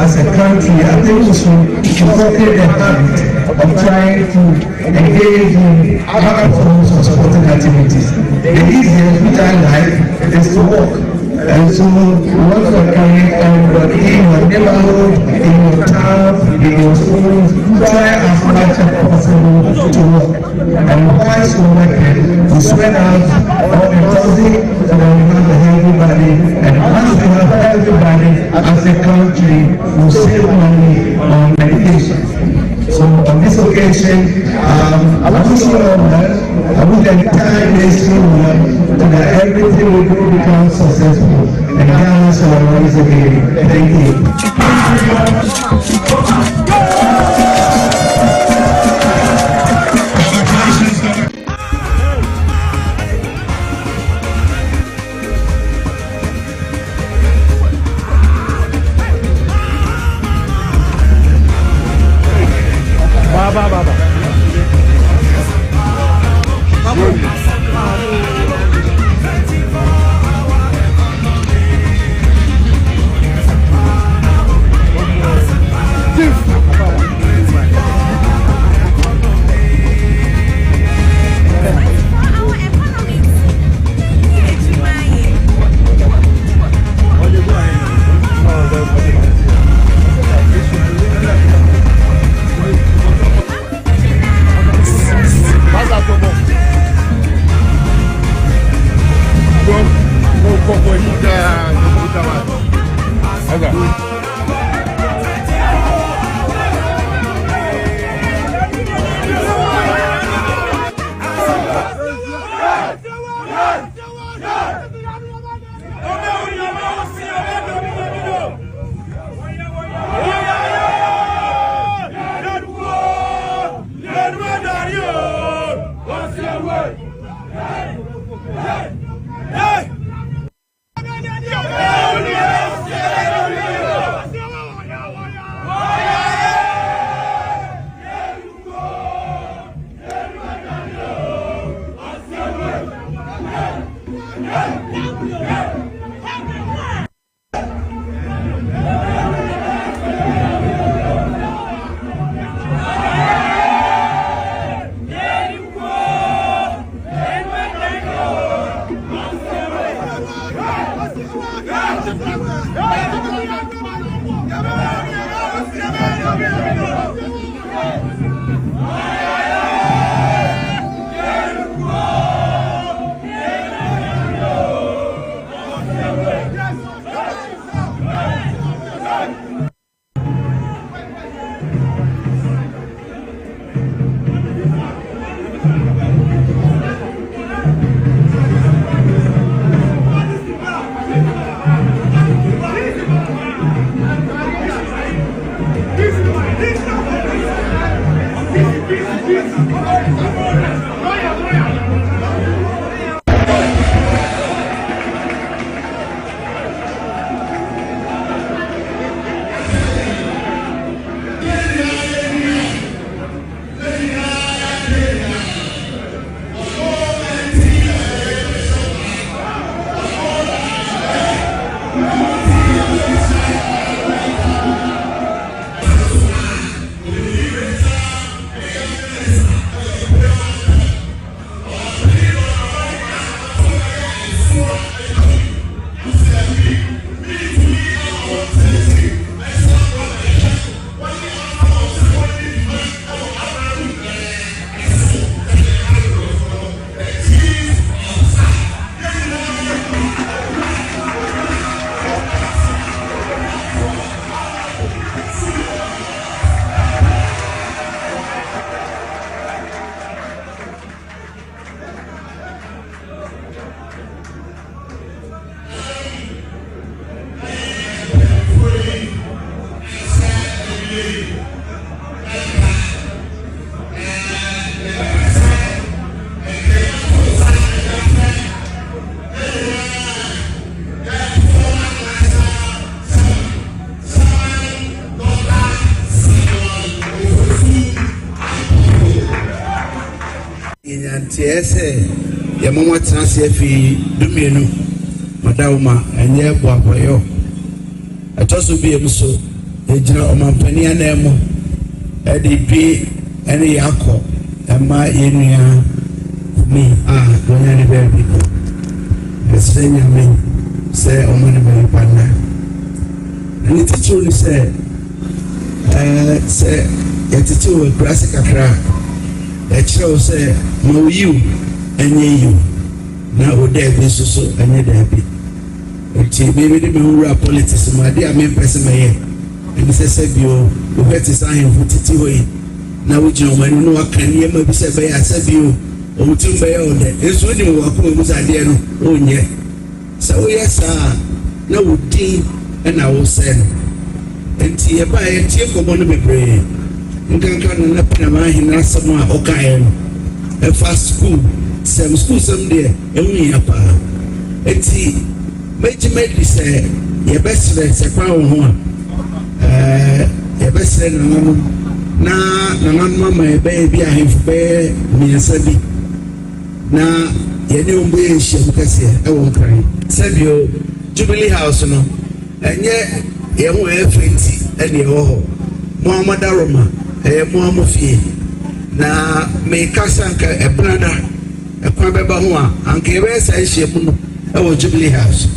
as a country, I think we should inculcate the habit of trying to engage in other forms of sporting activities. The easiest which I like is to walk. And so we want to encourage everybody in your neighborhood, in your town, in your schools, try as much as possible to walk. And once we work it, we spread out all the toxic so that we have a healthy body. And once we have a healthy body, as a country, we save money on medication. So on this occasion, I wish you all well. I wish the entire nation well, so that everything we do becomes successful. And Ghana shall rise again. Thank you. Tiese ya mama transi fi dumienu madauma enye boapoyo atoso bi emso ejina omampani anemo edidwe ene yakọ ema yenua mi wonya ne baby esenya me se omane me pana ni tichu ni se yetichu we krasi kakra ekiro se no you enye you na ode bi so enye da bi eti me de me wura politics ma de am person me ye ebi se bio o beti sign for titi hoyi na wujino mani no akani ma bi se be ya se bio o mutum be ya ode esu ni wo akọ mu sa de no onye sa wo yesa na wudi na wo se no enti e ba e tie komo no bebre nkanka no na pina ma hin na samu a okaye no e fa school some there e hu ya pa enti meji se ye besre se kwa wo ho ye besre no na mama e be bi ahemfu be miensa bi na ye ne ombo ye hye mukase e wo nkran sabio Jubilee House no enye ye ho e frenti ene e ho ho mo amadaroma mo amofie na me kasanka e brada e kwa beba ho a anka e be sa hye mu no e wo Jubilee House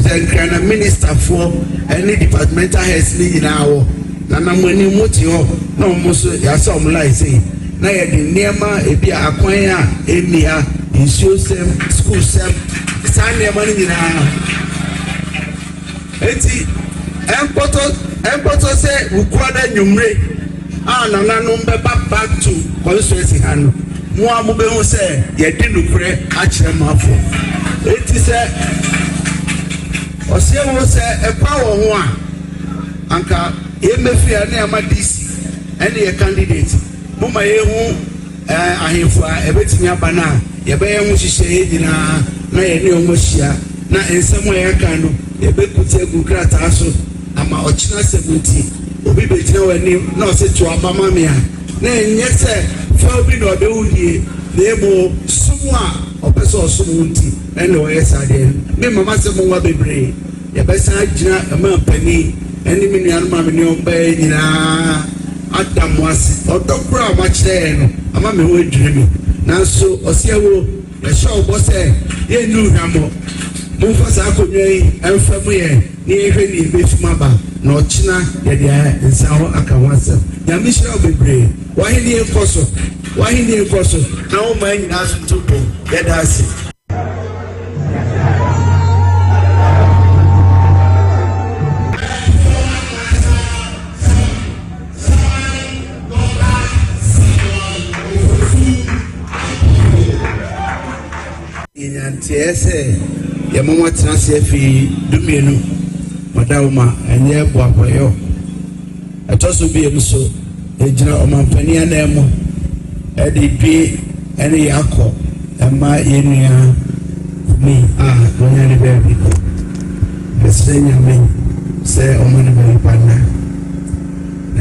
the minister for any departmental heads ni na wo na namani moti ho na mo so ya so mo lai sei na ye de niema e bia akwan a eni ha insuo sem school sem sa niema ni na enti empoto se ukwada nyumre na no be back to constituency hanu mo amube ho se ye de nukure a kire mafo enti se osie wo se ekwa wo ho a anka emefia na ama DC ene ye candidate mama ye hu ahemfu a ebetimi aba na ye be ye hu hihye edina na ye ne omohia na ensemo ye ka no ye be kutie gukrata so ama ochina 70 obi betina wani na o se to abama me a na enye se fa obi no be wunie na emo sumu a opeso sumu nti ene o ye sade me mama se mo wa bebre ye be sa gina ama pani eni mi nua ma me ne omba nyina adam wase odokura ma kire no ama me ho adwire mi nanso osiewo e show bo se ye nu hwamo mo fa sa akonwa yi emfa mu ye ni ehwe ni befuma ba na ochina ye dia nsaho aka wase ya mi shira obebre wa hi ni enkoso na o ma nyina so tupo ye da ase Tiese ya mama transe fi dumienu madawma enye boaboyo atoso bi emso ejina omampani anemo edidwe ene yakọ ema yenua mi wonya ne baby esenya me se omane me pana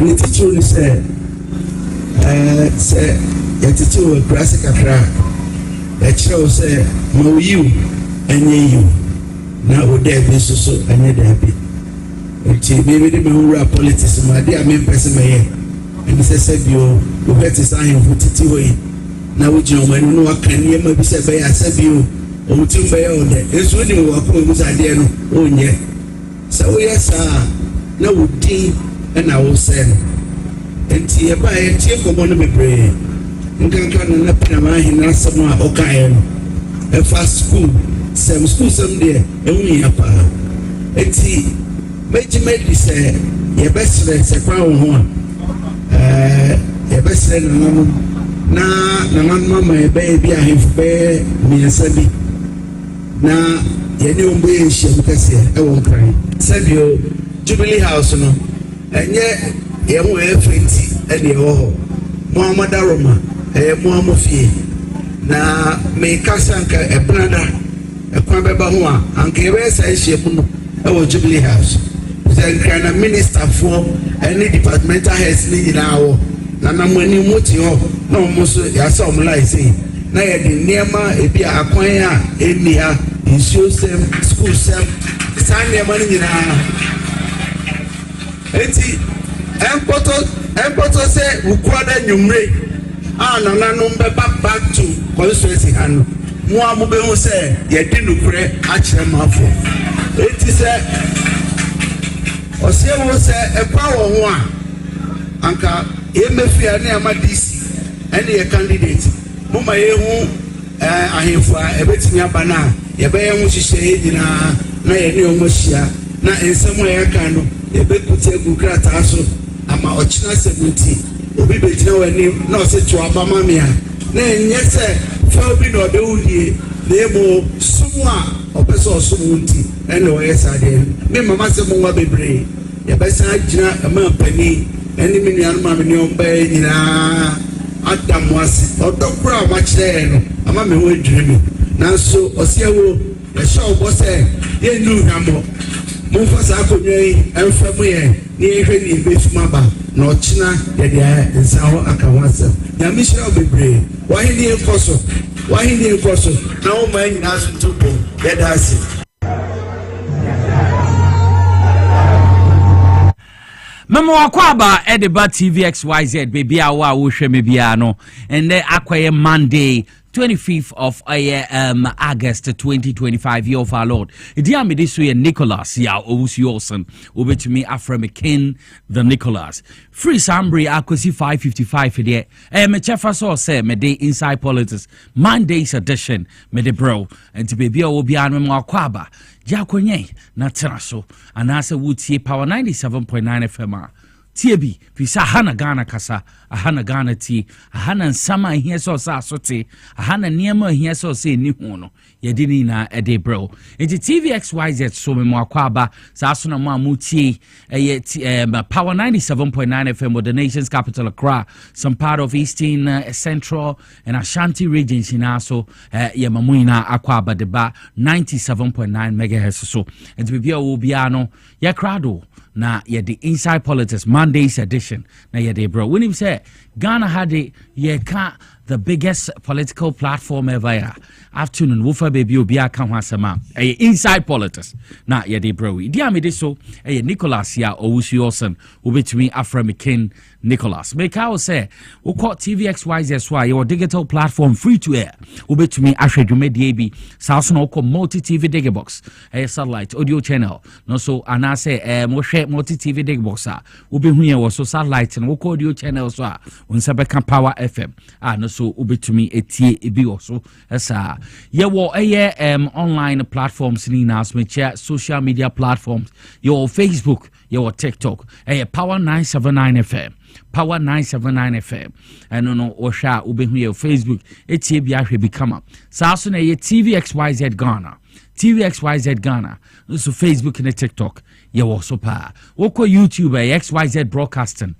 ni tichu ni se ya tichu we krasi kakra ekiro se no you enye you na ode bi so enye da bi enti me de me wura politics ma de am person me ye eni se bio o beti sign for titi hoyi na wujino mani no akani ma bi se be ya se bio o mutum be ya ode esu ni wo akọ mu sa de no onye se wo yesa na wudi na wo se enti e ba e tie komo no bebre nkanka na pina ma hin na samu a okaye no e fa school some there e hu ya pa enti meji se ye besre se kwa wo ho ye besre na mama e be ahemfu be miensa bi na ye ne ombo ye hye mukase e wo nkran sabio Jubilee House no enye ye ho e frenti e ne ho ho mo amadaroma mo amofie na me kasanka e brada e kwa beba ho a anka e be sa hye mu no e wo Jubilee House the minister for any departmental heads ni nyina wo na namani moti ho na mo so ya sa mo lai sei na ye de niema e bia akwan a eni ha insuo sem school sem sa niema ni nyina enti empoto say ukwada nyumre nana no back to constituency hanu mo amobe ho say ye di nukure akire mafo enti say ose wo say ekwa wo ho a anka emefia na amadisi ene ye candidate mo ma ye hu ahemfo a ebetimi abana ye be ye hu hihye nyina na ye ne omohia na ensemo ye kan no ye be kutie gukrata so ama ochina 70 obi betina wani na ose to abama me a na enye se fa obi no de udie na ebo sumu a opeso sumu nti ene o yesa de me mama se mo wa bebre ye be sa gina ama pani eni me nuanu ma me ne omba nyina adam wase odokura ma kire no ama me ho adwire me nanso ose ewo ye show bo se ye nu hamo mo fa sa akonwa yi emfa mo ye ni ehwe ni ebefuma ba na ochina de de nsaho akawasa ya mishra bebre wahindi enkoso na o ma nyina so tupo ye dasi Memo Akwaba Ediba TVXYZ baby awa wo hwe me bia no and Akwaye Monday 25th of August 2025 year of our Lord. Idia me this way Nicholas ya Yawson over to me Afra McKin the Nicholas. Free Sambri Akwasi 555 there. Me chefa so say me day inside politics Monday's edition me de bro and to baby will be an Memo Akwaba. Jakonye na teraso anase wutie power 97.9 FM. Tiebi fisa hana Ghana kasa ahana Ghana ti ahana nsama here so sa sote ahana niema here so say ni ho no yedini na ede bro enti TVXYZ so me Akwaba sa so na mo amutie power 97.9 FM with the nation's capital Accra, some part of Eastern Central and Ashanti regions in also ye mamuina Akwaba deba 97.9 megahertz so enti bibia wo bia no ye krado na ye the inside politics Monday's edition na ye de bro when him say Ghana had it ye ka the biggest political platform ever afternoon wofa baby obi aka ho asema inside politics na ye de bro dia me de so Nicholas ya Yawson obetumi Afra McKin Nicholas make I will say we call TVXYZ so your digital platform free to air obetumi ahwedwume de bi saso na ko multi TV dig box satellite audio channel no so ana say mo hwe multi TV dig box a obehu ye wo so satellite no ko audio channel so a unsa beka Power FM no so obetumi etie ebi wo so esa ye wo online platforms ni na so social media platforms your Facebook your TikTok Power 979 FM Power 979 FM and no osha ubehu your Facebook etie bia hwe bi kama saso na ye TVXYZ Ghana so Facebook and TikTok ye wo so pa woko YouTube XYZ broadcasting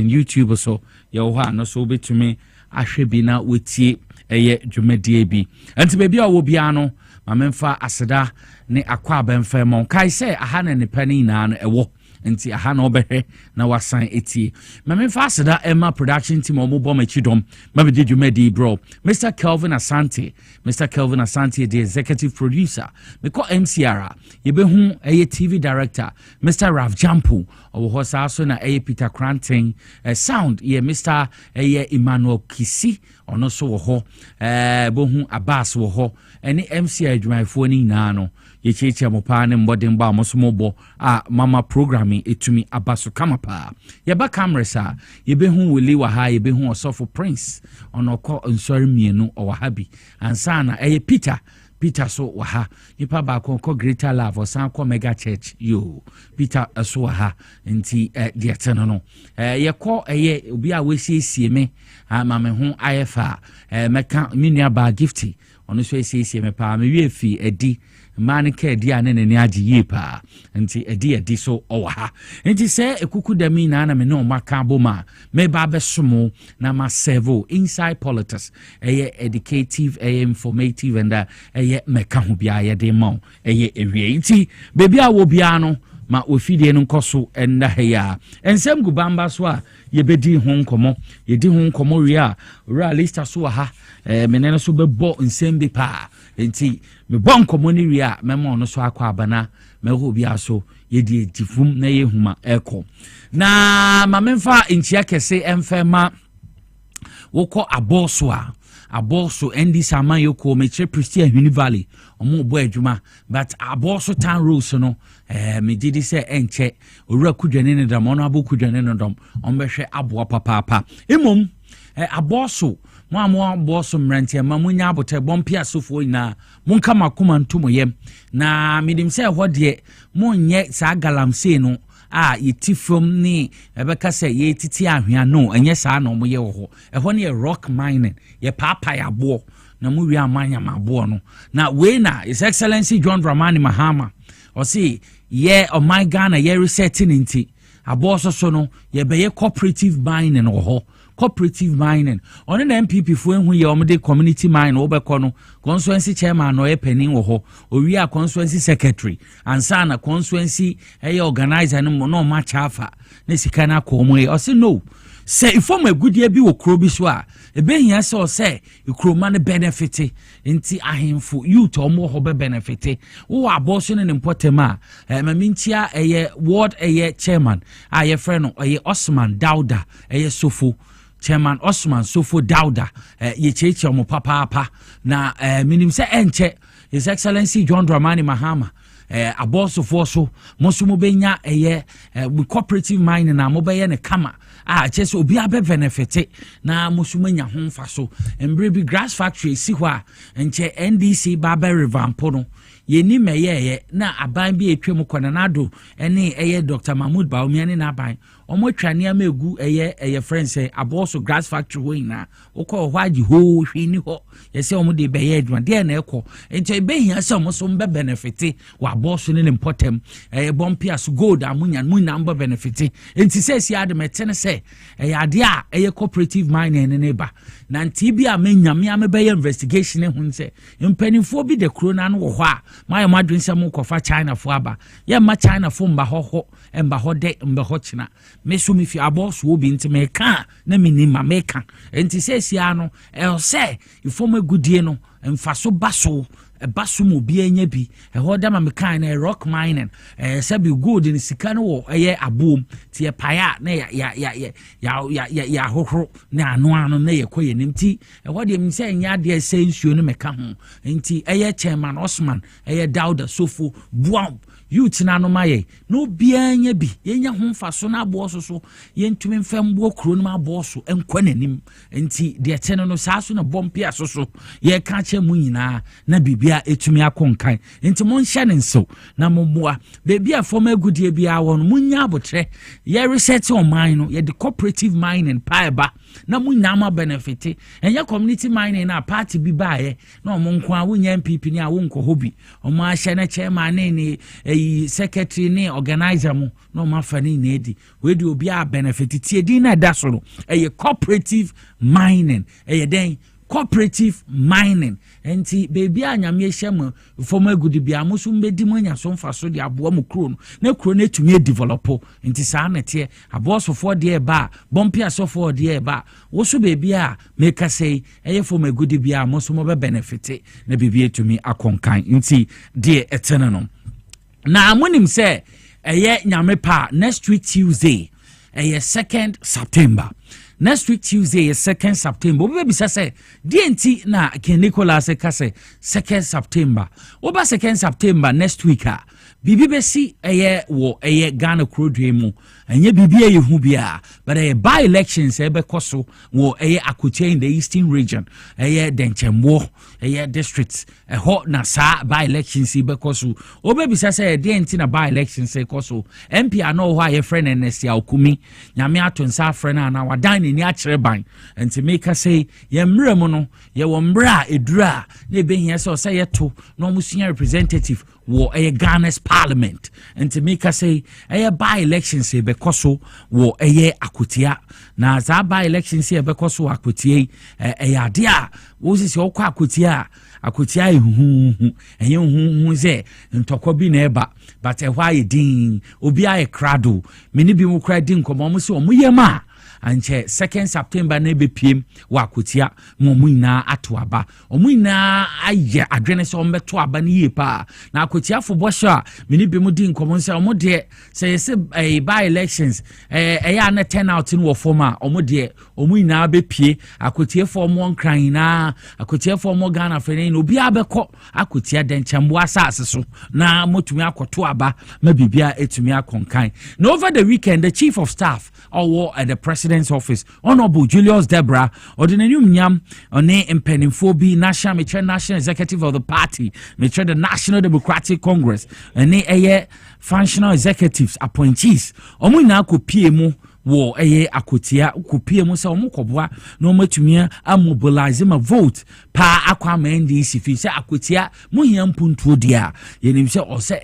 YouTube so ye wo ha no so betumi ahwe bi na wotie dwumadie bi enti baby a wo bia no mamemfa aseda ne Akwaba mfemo kai say aha na ne pani na no ewo nti aha na obehwe na wasan etie mamemfa aseda Emma production team omo bom achidom mabedi dwumadi bro Mr. Kelvin Asante the executive producer me call MCR yebehu TV director Mr. Rav Jampu owo hosa so na Peter Cranting sound Mr. Emmanuel Kisi ono so wo ho bohu Abbas wo ho ene MCR adwumayfo ni na no ye cheche mo pa ne mbodin ba mo so mo bo mama programming etumi Abaso kama pa ye ba cameras ye behu weli wa ha ye behu osofo Prince ono ko nsori mienu o wa habi ansa na Peter so wa ha nipa ba ko Greater Love o san ko Mega Church yo Peter so wa ha nti de eteno no ye ko obi a we siesie me ma me ho ayefa meka minia ba gifty ono so siesie me pa me wie fi edi man ke dia ne ne agi ye pa nti edi so owa nti se ekuku da mi na me no maka boma me ba besomo na ma servo inside politics educative informative and meka ho bia ye de mo ewie nti bebi a wo bia no ma ofidie no nkoso enda heya ensem gubamba so a ye bedi ho nkomo ye di ho nkomo wi a ora lista so ha menene so bebo nsem bi pa enti me bon nkomo ni wi a memo no so Akwaba na me ho bia so yedi tifum na yehuma eko na mamemfa nchia kese emfema woko aboso endi sama yoko meche Pristi Ahwini Valley omo bo adwuma but aboso town rules no me didi se enche owura kudwane ne dam ono abo kudwane ne dam ombehwe aboa papa emom aboso mo aboso mrantie ma munya abote bompi asofo ina monka makoma ntomoyem na midim se ho de monye sa galamse no yetifom ni ebeka se ye titi ahwea no enye saa na omo ye ho eho ne rock mining ye papa ya bo na mu wi amanya mabo no na we na His Excellency John Dramani Mahama o see ye o my Ghana ye resetting nti aboso so no ye be ye cooperative mining ho cooperative mining on the MPP fo ehu ye omde community mine wo beko no constituency chairman no epenin wo ho owi a constituency secretary ansa na constituency organizer no no ma chafa na sika na ko mo o say no say ifom agudie bi wo kro bi so a ebe hia say o say ikroma ne benefit nti ahemfo youth omo ho be benefit wo aboso ne important a mamintia ward chairman ye friend no Osman Dauda Sofo Chairman Osman Sofo Dauda ye cheche omo papa na minim se enche His Excellency John Dramani Mahama aboso forso mosumo benya cooperative mining na mobeye ne kama chese obi abe benefit na mosumo nya ho mfaso embre bi grass factory si ho a enche NDC Baba revampo no yeni meye na aban bi etwem kwana nado ene Dr. Mahmoud Baomiani na aban omo twane amegu friend say aboso grass factory ho ina okọ ho agi ho hwini ho yese omo de beye adwuma de na ekọ enti be hia se omo so mbe benefit wa aboso ne important bompias gold amunya mba benefit enti se si ade metene se ade a cooperative mining ne ba na nti bi a menyame amebe investigation ne hun se mpanifo bi de krona no wo ho a my madrin some kofa China for aba ye ma China for mba ho emba ho de mba ho china me so me fi abos wo bi nti me ka na minima me ka enti sesia no e say ifom agudie no emfaso baso mu bi anya bi ho da ma me kan na rock mining sabi gold ni sika no wo abom ti paya na ya hohoro na ano na ye koye nimti ho de mi se nya de se nsuo no me ka ho enti chairman Osman Dauda Sofo buam youth na no maye no bianya bi yenya ho mfaso na aboso so yentumi mfambo kro no aboso enkwa nanim enti de tene no saaso na bompi asoso ye ka che mu nyina na bibia etumi akonkan enti monhye ne nso na mommoa bebia fom agudie bia won munya abotre ye reset on mine no ye the cooperative mining paeba na munya ma benefit enya community mining na party bi baaye na omonko a wonya MPP ni a wonko hobi omo ahye na chairman ni secretary ni organizer mu no mafani na edi we di obi a benefit tie din na da so no cooperative mining den cooperative mining enti baby anyame hyem fom agudi bia musu mbedi mu anya so mfaso de aboa mu kro no na kro na tumi develop enti saa na tie abosofo de ba bompi asofo de ba wo so baby a make say fom agudi bia musu mo be benefit na baby etumi akonkan enti de etene no na amonim se nyame pa next week Tuesday 2nd September next week Tuesday is 2nd September obi be say DNT na Ken Nicholas ka say 2nd September oba 2nd September next week bibi be si wo Ghana krodwe mu enye bibi hu bia but by elections be koso wo Akwatia in the eastern region Denchemwo districts ho na sa by elections be koso obi be say DNT na by elections koso MP ano ho friend Enesia Okumi nyame atonsa friend na wadan ni akere ban enti make say ye mrem no ye wo mra edura na be hia say yeto no musunya representative wo Ghana's parliament enti make say by elections be koso wo Akwatia na za by elections be koso Akwatia ade a wo sisi okwa Akwatia hu ze ntokwa bi na eba but why din obi aye krado meni bi mu kra din komo mo se o mo yema anche 2nd September na be piem wa Akwatia mo nyina ato aba omo nyina aye adwene se ombeto aba ne yie pa na Akwatia fo bosho a meni be mu di nkomo se omo de se by elections ya na turn out in wo forma omo de omo nyina be pie Akwatia fo mo nkran na Akwatia fo mo Ghana fene no obi abekọ Akwatia denchembo asase so na motumi akoto aba ma bibia etumi akonkan. Now over the weekend the chief of staff at the president's office Honorable Julius Debra ordinarium nyam one mpenimfo national executive of the party the National Democratic Congress and functional executives appointees omo na akopie mu wo Akwatia kopie mu se omo kobwa no matumi a mobilize ma vote pa akwa ma NDC fi se Akwatia mo hia mpuntuo dia yenim se o se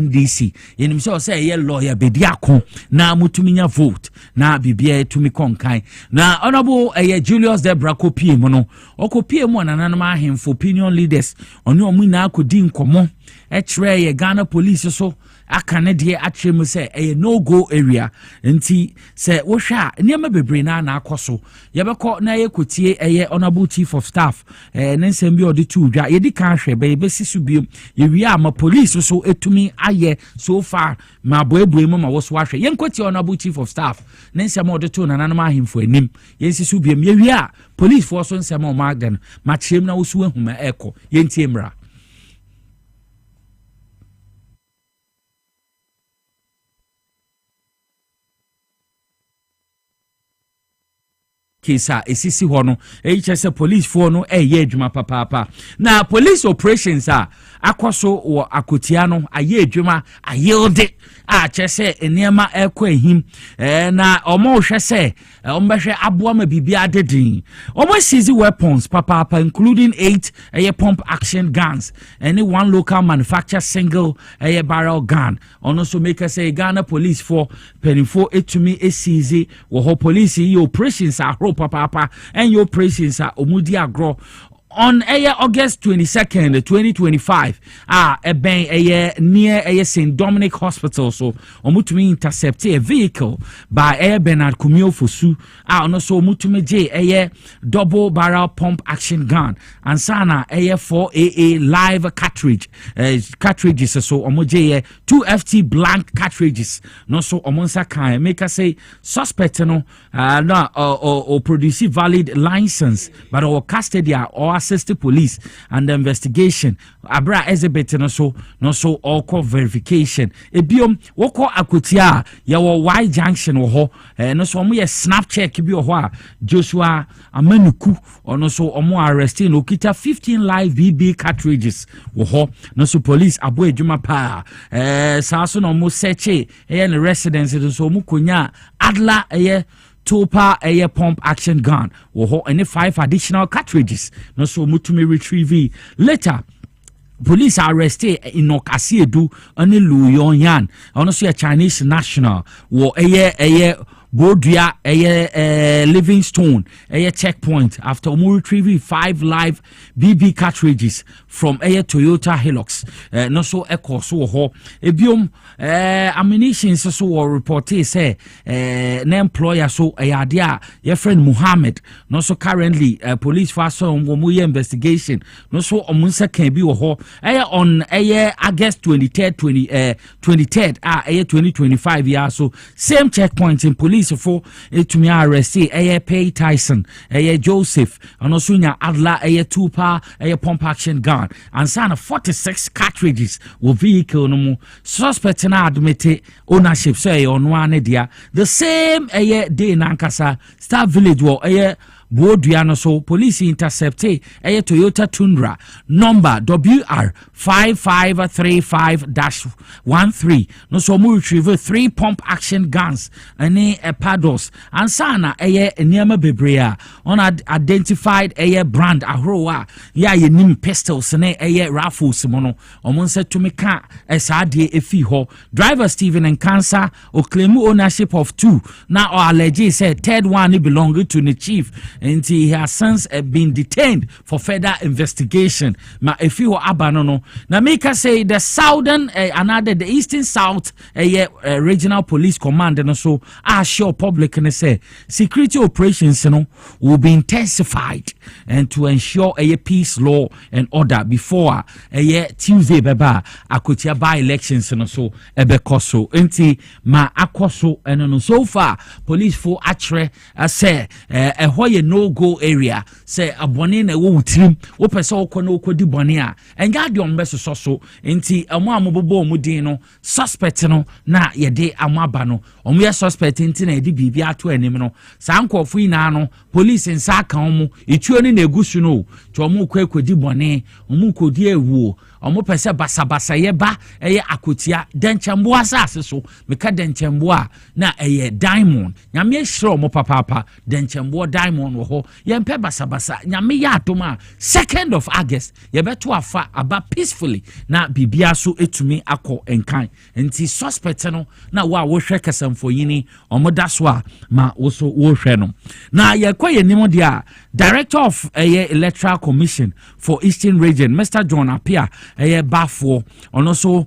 NDC yenim se o se lawyer bedi akon na mutumi nya vote na bibia tumi konkan na honorable Julius Debra kopie mu no okopie mu nananam ahemfo opinion leaders oni omo na akodi nkomo kire Ghana police so akane de atrem se no go area nti se wo hwa niam bebre na akoso yebekọ na yekotie honorable chief of staff nensem bi odi tu dwa yedi kan hwe be besisu bi yewi ama police so etumi aye so far ma boebue mu ma wo so ahwe yenkotie honorable chief of staff nensem odi tu nananam ahemfo anim yensisu bi yewi a police force so nsem o magden ma chrem na wo so ahuma eko yentie mra kisa esisi hono ehse police for no ye adwuma papa na police operations akoso wo Akwatia no aye adwuma ayelde a chese eniema ekọ ehim na omo hwe se ombehwe aboa ma bibia dedin omo seize weapons papa including 8 pump action guns and 1 local manufacturer single barrel gun ono so make say Ghana police for penifo etumi eseize wo police operations papa and your operations omudi agro on August 22nd 2025 near St. Dominic Hospital so omutumi intercept a vehicle by Bernard Kumio Fosu no so omutumi je double barrel pump action gun and sana 4AA live cartridges so omoje 2 FT blank cartridges no so omonsa kan make us say suspect no or produce valid license but or custody or assist police and the investigation abra exhibit no so all call verification ebiom woko Akwatia ya wo Y junction wo ho no so omo ye snap check bi wo ho Joshua Amanuku ono so omo arrest no kita 15 live BB cartridges wo ho no so police abo adwuma pa sa so no mo search the residence so omo konya adla Topa pump action gun wo any 5 additional cartridges no so mutumi retrieve later police arrested in Okasiedu ani Luyon Yan ono so a Chinese national wo Bodria Livingstone checkpoint after retrieving 5 live BB cartridges from Toyota Hilux no so echo so ho ebiom ammunition so reported say na employer so dia your friend Muhammad no so currently police fast so investigation no so omunsa can be ho on August 23rd 2025 year so same checkpoint in police for to me arrest Pay Tyson Joseph and also Adla Tupa pump action gun and sana 46 cartridges with vehicle no suspect na admit ownership say on one dia the same day nankasa Star Village wo Boduano so police intercepted Toyota Tundra number WR5535-13 no so mu retrieve 3 pump action guns and paddles and sana niama bebrea on identified brand ahroa ya yenim pistols ne rifles mono omonse to me ka esade efi ho driver Stephen and Cancer or claim ownership of 2 now or allege say third one belonging to the chief and he has since been detained for further investigation. Ma if you abanono, na make us say the southern another the eastern south regional police command and so assure public and say security operations will be intensified and to ensure a peace, law and order before Tuesday beba Akwatia by elections and so ebekoso enti ma akoso and so far police for atre say a no go area say abone na wo trim wo pese okono okodi bone a enga de ombeso so enti amo amobobo omudin no suspect no na yede amaba no omo ye suspect enti na yede bibia ato anim no sankofo ina no police nsa kan omo etuo ni na egusu no to omo kwekodi bone omo kodi ewuo omo pese basabasa yeba Akwatia denchembo asase so meka denchembo a na diamond nyame ehiro omo papa denchembo diamond wo ho yempe basabasa nyame ya atoma 2nd of August yebeto afa aba peacefully na bibia so etumi akọ enkan enti suspect no na wa wo hwe kasamfo yini omo daso a ma wo so wo hwe no na yekoye nimo dia Director of Electoral Commission for Eastern Region Mr. John Apia bafo ono so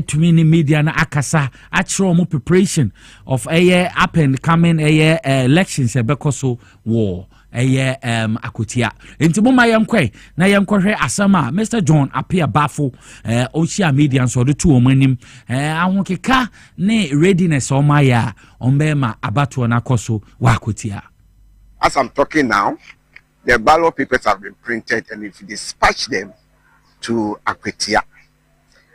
to me media na akasa actual mo preparation of up and coming elections bekoso war Akwatia enti mo mayemkwe na yemkwohwe asama Mr. John Apia bafo oshia media so do to omanim ahokeka ne readiness o maya ombema abato na koso wa Akwatia. As I'm talking now, the ballot papers have been printed, and if you dispatch them to Akwatia,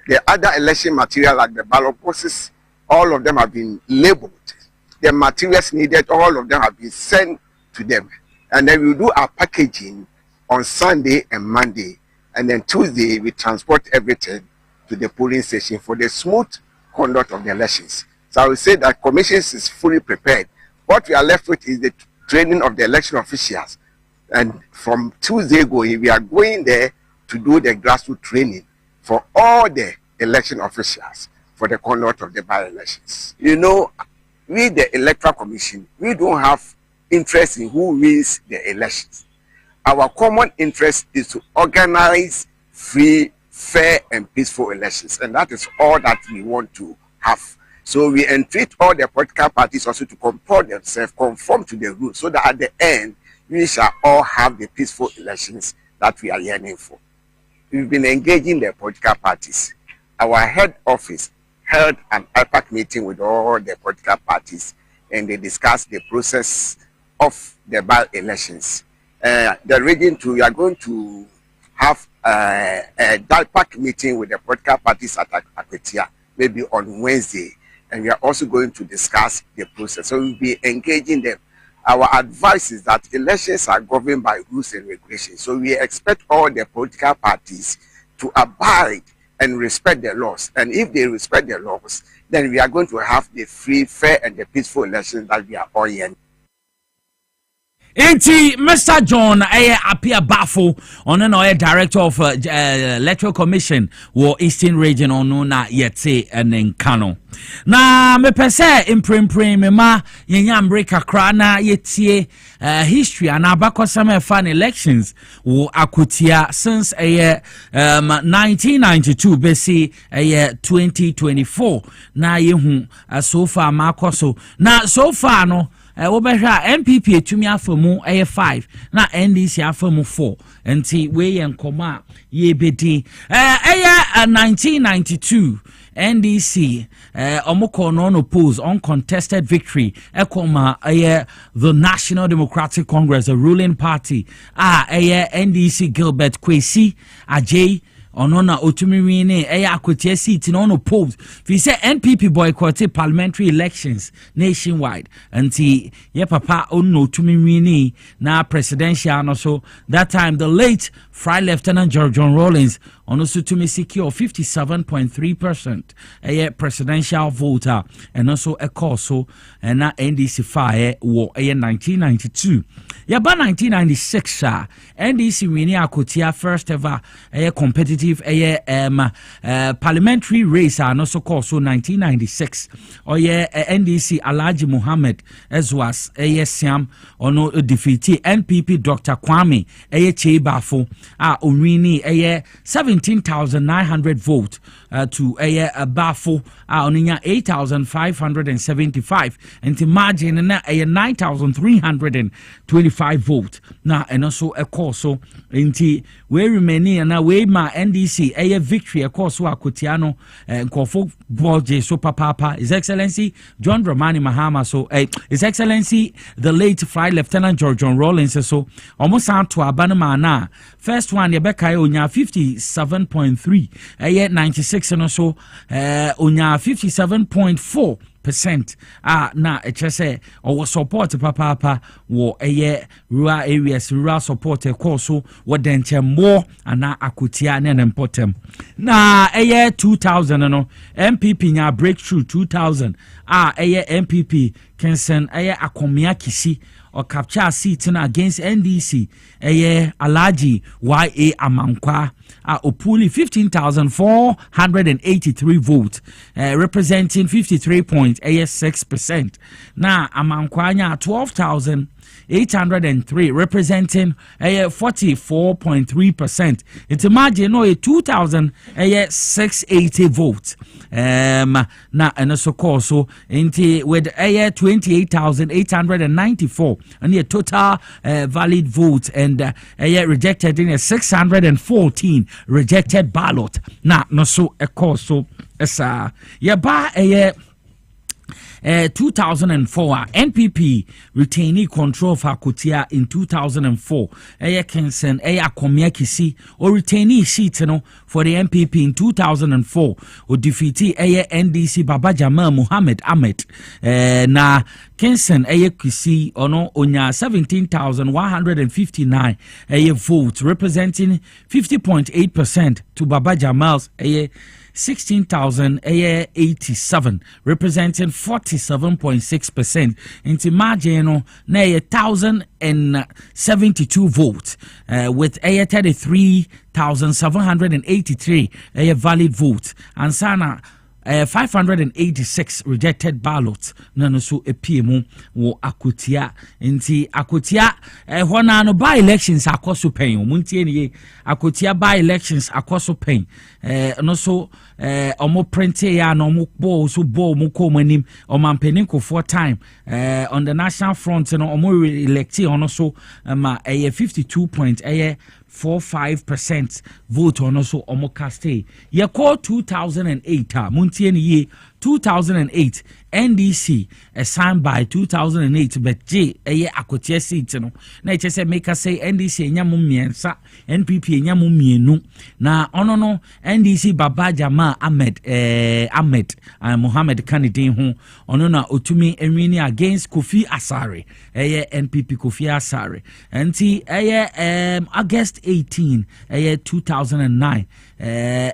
the other election material like the ballot boxes, all of them have been labeled. The materials needed, all of them have been sent to them. And then we do our packaging on Sunday and Monday. And then Tuesday, we transport everything to the polling station for the smooth conduct of the elections. So I will say that commissions is fully prepared. What we are left with is the training of the election officials. And from Tuesday going, we are going there to do the grassroots training for all the election officials for the conduct of the by-elections. You know, we, the Electoral Commission, we don't have interest in who wins the elections. Our common interest is to organize free, fair, and peaceful elections. And that is all that we want to have. So we entreat all the political parties also to comport themselves, conform to the rules, so that at the end, we shall all have the peaceful elections that we are yearning for. We've been engaging the political parties. Our head office held an IPAC meeting with all the political parties, and they discussed the process of the by-elections. The region too, we are going to have a DIPAC meeting with the political parties at Akwatia, maybe on Wednesday, and we are also going to discuss the process. So we'll be engaging them. Our advice is that elections are governed by rules and regulations. So we expect all the political parties to abide and respect the laws. And if they respect the laws, then we are going to have the free, fair, and the peaceful elections that we are all in. Enti Mr. John Apia Bafo ono no director of Electoral Commission wo Eastern Region ono na yete enkano na mepese imprempren mema yenyambre kakra na yetie history and abakosam fan elections wo Akwatia since 1992 besi 2024 na yehu so far makoso na so far no wobehwa MPP etumi afamu 5 na NDC afamu 4 enti we yenkoma ye bedi 1992 NDC omoko no oppose uncontested victory ekoma the National Democratic Congress, the ruling party NDC Gilbert Kwesi Ajay onona otumi wini Akwatia seat no opposed. We say NPP boycotted parliamentary elections nationwide. Anti ye papa onno otumi wini na presidential no so that time the late Fry Lieutenant John Rawlings also to me secure 57.3% presidential voter and also a call so and na NDC fire war 1992. Yeah, by 1996 NDC winning Akwatia first ever competitive representative parliamentary race no so called so 1996 NDC Alhaji Muhammad Ezwas Siam ono defeat NPP Dr. Kwame Chebafo onwini 17,900 vote to Bafo oninya 8,575 and the margin na 9,325 vote na and also a course so inti we remain na we ma NDC victory a course so Akwatia no nkofo boje so papa His Excellency John Dramani Mahama so His Excellency the late Flight Lieutenant George John Rawlings so almost out to abanama na first one Yebeka onya 57.3 96 and also onya 57.4% na say or support papa wo rural areas rural support so what then more and na Akwatia na important na 2000 no MPP nya breakthrough 2000 MPP Kensen Akomia Kisi or capture seats against NDC Alhaji YA Amankwa Opuli 15,483 votes representing 53.6%. Now Amankwanya 12,803 representing 44.3%. It's imagine no 2,680 votes. Now and also call so into with 28,894 and the total valid votes and rejected in a 614 rejected ballot. Now no so a call so esa ba 2004 NPP retained control of Akwatia in 2004. Kensen Akomia Kisi or retainee seat for the MPP in 2004 or defeated NDC Baba Jamal Muhammad Ahmed na Kensen Kisi ono onya 17,159 votes representing 50.8% to Baba Jamal's 16,087 representing 47.6%. Into margin na 1,072 votes with 33,783 valid votes and sana 586 rejected ballots nano so epiemu wo Akwatia nti Akwatia hona no by elections akoso pen muntie ne Akwatia by elections akoso pen no so omo print ya no mo bo so bo mo komanim omampanin ko for time on the national front no omo elect ono so ma 52.45% vote on also omo caste ye call 2008 muntie ne ye 2008 NDC assigned by 2008 but J Akwatia seat no na it say make us say NDC enyamu miensa NPP enyamu mienu na ono no NDC Baba Jamal Ahmed Muhammad candidate ho ono na otumi enwini against Kofi Asare NPP Kofi Asare anti August 18 2009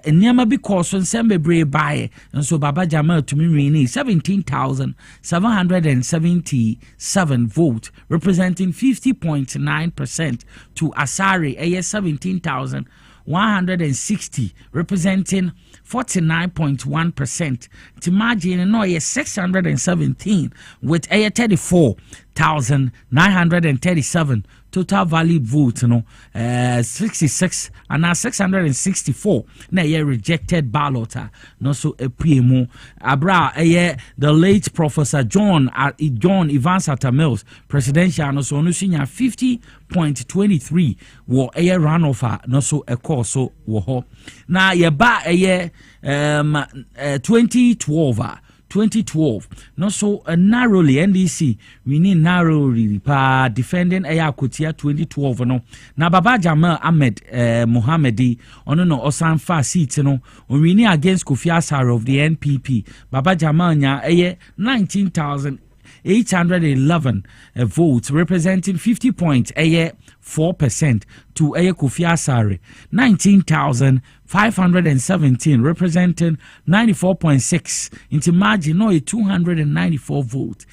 enyama because nsembebre bae nso Baba Jamal tumi wini 17,777 votes representing 50.9% to Asare 17,160 representing 49.1%. To margin no 617 with 34,937 total valid votes 66 and 664 na rejected ballot no so epiemu abra the late Professor John Evans Mills presidential no so no sinya 50.23 wo runoff no so a course so wo na ye ba 2012 no so narrowly NDC we need narrowly pa defending Akwatia 2012 no na Baba Jamal Ahmed Muhammadi ono no osan fa seat no we need against Kofi Asare of the NPP Baba Jamal nya 19,811 votes representing 50.4% to Kofi Asare 19,500 517 representing 94.6 into margin no 294 vote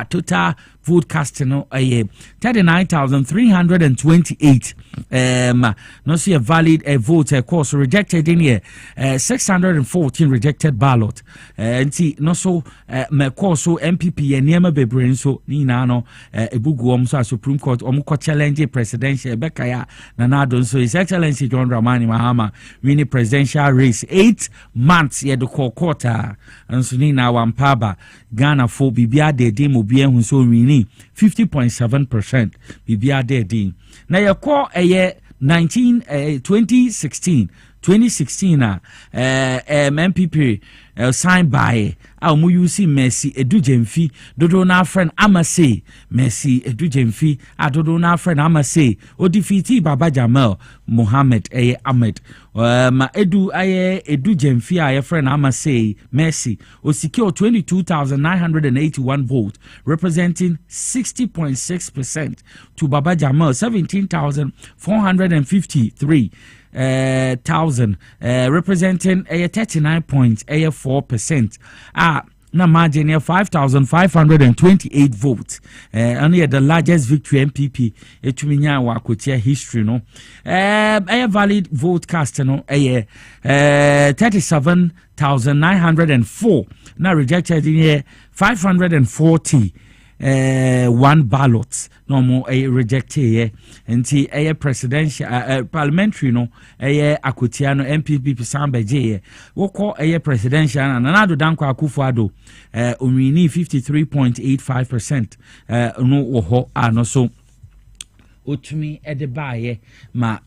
total vote casting no 39,328 no see a valid vote course rejected in here 614 rejected ballot no so me course so MPP and niema bebrain so ni na no ebugu so Supreme Court ko challenge presidential bekaya na nadon so His Excellency John Dramani Mahama winning presidential race 8 months ye the quarter and so ni na wampaba Ghana for bibia de dim obi ehun so winning 50.7% bibia de dim na ye call 2016 MPP signed by mu UC Mercy Edujemfi dodo na friend Amase Mercy Edujemfi dodo na friend Amase o defeati Baba Jamal Mohammed Ahmed ma Edujemfi a friend Amase Mercy o secure 22,981 votes representing 60.6% to Baba Jamal 17,453 thousand representing 39.4%. Na margin 5,528 votes. Only the largest victory MPP etuminya wa Akwatia history no. Valid vote cast no 37,904. Na rejected in 540. One ballot no more rejected nti presidential parliamentary no Akwatia no MPP Sambeje wo call presidential na Nana Dankwa Akufo-Addo onwini 53.85% no wo ho no so otumi edebaye ma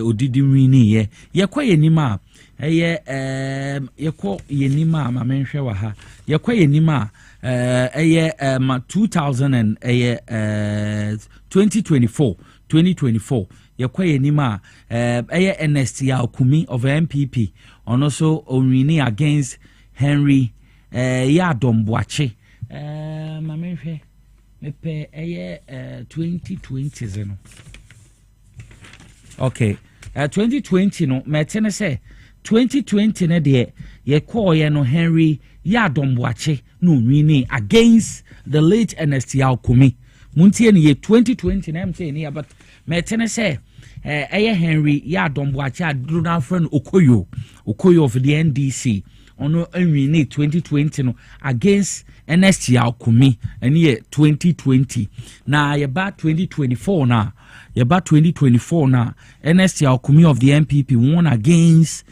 odidi wini ye kwa yenima yekɔ yenima ma menhwɛ wa ha yekɔ yenima 2024 yekɔ yenima NST Alkumi of MPP and also onwini against Henry Yadomboache ma menhwɛ mepe 2020 zeno okay 2020 no metene say 2020 ne de ye call ye no Henry Yadomboache no winning against the late NST Alkumi muntie ne ye 2020 na am say ne but metene say Henry Yadomboache adru na friend Okoyo of the NDC ono winning 2020 no against NST Alkumi and ye 2020 na ye ba 2024 na ye ba 2024 na NST Alkumi of the MPP won against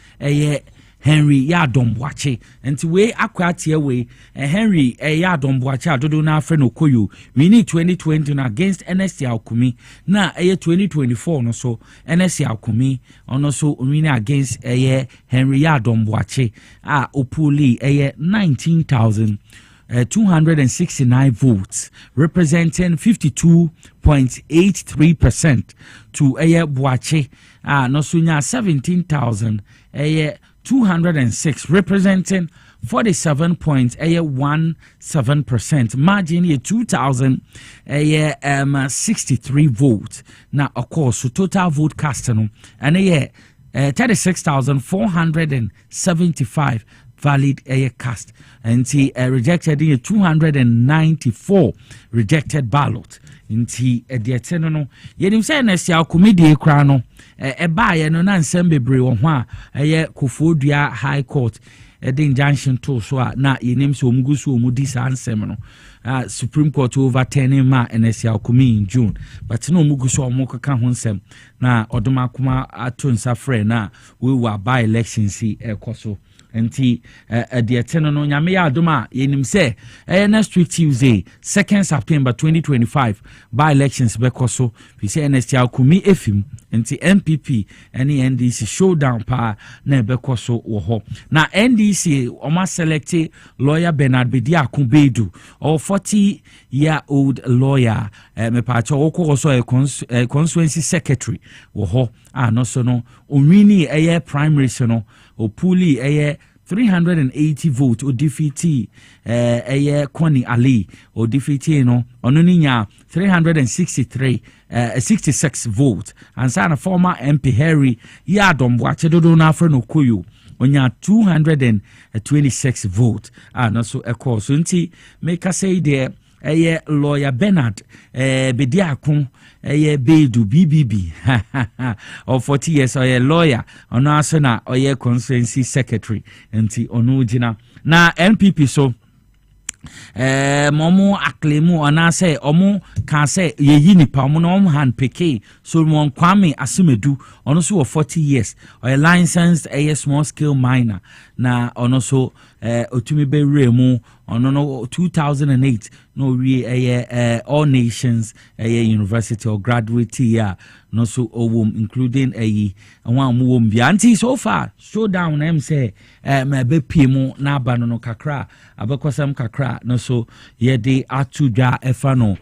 Henry Yadomboache and we Akwatia we Henry Yadomboache adodo na friend Okoyo we need 2020 na against NST Alkumi na 2024 no so NST Alkumi ono so winning against Henry Yadomboache opuli 19,269 votes representing 52.83% to Boache no sunya 17,206 representing 47.17%. Margin 2,063 votes. Now of course so total vote cast and 36,475 valid cast and rejected in 294 rejected ballot nti edieteno no yenim say na sia comedy kra no ba ye no na nsem bebre wo ho a Koforidua High Court the injunction to so na yenim so omgusu omudi sa nsem no Supreme Court overturning ma NSL Alkumi in June but no omugusu omukaka ho nsem na odoma kuma ato nsa frɛ na we were by elections si ekoso enti edieteno no nyame ya adoma yenim say next week Tuesday 2nd September 2025 by elections bekoso we say NSL Alkumi efim enti MPP any NDC showdown pa na bekoso wo ho na NDC oma select lawyer Bernard Bedia Kumbedu or 40-year-old lawyer me pa cho wo so constituency secretary wo ho no so no onwini primary so no opuli 380 votes or defeated Kwani Ali or defeated no onuninya 366 votes and sana former MP Harry Yadom Wachedodo na Freno Koyo onya 226 votes and also a course unti make us say there lawyer Bernard Bediakun Bedu BBB or 40 years or a lawyer on Asana or a constituency secretary nti onujina na NPP so momo aklemu anase omo kan say yeyi nipa omo no hand peke Solomon Kwame Asumedu ono so 40 years or a licensed a small scale miner na ono so otumi be remu ono no 2008 no we all nations university or graduate year no so owom including one wom bianti so far showdown em say me be piemu na aba no kakra abekosam kakra no so ye de atudwa efa no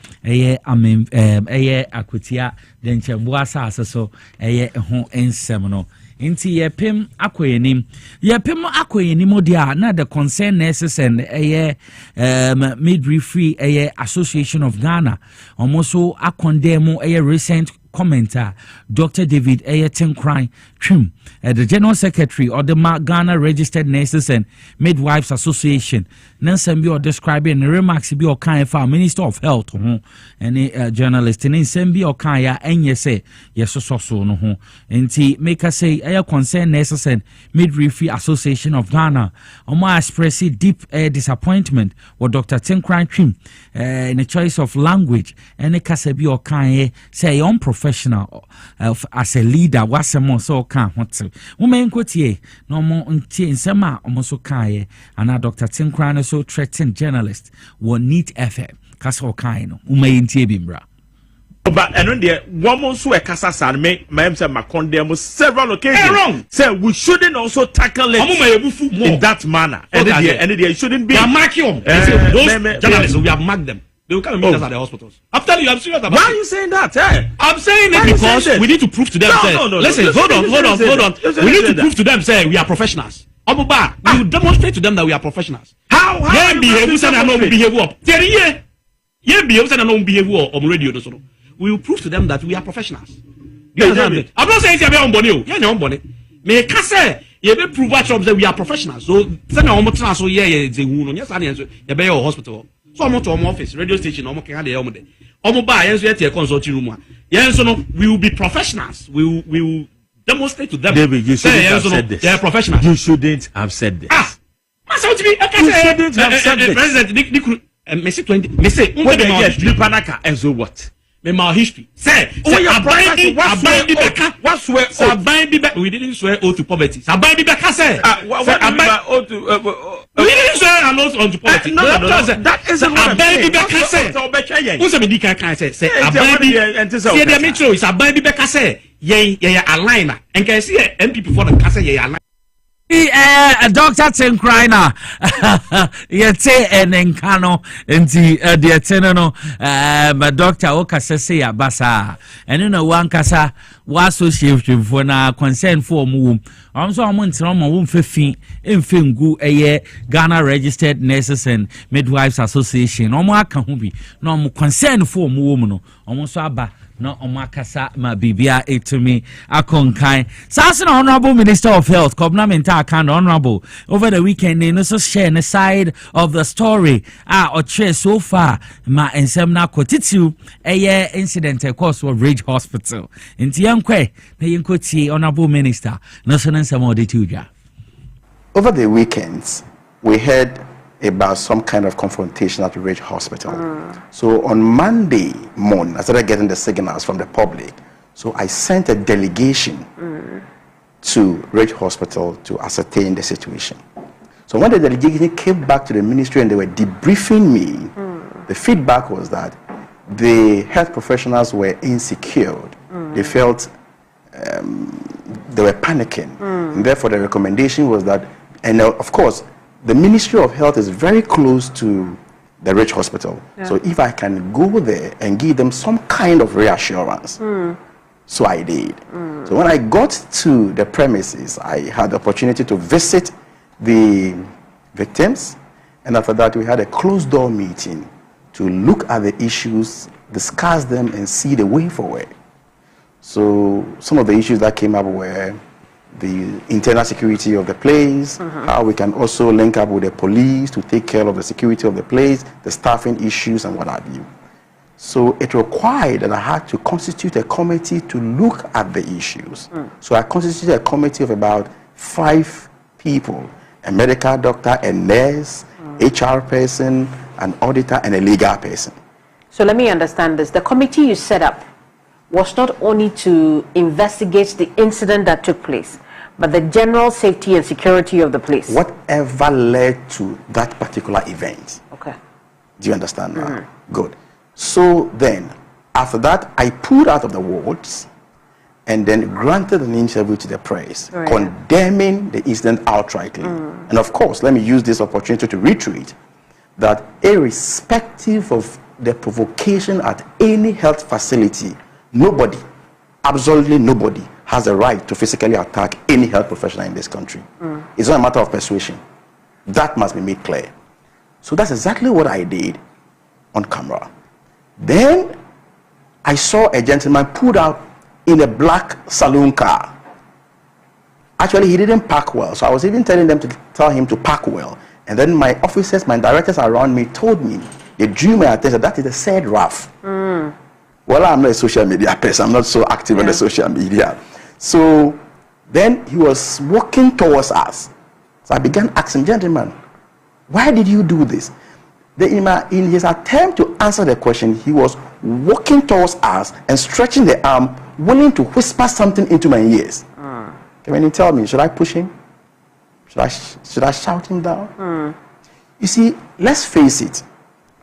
Akwatia den chembo asase so ho ensem no inti yepem akoyenim odia na the concerned nurses and midwifery Association of Ghana almost so akondemo recent commenter Dr. David Tenkran Trim the General Secretary of the Ghana Registered Nurses and Midwives Association Nansen be or describing the remarks be or kind of Minister of Health any journalist in Sembi or Kaya and yes so no and make us say concerned nurses and midwifery Association of Ghana express deep disappointment with Dr. Tenkran Trim in the choice of language and a kasebi or kind say unprofessional as a leader was a more so can what woman quote no more until sema almost kai and Dr. Tenkran so threatened journalists will need effort kaso kaino umayintie bimbra but and there one more so a casa san me say condemn several occasions wrong say we shouldn't also tackle it in that manner and there shouldn't be those journalists we have marked them. They will come and meet us at the hospitals. I'm telling you, I'm serious about it. Why are you saying that? I'm saying it because we need to prove to them. No. Listen, hold on. We need to prove to them, say we are professionals. We will demonstrate to them that we are professionals. How behave we will prove to them that we are professionals. I'm not saying you're on body. You're on body. Me say you be prove that we are professionals. So send our motor so yes, you be your hospital. So I'm to office, radio station, we will be professionals. We will demonstrate to them. David, you shouldn't have said this. They are professionals. You shouldn't have said this. You shouldn't have said this. President, and so what? My history. Say, we didn't swear oath to poverty. We didn't swear an oath to poverty. That isn't what I'm saying. Who's a medical can say? Say, aligner. And can see MPP for the Casa aligner. Dr. Tenkran yete enenkano nti de teneno Dr. Okasese abasa eno na wankasa wa association for na concern for mu so amontra mo wo mfefi emfengu Ghana Registered Nurses and Midwives Association omo aka ho bi na omo concern for mu no omo so aba no omakasa ma bibia etumi akonkan sasa Honorable Minister of Health Kobnamenta Akand Honorable over the weekend no so share the side of the story or share so far ma ensem na kotitu incident course of Ridge Hospital nti yankwe na yenkoti Honorable Minister no so nsem odituja. Over the weekends we heard about some kind of confrontation at the Ridge Hospital. So on Monday morning, I started getting the signals from the public. So I sent a delegation to Ridge Hospital to ascertain the situation. So when the delegation came back to the ministry and they were debriefing me, the feedback was that the health professionals were insecure. They felt they were panicking. And therefore the recommendation was that, and of course, the Ministry of Health is very close to the Ridge Hospital. So if I can go there and give them some kind of reassurance, so I did. So when I got to the premises, I had the opportunity to visit the victims, and after that we had a closed door meeting to look at the issues, discuss them, and see the way forward. So some of the issues that came up were the internal security of the place, how we can also link up with the police to take care of the security of the place, the staffing issues, and what have you. So it required that I had to constitute a committee to look at the issues. So I constituted a committee of about 5 people, a medical doctor, a nurse, HR person, an auditor, and a legal person. So let me understand this. The committee you set up was not only to investigate the incident that took place, but the general safety and security of the place. Whatever led to that particular event. Okay. Do you understand now? Good. So then, after that, I pulled out of the wards and then granted an interview to the press, condemning the incident outrightly. And of course, let me use this opportunity to reiterate that irrespective of the provocation at any health facility, nobody, absolutely nobody, has a right to physically attack any health professional in this country. It's not a matter of persuasion. That must be made clear. So that's exactly what I did on camera. Then I saw a gentleman pulled out in a black saloon car. Actually, he didn't park well, so I was even telling them to tell him to park well. And then my officers, my directors around me told me, they drew my attention, that is the said RAF. Well, I'm not a social media person, I'm not so active on the social media. So then he was walking towards us. So I began asking, gentlemen, why did you do this? In his attempt to answer the question, he was walking towards us and stretching the arm, willing to whisper something into my ears. Can you tell me, should I push him? Should I shout him down? You see, let's face it.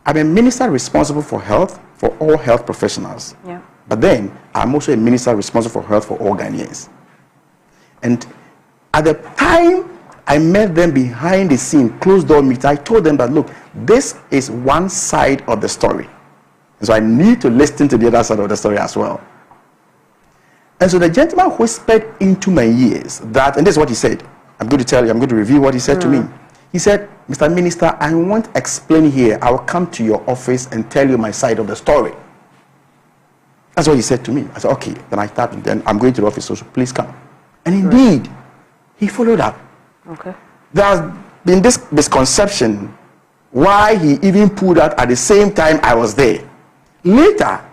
I'm a minister responsible for health for all health professionals. But then, I'm also a minister responsible for health for all Ghanaians. And at the time I met them behind the scene, closed door meeting, I told them that, look, this is one side of the story. And so I need to listen to the other side of the story as well. And so the gentleman whispered into my ears that, and this is what he said. I'm going to tell you, I'm going to review what he said to me. He said, Mr. Minister, I won't explain here. I will come to your office and tell you my side of the story. That's what he said to me. I said, okay. Then I thought, then I'm going to the office, so please come. And indeed, he followed up. Okay. There has been this misconception why he even pulled out at the same time I was there. Later,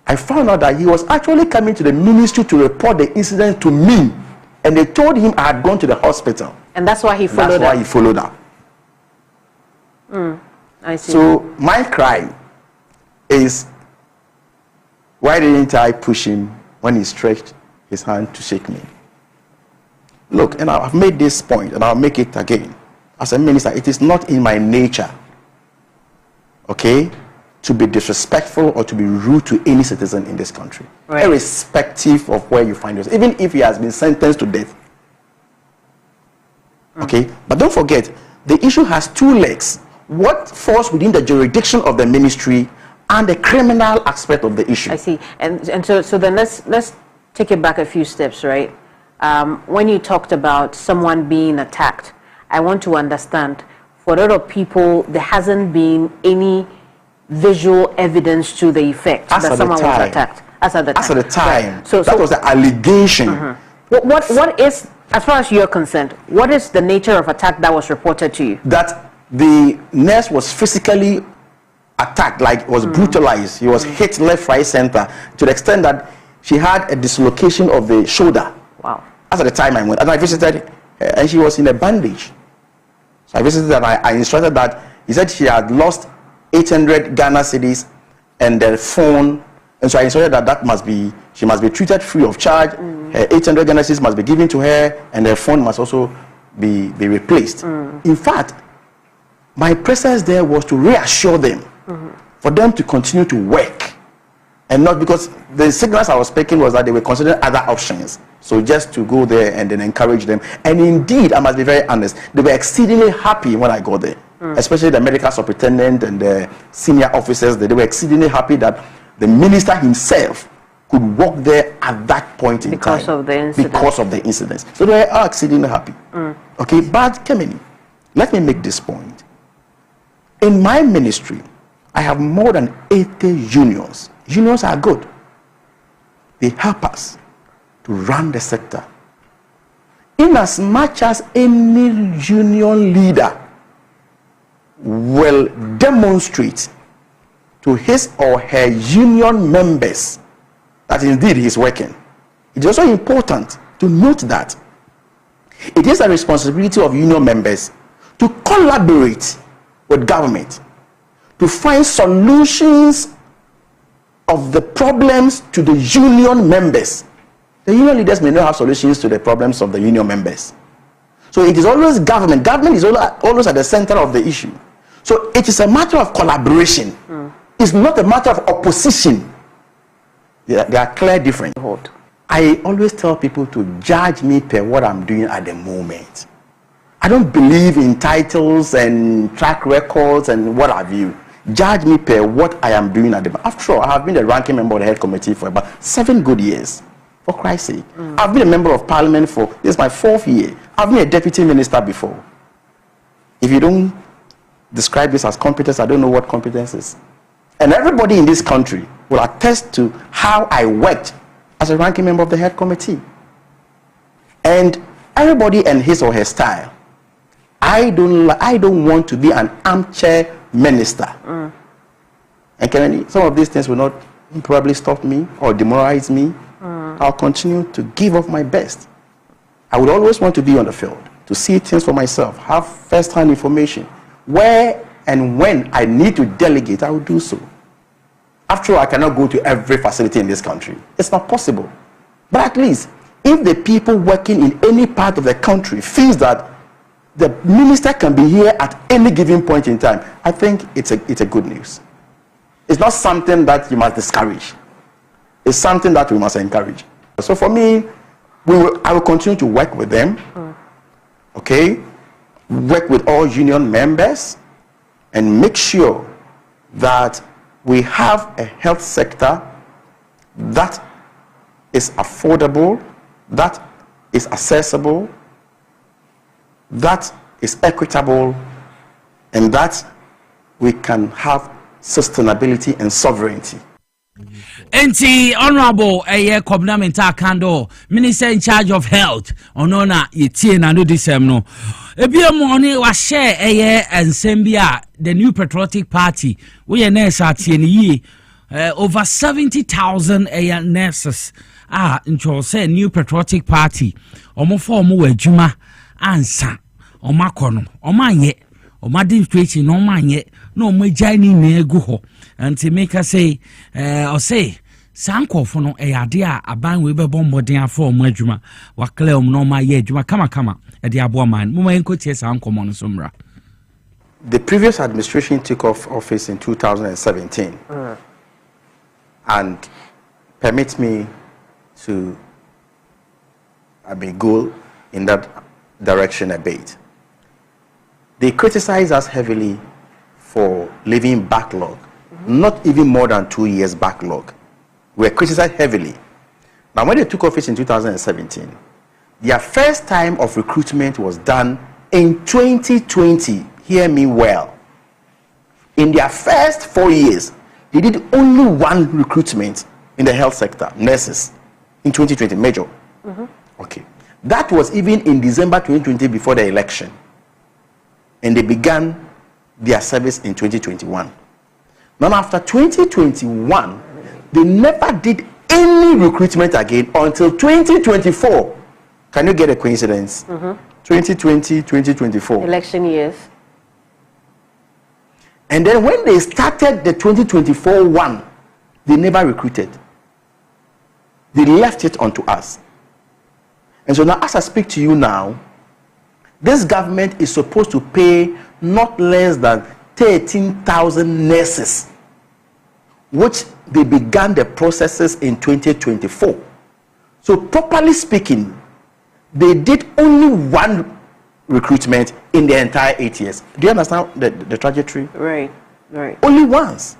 I found out that he was actually coming to the ministry to report the incident to me. And they told him I had gone to the hospital. And that's why he followed up. That's why he followed up. I see. So my cry is, why didn't I push him when he stretched his hand to shake me? Look, and I've made this point, and I'll make it again. As a minister, it is not in my nature, okay, to be disrespectful or to be rude to any citizen in this country, irrespective of where you find yourself, even if he has been sentenced to death. Okay, but don't forget, the issue has 2 legs. What falls within the jurisdiction of the ministry and the criminal aspect of the issue. I see. And so then let's take it back a few steps, right? When you talked about someone being attacked, I want to understand, for a lot of people, there hasn't been any visual evidence to the effect that someone was attacked. As at the time. Right. So that was the allegation. What is, as far as you're concerned, what is the nature of attack that was reported to you? That the nurse was physically attacked, like was brutalized. He was hit left, right, center, to the extent that she had a dislocation of the shoulder. Wow. As at the time I went, and I visited her, and she was in a bandage. So I visited and I instructed that, he said she had lost 800 Ghana cedis and their phone, and so I instructed that she must be treated free of charge. Her 800 Ghana cedis must be given to her, and her phone must also be replaced. In fact, my presence there was to reassure them, for them to continue to work, and not, because the signals I was speaking was that they were considering other options. So just to go there and then encourage them. And indeed, I must be very honest, they were exceedingly happy when I got there, especially the medical superintendent and the senior officers. They were exceedingly happy that the minister himself could work there at that point in because time. Of the incident. Because of the incidents. So they are exceedingly happy. Okay, but Kemini, let me make this point. In my ministry, I have more than 80 unions. Unions are good. They help us to run the sector. In as much as any union leader will demonstrate to his or her union members that indeed he is working, it is also important to note that it is a responsibility of union members to collaborate with government to find solutions of the problems to the union members. The union leaders may not have solutions to the problems of the union members. So it is always government. Government is always at the center of the issue. So it is a matter of collaboration. It's not a matter of opposition. They are clear different. I always tell people to judge me per what I'm doing at the moment. I don't believe in titles and track records and what have you. Judge me per what I am doing at the moment. After all, I have been the ranking member of the head committee for about 7 good years. For Christ's sake. I've been a member of parliament for, this is my 4th year. I've been a deputy minister before. If you don't describe this as competence, I don't know what competence is. And everybody in this country will attest to how I worked as a ranking member of the head committee. And everybody and his or her style. I don't want to be an armchair minister. And some of these things will not probably stop me or demoralize me. I'll continue to give of my best. I would always want to be on the field, to see things for myself, have first-hand information. Where and when I need to delegate, I will do so. After all, I cannot go to every facility in this country. It's not possible. But at least, if the people working in any part of the country feels that the minister can be here at any given point in time, I think it's a good news. It's not something that you must discourage. It's something that we must encourage. So for me, I will continue to work with them. Okay? Work with all union members and make sure that we have a health sector that is affordable, that is accessible, that is equitable, and that we can have sustainability and sovereignty. Enti honorable Kobna Menta Kando, Minister in charge of health, onona yetie na no disem no. Ebiemu oni wa share and Sembia, the new patriotic party. We nurse ye over 70,000 nurses. Ncho say new patriotic party. Omo form we juma ansa. Oma kono, oma ye, oma demonstration no manye, no mo jani na egu ho. Anti make us say or say sanko for no ade a aban we be bombodin afọ omo adwuma wa clear no ma ye adwuma kama e de abo man mo enko tie sanko mo no somra. The previous administration took off office in 2017 and permit me to go in that direction a bit. They criticize us heavily for leaving backlog, not even more than 2 years backlog. We were criticized heavily. Now, when they took office in 2017, their first time of recruitment was done in 2020. Hear me well. In their first 4 years, they did only 1 recruitment in the health sector, nurses, in 2020, major. Okay. That was even in December 2020 before the election. And they began their service in 2021. Now, after 2021, they never did any recruitment again until 2024. Can you get a coincidence? 2020, 2024. Election years. And then when they started the 2024 one, they never recruited. They left it onto us. And so now, as I speak to you now, this government is supposed to pay not less than 13,000 nurses, which they began the processes in 2024. So properly speaking, they did only 1 recruitment in the entire 8 years. Do you understand the trajectory? Right. Only once.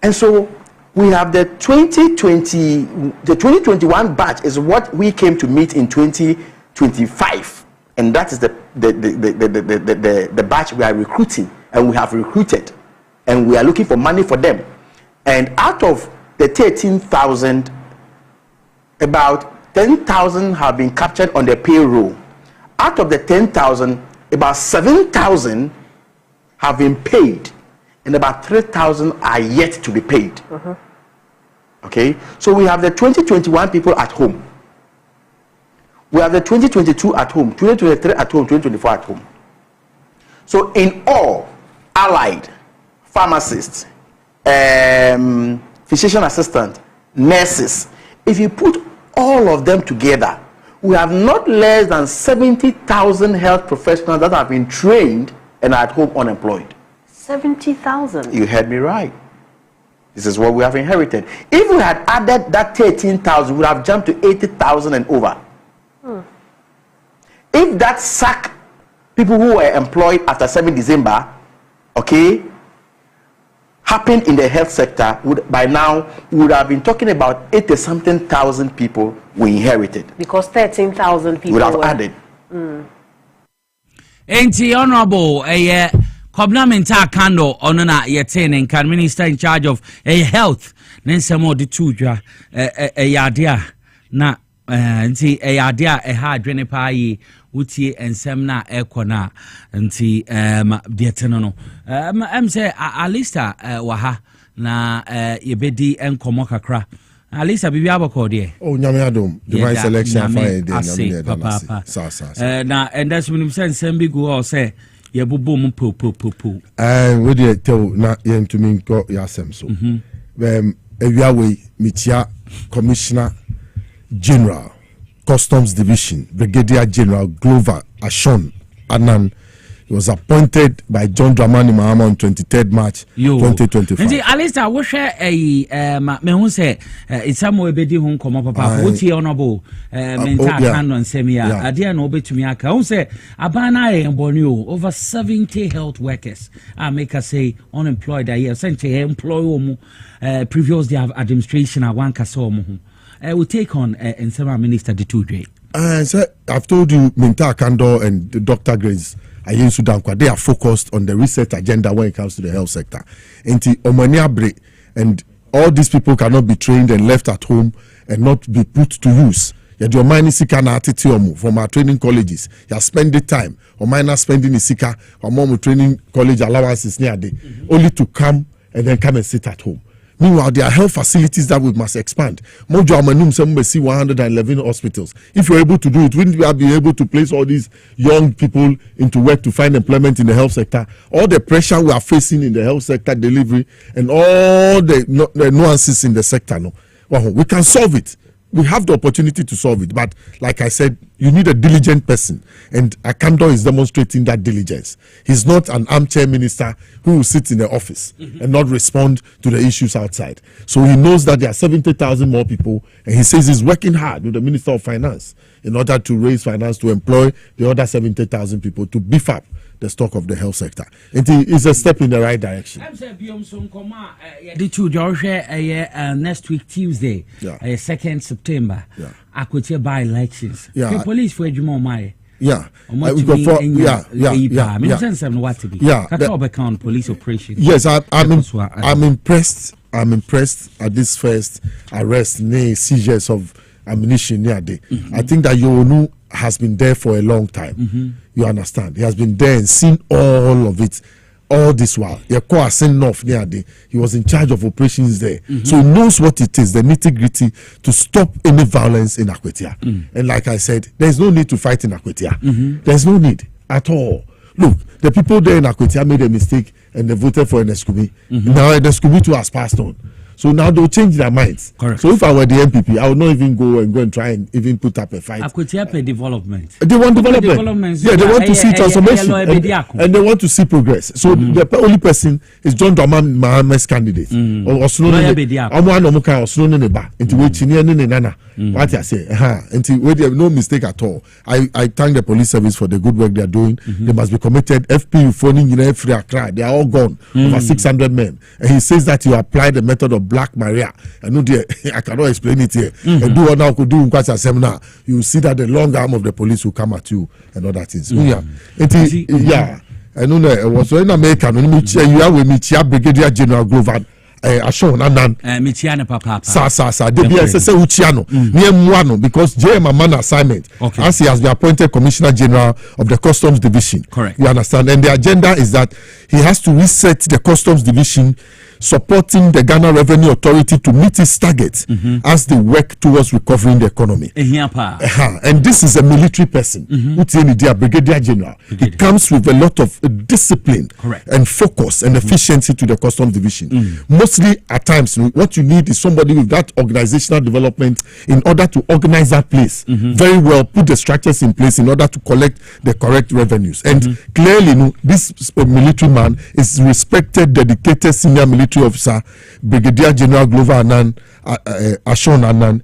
And so we have the 2021 batch is what we came to meet in 2025, and that is the batch we are recruiting, and we have recruited, and we are looking for money for them. And out of the 13,000, about 10,000 have been captured on the payroll. Out of the 10,000, about 7,000 have been paid, and about 3,000 are yet to be paid. Okay, so we have the 2021 people at home. We have the 2022 at home, 2023 at home, 2024 at home. So in all, allied, pharmacists, physician assistant, nurses, if you put all of them together, we have not less than 70,000 health professionals that have been trained and are at home unemployed. 70,000? You heard me right. This is what we have inherited. If we had added that 13,000, we would have jumped to 80,000 and over. If that sack people who were employed after 7 December, okay, happened in the health sector, by now we would have been talking about 80-something thousand people we inherited. Because 13,000 people would have added. Ain't honorable Kobna Minta Kando onana yetene kan minister in charge of health nensemo de tuja yadia na nti yadia ha dwene pa yi wutie ensem na ekona nti de teno no say alista waha na yebedi enkomo kakra alisa bibi abako de nyame adom divine selection fine de nyame papa na endas minim sense bi go say ye bobo mu po we dey tell na ye to me ko Yawson so ewiawe mitia commissioner general customs division brigadier general Glover Ashon Anan. He was appointed by John Dramani Mahama on 23rd March 2025. Nti Alistair wo hwe me hu se isamo ebedi hu nkomo papa wo tie honorable mental kando nsemia ade na obetumi aka hu se abana emboni o over 70 health workers make us say unemployed a year sente employ mu previous the administration awanka so mu we take on nsema minister de Tudwe. So I've told you Minta Kando and Dr. Grace Ayen Sudankwa, they are focused on the research agenda when it comes to the health sector. And all these people cannot be trained and left at home and not be put to use. Your minor sika na atitiomu from our training colleges. You spend the time or minor spending sika or more training college allowances near day only to come and then come and sit at home. Meanwhile, there are health facilities that we must expand. Mojo Amanum see 111 hospitals. If you're able to do it, wouldn't we be able to place all these young people into work to find employment in the health sector? All the pressure we are facing in the health sector delivery and all the nuances in the sector, well, we can solve it. We have the opportunity to solve it, but like I said, you need a diligent person, and Akando is demonstrating that diligence. He's not an armchair minister who will sit in the office and not respond to the issues outside. So he knows that there are 70,000 more people, and he says he's working hard with the Minister of Finance in order to raise finance to employ the other 70,000 people to beef up the stock of the health sector. It is a step in the right direction. Next week Tuesday, 2nd September, Akwatia by elections. The police for Jumo Mai. Police operation. Yes, I'm impressed. I'm impressed at this first arrest, seizures of ammunition near day. I think that Yawson has been there for a long time. You understand? He has been there and seen all of it all this while. He was in charge of operations there. So he knows what it is, the nitty-gritty, to stop any violence in Akwatia. And like I said, there's no need to fight in Akwatia. There's no need at all. Look, the people there in Akwatia made a mistake and they voted for an Eskumi. Now an Eskumi too has passed on. So now they'll change their minds. Correct. So if I were the MPP, I would not even go and try and even put up a fight. Akwatia development. They want development. Yeah, they want to see transformation and they want to see progress. So the only person is John Dramani Mahama's candidate. What I say, no mistake at all. I thank the police service for the good work they are doing. They must be committed. FPU phoning in every Accra, they are all gone. Over 600 men. And he says that you apply the method of called Black Maria. I know I cannot explain it here. And do what now could do in quite a seminar. You will see that the long arm of the police will come at you and other things. Yeah. I know I was in America. You are with me, Brigadier General Grover. Ashon Anan. Michiana Papa. Sa. They be say Uchiano. Near Mwano because JM a man assignment. Okay. As he has been appointed Commissioner General of the Customs Division. Correct. You understand? And the agenda is that he has to reset the Customs Division, supporting the Ghana Revenue Authority to meet its targets as they work towards recovering the economy. And this is a military person, Brigadier General. He comes with a lot of discipline and focus and efficiency to the Customs Division. Mostly at times, what you need is somebody with that organizational development in order to organize that place very well, put the structures in place in order to collect the correct revenues. And clearly, this military man is respected, dedicated senior military officer, Brigadier General Glover Anan, Ashon Anan,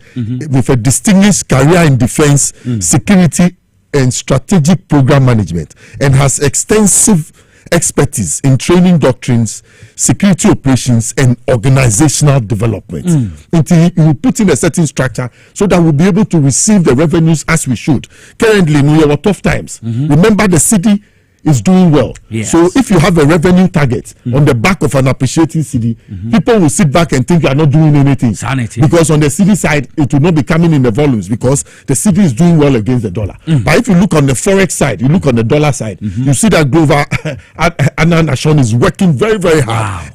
with a distinguished career in defense, security, and strategic program management, and has extensive expertise in training doctrines, security operations, and organizational development. Until you put in a certain structure so that we'll be able to receive the revenues as we should. Currently, we have tough times. Remember, the city is doing well. Yes. So if you have a revenue target on the back of an appreciating city, people will sit back and think you are not doing anything. Sanity. Because on the city side, it will not be coming in the volumes because the city is doing well against the dollar. But if you look on the forex side, you look on the dollar side, you see that Glover Anan Ashon is working very, very hard.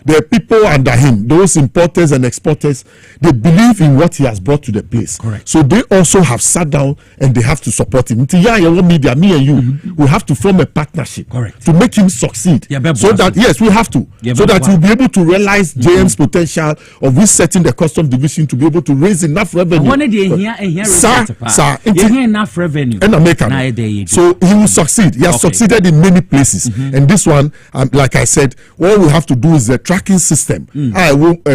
The people under him, those importers and exporters, they believe in what he has brought to the place. Correct. So they also have sat down and they have to support him. Media, me and you, we have to form a partnership. Correct. To make him succeed. So that, yes, we have to. So that he'll be able to realize JM's potential of resetting the Customs Division to be able to raise enough revenue. Enough revenue. So he will succeed. He has succeeded in many places. And this one, like I said, all we have to do is the tracking system.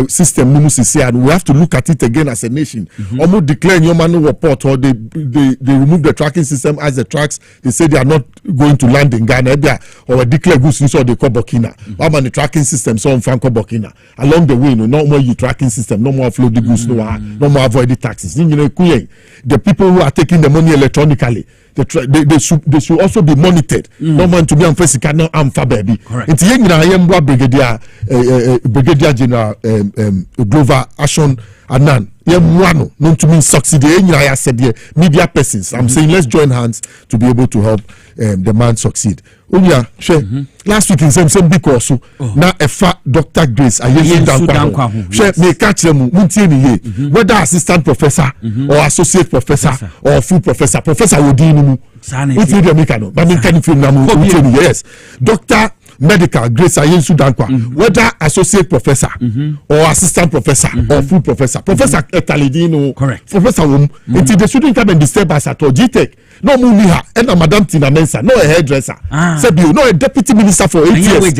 System and we have to look at it again as a nation. Almost declare your man report, or they remove the tracking system as the tracks. They say they are not going to land in Ghana, or declare goods so they call Burkina. I'm on the tracking system, so I'm Franco Burkina. Along the way, no more you tracking system, no more flow the goods, no more avoid the taxes. The people who are taking the money electronically, they should also be monitored. No man to be on face can amfa baby. It's Brigadier General Glover Ashon Anan. Not to mean succeed. I said media persons. I'm saying let's join hands to be able to help the man succeed. Last week in same big also now Dr. Grace me catch them whether assistant professor or associate professor or full professor within yes, Dr. Medical Grace Ayensu Dankwa, whether associate professor or assistant professor or full professor, Professor Etalidino, correct, Professor until they shouldn't come and disturb us at all. GTech, no Muniha, and a Madame Tina Mensa, no a hairdresser, Sebio, no a deputy minister for 8 years,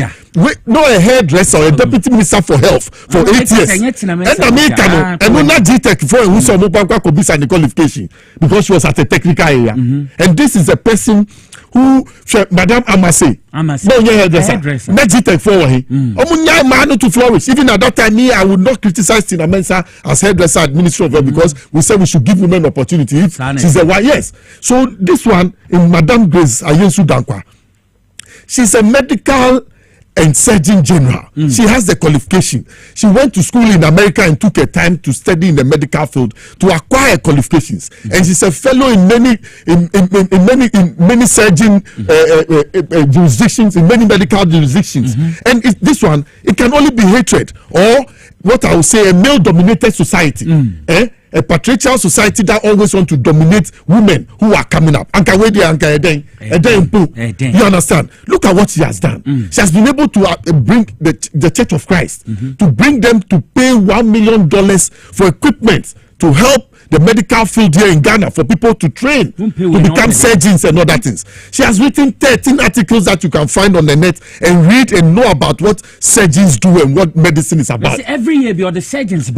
no a hairdresser or a deputy minister for health for 8 years, and American, and not GTech for who saw Mubaka Kobisa and the qualification because she was at a technical area, and this is a person who Madame Amase, no hairdresser, not GTech for him. Man to flourish. Even at that time, I would not criticize Tina Mensa as hairdresser at Ministry of Health because we said we should give women opportunity. She's a wife, yes. So this one in Madame Grace Ayensu Dankwa, she's a medical and surgeon general. She has the qualification. She went to school in America and took her time to study in the medical field to acquire qualifications. And she's a fellow in many surgeon jurisdictions, in many medical jurisdictions. And this one, it can only be hatred or what I would say a male-dominated society. A patriarchal society that always want to dominate women who are coming up. You understand? Look at what she has done. She has been able to bring the Church of Christ, to bring them to pay $1 million for equipment to help the medical field here in Ghana for people to train to become surgeons and other things. She has written 13 articles that you can find on the net and read and know about what surgeons do and what medicine is about. Every year, the surgeons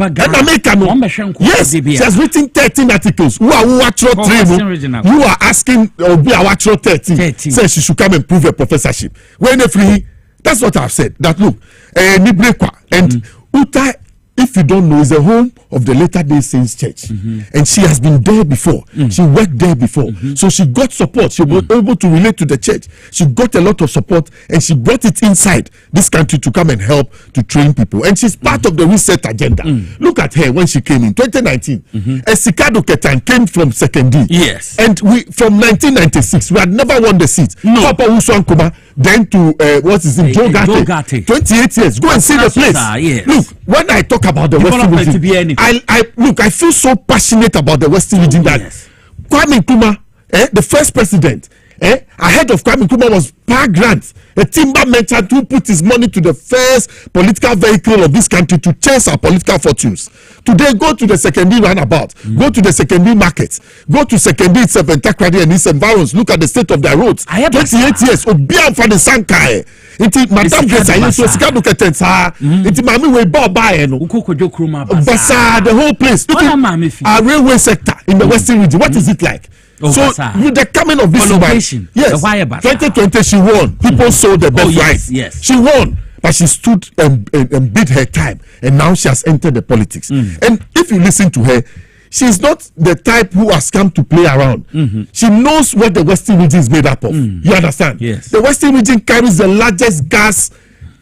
yes, she has written 13 articles. You are asking or be our 13 says she should come and prove a professorship. When free, that's what I've said. That look, and Uta you don't know, is the home of the Latter Day Saints Church. And she has been there before. She worked there before. So she got support. She was able to relate to the church. She got a lot of support, and she brought it inside this country to come and help to train people. And she's part of the reset agenda. Look at her when she came in 2019. Esikado Ketan came from Secondary. Yes. And we from 1996, we had never won the seat. No. Papa Uswan Kuma, then to what is it? Joe Gate. 28 years. Go and see the place. Yes. Look, when I talk about the Western region, I feel so passionate about the Western region that Kwame Nkrumah, the first president, ahead of Kwame Nkrumah was Pa Grant, a timber merchant who put his money to the first political vehicle of this country to chase our political fortunes. Today, go to the secondary roundabout, go to the secondary market, go to secondary itself and Takrady and its environs. Look at the state of their roads. 28 years. Obian for the Sankai. Inti Madam Grace Ayeso Sikado Ketensa. Inti Mami we buy no. Basa, the whole place. Look at our railway sector in the Western region. What is it like? So with the coming of this woman, yes, 2020 she won. People saw the best right. Yes, she won, but she stood and bid her time, and now she has entered the politics. And if you listen to her, she's not the type who has come to play around. She knows what the Western region is made up of. You understand? Yes. The Western region carries the largest gas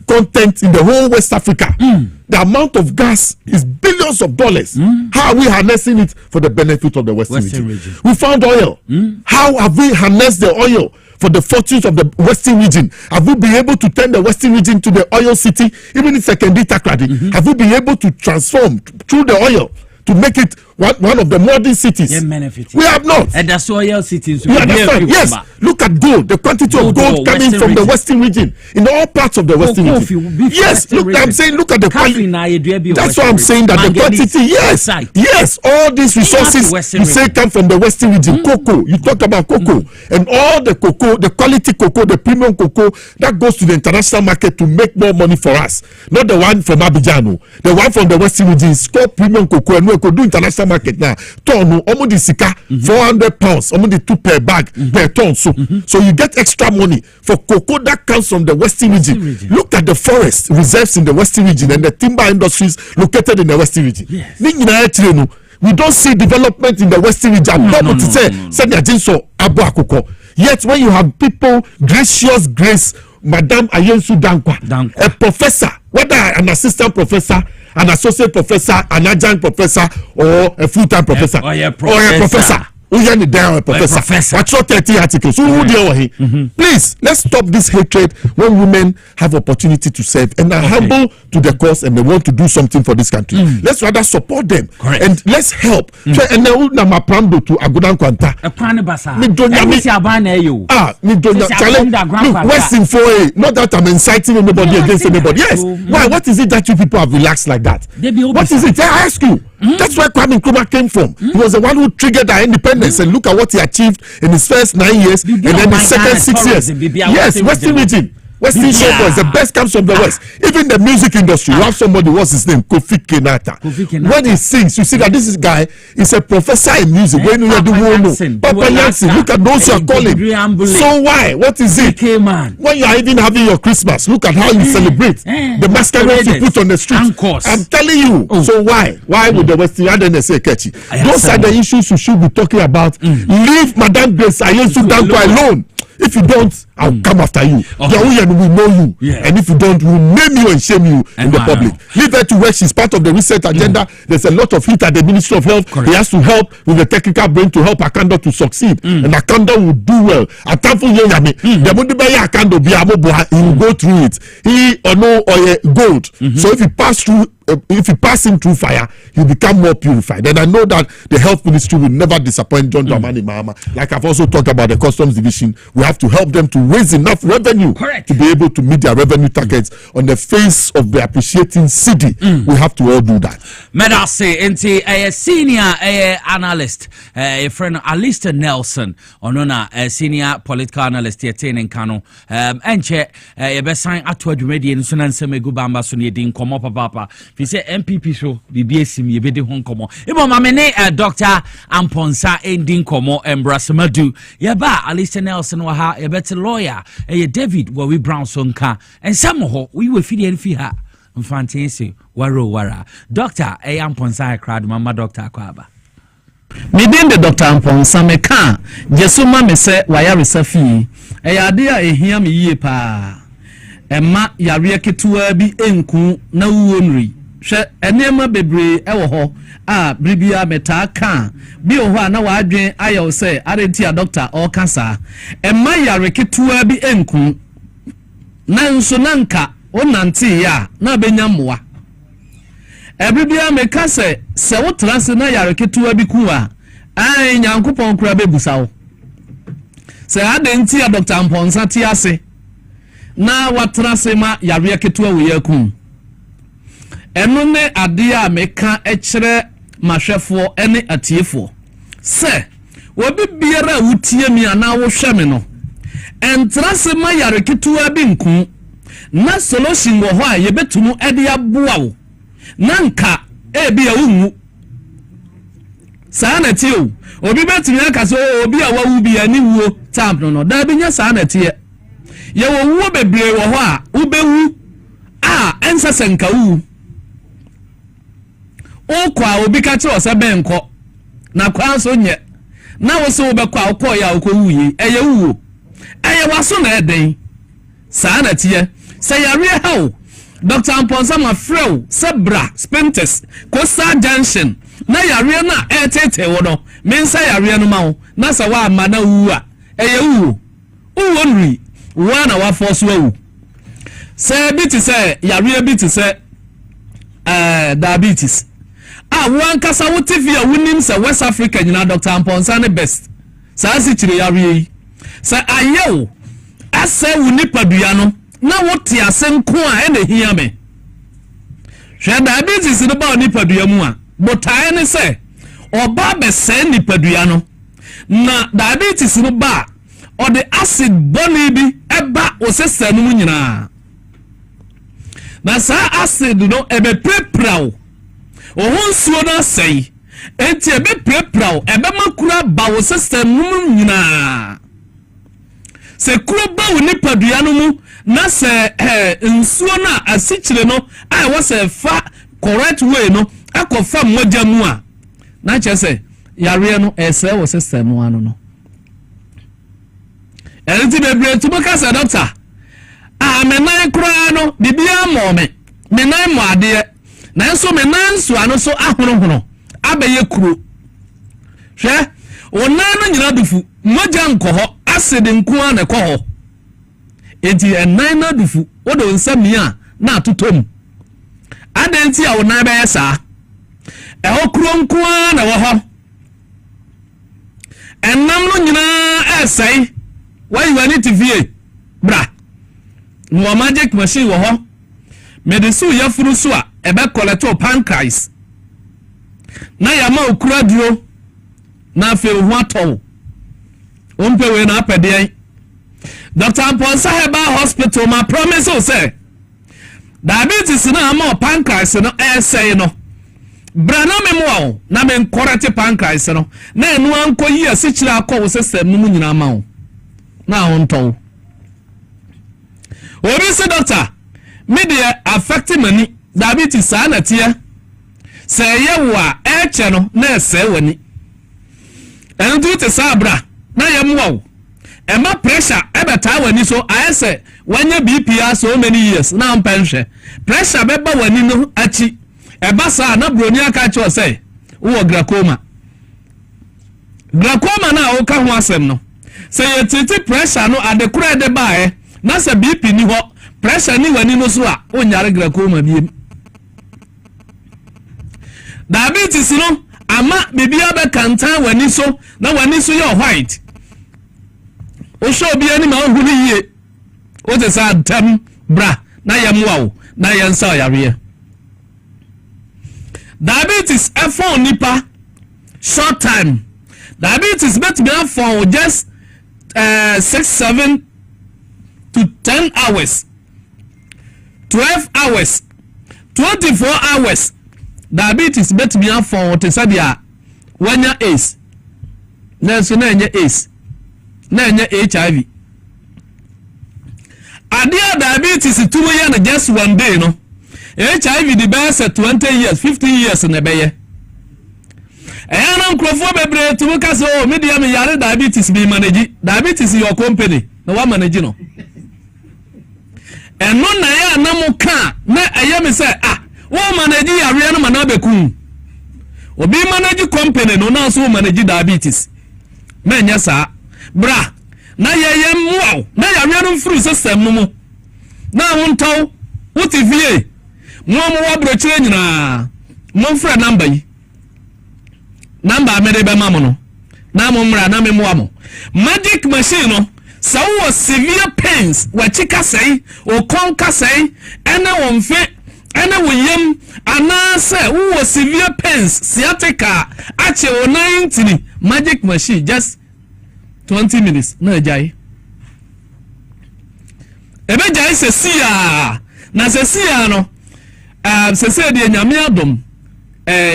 content in the whole West Africa. The amount of gas is billions of dollars. How are we harnessing it for the benefit of the Western region? We found oil. How have we harnessed the oil for the fortunes of the Western region? Have we been able to turn the Western region to the oil city? Even in Secondary Takrady, have we been able to transform through the oil to make it one of the modern cities? We have not. And that's oil cities. You understand? Yes. Look at gold. The quantity of gold coming from the Western region in all parts of the Western region. Yes. Look, I'm saying, look at the quantity. That's why I'm saying that the quantity. Yes. Yes. All these resources you say come from the Western region. Cocoa. You talk about cocoa and all the cocoa, the quality cocoa, the premium cocoa that goes to the international market to make more money for us. Not the one from Abidjan. The one from the Western region is called premium cocoa, and we could do international market now. Ton, almost the sika, 400 pounds, almost the 2 per bag per ton. So you get extra money for cocoa that comes from the Western region. Look at the forest reserves in the Western region and the timber industries located in the Western region. Yes. We don't see development in the Western region. Yet when you have people, gracious Grace, Madam Ayensu Dankwa, a professor, whether an assistant professor, an associate professor, an adjunct professor, or a full-time professor, or a professor. Professor. What's your 30 articles? Please, let's stop this hatred when women have opportunity to serve and are humble to the cause and they want to do something for this country. Let's rather support them. Correct. And let's help. And now to Agudan Kwanta. Look, West Info, not that I'm inciting anybody against anybody. Yes. Why? What is it that you people have relaxed like that? What is it? I ask you. That's where Kwame Nkrumah came from. He was the one who triggered our independence, and look at what he achieved in his first 9 years and then his second 6 years. Yes, Western region. Western showboys, the best comes from the West. Even the music industry, you have somebody, what's his name? Kofi Kenata. When he sings, you see that this guy is a professor in music. When you do Papa Yawson, look at those you are calling. So why? What is it? When you are even having your Christmas, look at how you celebrate. The masquerades you put on the street. I'm telling you. So why? Why would the Western say catchy? Those are the issues you should be talking about. Leave Madam Grace Ayesu Dankwa alone. If you don't, I'll come after you. We know you. And if you don't, we'll name you and shame you in the public. Leave her to work. She's part of the research agenda. There's a lot of heat at the Ministry of Health. He has to help with the technical brain to help Akanda to succeed. And Akanda will do well. The Mundibaya Akanda he will go through it. He or no or gold. So if you pass him through fire, he'll become more purified. And I know that the health ministry will never disappoint John Dramani Mahama. Like I've also talked about the customs division, we have to help them to raise enough revenue to be able to meet their revenue targets on the face of the appreciating city. We have to all do that. Medase into a senior analyst, a friend Alistair Nelson, onona a senior political analyst here in Kano. Enche a best sign at what you ready in Sunan Semegubamba Sunny Din Komo Papa. If you say MPP show, BBSM, you be the home como. Imo mamene Dr. Amponsa ending como Embrasamadu. Yaba Alistair Nelson waha a better lawyer, a David where we Brown Sonka, and somehow we will feed and fee her. mfantisi wara doctor amponsa crowd mama doctor Akwaba midin the doctor amponsa me ka jesuma me se waya resafi ade a ehia me yie pa emma yare ketewa bi enku na wuonri hwe enema bebre ewo ho a bribia meta ka bi o ho na wadwen ayo se arenti a doctor o kasa emma yare ketewa bi enku na nso nanka onanti ya na benya moa ebribia meka se wotrase na yare ketewa bi kuwa ai nyankopon kura bebusawo se adenti a doctor amponsa ti ase na watrase ma yare ketewa wo yakum eno ne ade a meka ekire mahwefo ene atiefo se obi biara wutie mi ana wo hwe me no entrase ma yare ketewa bi nku na solution wo ho a yebetumu ede aboa wo nanka ebi a wunwu saa na tie o obi betumi aka so obi a wawu bi ani wuo tamp no da bi nya saa na tie ye wo wuo bebre wo ho a ubewu a ensesenka wu o kwa obi ka che ose benko na kwa so nye na wo so obekwa okọ ya okọ wuyi eye wuo eye waso na eden saa na tie say yare how Dr. Amponsa Mafreu Sebra Spentes Kosa Junction na yare na etete wo no mensa yare no ma wo na sa wa ma na wu a eye wu wonri wa na wa force wu say biti say yare biti say diabetes wan kasa wo TV a wunim say West Africa nyina Dr. Amponsa ne best sa si chire yare yi say ayewo asa wu nipadua no na wote asenko a ene hia me hwe diabetes no ba nipadua mu a botae ne se oba be se nipadua no na diabetes no ba o de acid boni bi eba osesa no mu nyina na sa acid no ebe prepraw o honsuo na sei enti ebe prepraw ebe makura ba osesa no mu nyina se kuro ba wo nipadua no mu na se nsuo na asichire no a wo se fa correct way no akofa moja mu a na che se yare no ese wo system no anu no enti bebre tu boka se doctor a menan kura no bibia mo me menan mo ade na enso menan so anu so ahonohono abeye kuro hwe onan no nyina dufu moja nkoho acid nko a na ekoho enti enan na dufu odo nsamia na atotom adenti a onan be yesa ehokro nko a na wo ho enam no nyina esai wani TV bra no magic machine wo ho medicine yafuru so a ebe collect pancreas na yama okura duro na fe ho atọ ompe we na apede Dr. Amponsa Heba Hospital ma promise o say diabetes na ama pancreas no essay no bra na memo na men correct pancreas no na enu anko yi asichira akọ system no nyina ma o na honto obi se doctor media affect mani diabetes na tie say ye wo a eche no na ese wani enu tu te sabra na ye mo ema pressure ebeta wani so ayese wanya BP so many years na ampenhwe pressure beba wani no achi eba sa na broni aka cho say wo glaucoma na o ka ho asem no say yetiti pressure no adekura de bae na say BP ni ho pressure ni wani no so a onyare glaucoma biem diabetes no ama bibia be kantan wani so na wani so your white o show bi ani ma ohuru yie o te sa tam bra na yamwa na yansa yare diabetes phone nipa short time diabetes bet me for just 6-7 to 10 hours 12 hours 24 hours diabetes bet me for te sa dia wanya ace na so na nya ace na nya HIV adia diabetes tuwo ya na just one day no HIV the best 20 years 50 years na beye na nkrofo bebre to ka so media me yare diabetes be manage diabetes your company na wa manage no eno na ya na mo ka na eye me say wo manage yare no mana beku obi manage company no na so manage diabetes menya sa bra na ye wow na yare no free system no mo na wontaw wuti vie mo wa brochire nyina mo fra number yi number amede be ma mo no na mo mra na me mo amo magic machine no so wo severe pains wa chika sei o konka sei ene wo mfe ene wo yem ana se wo severe pains sciatica ache o 90 magic machine just 20 minutes na jai ebe jai se sia na se sia no se se de nyame adom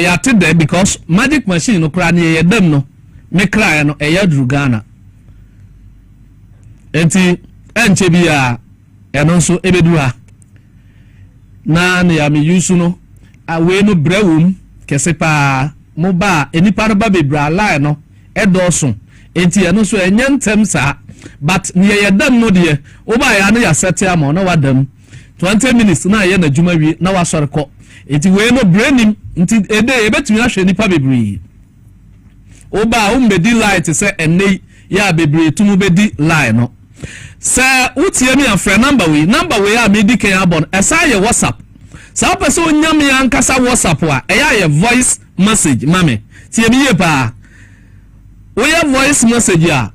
ya te there because magic machine no kra na ye dem no me kra no ya duru Ghana enti enche bia eno so ebedu ha na ya me yusu no awe no brewum kese pa mo ba enipa no ba bebra line no edoso enti eno so enyentem sa but ye dem no de wo ba ya no ya set am na wadam 20 minutes na ye na juma wi na wa sore ko enti we no brainim enti ede ebetumi ahwe nipa bebri oba umbedi light se enne ya bebri tumu bedi line no se utie mi afre number we ya me dike ya bon esa ye WhatsApp sa person nyam ya nkasa WhatsApp wa eya ye voice message mame tie mi ye pa we ya voice message ya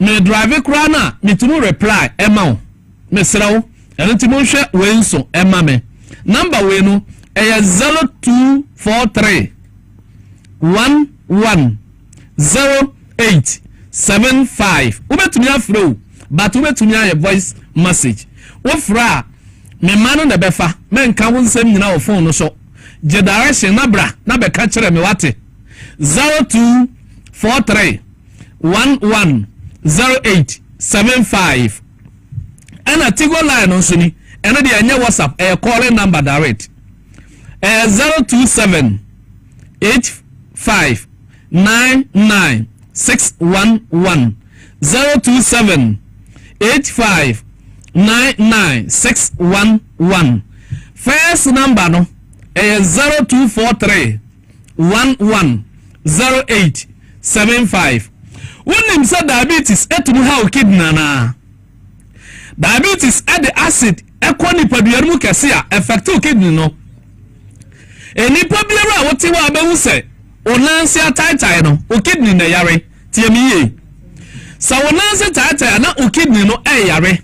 me drive kra na me tumu reply ema me srawo eno ti mo hwe we nso ema me number we no eya 0243 110875 ubetumi afro but ubetumi aye voice message wo fra me manu na befa me nka wo nsem nyina wo phone no so je direction na bra na be ka kire me wate 0243 110875 ana tigo line no so ni ena de anya WhatsApp calling number direct 027 85 99 611 027 85 99 611 first number no 0243 110875 wonim say diabetes etum how kidney na diabetes at the acid ekoni paduaru mu kese a affect kidney no enipa biara wote wa abehu se onansi ataitai no o kidney na yare tiemiye sa onansi ataitai na o kidney no yare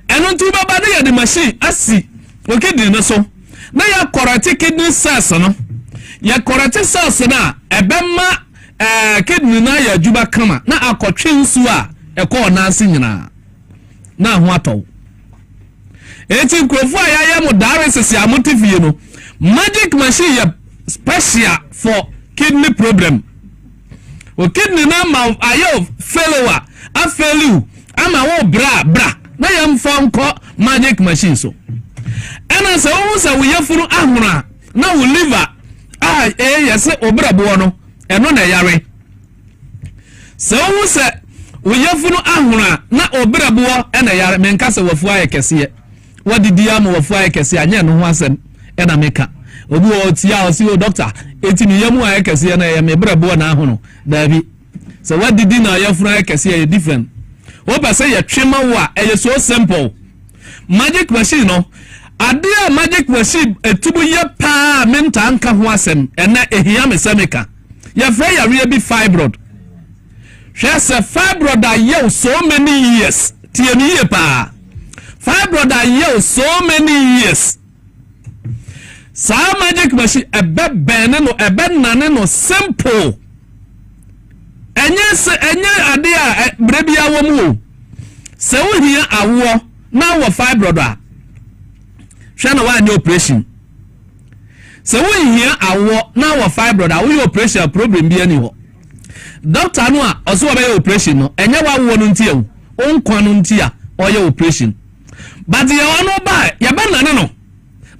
eno ntu baba na ya machine asi o kidney no so na ya correct kidney cells no ya correct cells na ebema kidney na ya juba kama na akotwe nsu a ekọ onansi nyina na ho atọ eti nkrofo a ya mo dialysis ya motivie no magic machine ya special for kidney problem o kidney na ma ayo failure a failure ama wo bra na ya mfonko magic machine so ena se wo se wo yefunu ahura na wo liver yese obrabo no eno na yare se wo se wo yefunu ahura na obrabo ena yare menka se wafu aye kese wadidi am wafu aye kese anya no ho asem ena meka obi o tia o si o doctor eti mi yamu aye kese na ya me brabo na ahunu dabi so wadidi na yefunu aye kese ye different o ba say ya twema wa e so simple magic machine no adia magic machine etubu ye pa menta anka ho asem ena ehia mesemeka ya frɛ ya re bi fibroid hwɛ sɛ fibroid ayew so many years tie mi ye pa fibroid ayew so many years sa magic machine ebebene no ebenane no simple enye adia brebia wo mu sɛ wo hia awo na wo fibroid a hwɛ na wa any operation sɛ wo hia awo na wo fibroid a wo operation problem bi ani ho doctor no a oso wa be operation no enye wa wo no ntia wo onkwa no ntia oye operation but ye ono ba ya ba nane no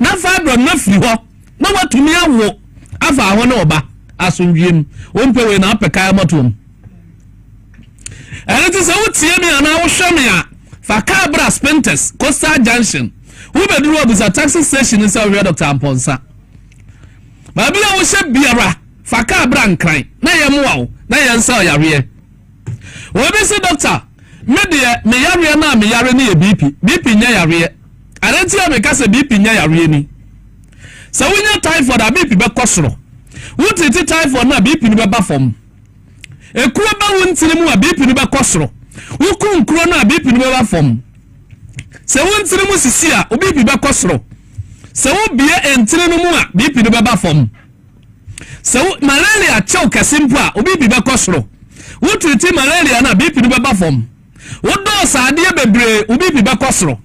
na fibro na firi ho na watumi awo afa ho na oba asomdwem ompe we na apeka motom enti se wotie me ana wo hwe me a fa cabra spentes coastal junction wo beduru obusa taxi station nsa wo Dr. Amponsa ba bia wo hye biara fa cabra nkran na ye moa na ye nsa yare wo bi se doctor me de me yare na me yare ne ye BP nya yare arenti ya me ka se BP nya yare ni se wonya typhoid a BP be kosoro wo titi typhoid na BP ni be ba fom ekuo ba wo ntiri mu a BP ni be kosoro wo kun kuro na BP ni be ba fom se wo ntiri mu sisi a BP be kosoro se wo bie entiri no mu a BP ni be ba fom se wo malaria chew kasimpo a BP be kosoro wo titi malaria na BP ni be ba fom wo do saade bebre BP be kosoro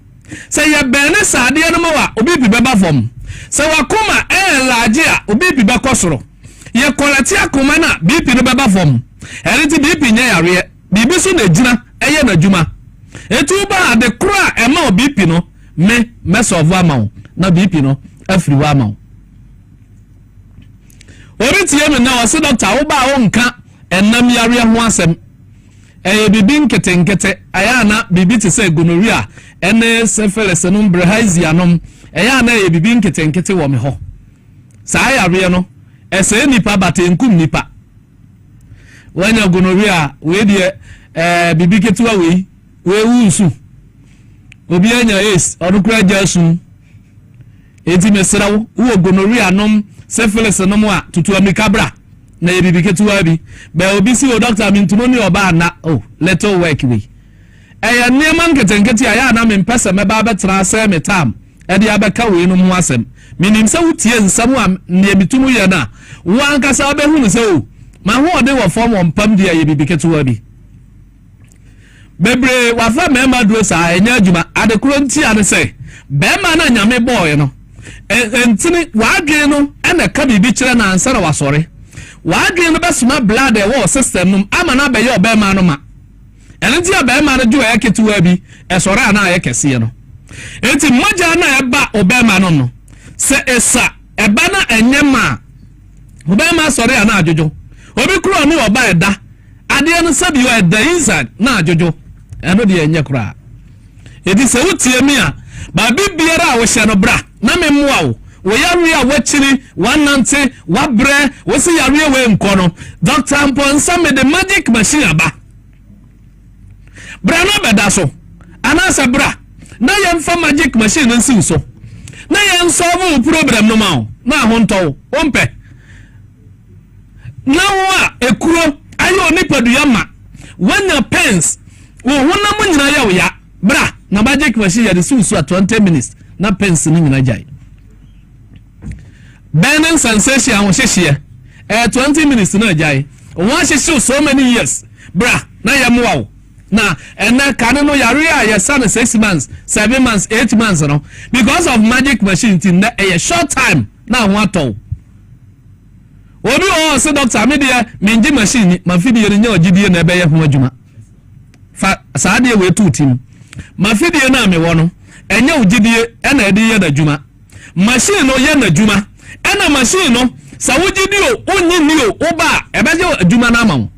se ye bene saade no mu a BP be ba fom se wakoma laje a BP be kosoro ye quality akoma na BP no be ba fom eriti BP nya yare bibi so na gina eye na djuma etu ba de kura ema BP no me solve amount na BP no afri wa amount oriti ye me na wase doctor wo ba wo nka enam yare ho asem eye bibi nkete aya na bibi te se gonorrhea ene syphilis no brehazia no eye na ye bibi nkete wo me ho saa yare no ese nipa batenkum nipa wanya gonorrhea we de bibi ketuwa we wunsu obi anya ace odukura jasun eti mesrawo wo gonorrhea nom syphilis nom a tutu amikabra na ye bibi ketuwa bi be obi si o doctor mi ntumo ni oba na little work we eya niema nketenkete aya na me mpese me ba betra se me tam e de abeka we no mu asem minim se wutie nsam a ne bitumu ye na wan kasa be hunu se o ma ho de wo form on pam dia ye bibi ketuwa bi bebre wafa mema duro sa enya adwuma adekuro nti ade se bema na nyame boy no entini waadwe no ena ka bibi kire na ansa na wasore waadwe no besuma blood e wo system no ama na be ye obema no ma enti obema no jo ketuwa bi esore ana ye kese no enti moja na eba obema no se esa eba na enyema obema sore ana ajojo obi kuro no oba eda ade no sabi o eda inside na ajojo eno de enye kura edi se wutie mi a ba bibiara a wo hye no bra na me moa wo yare a wachiri wanante wabre wo se yare we nko no Dr. Amponsa me the magic machine aba bra no beda so anasa bra na yemfa magic machine nsi so na yen solve problem no ma na honto ompe na wa ekuro ayo nipadu yama when pens wo hona mo nyina ya wo ya bra na magic machine ya de susu at 20 minutes na pens ni nyina jai burning sensation wo hyehye 20 minutes na jai wo hyehye so many years bra na ya mo wo na ena kanu no yare a ya san 6 months 7 months 8 months no because of magic machine tin na a short time na ho ato obi o se doctor me de minji machine ma fidie nya ogidie na ebe ye ho adwuma fa saade we tutim ma fidie na me wo no enya ogidie na ede ye na adwuma machine no ye na adwuma ena machine no sa wogidie o onyi ni o oba ebe je adwuma na amawo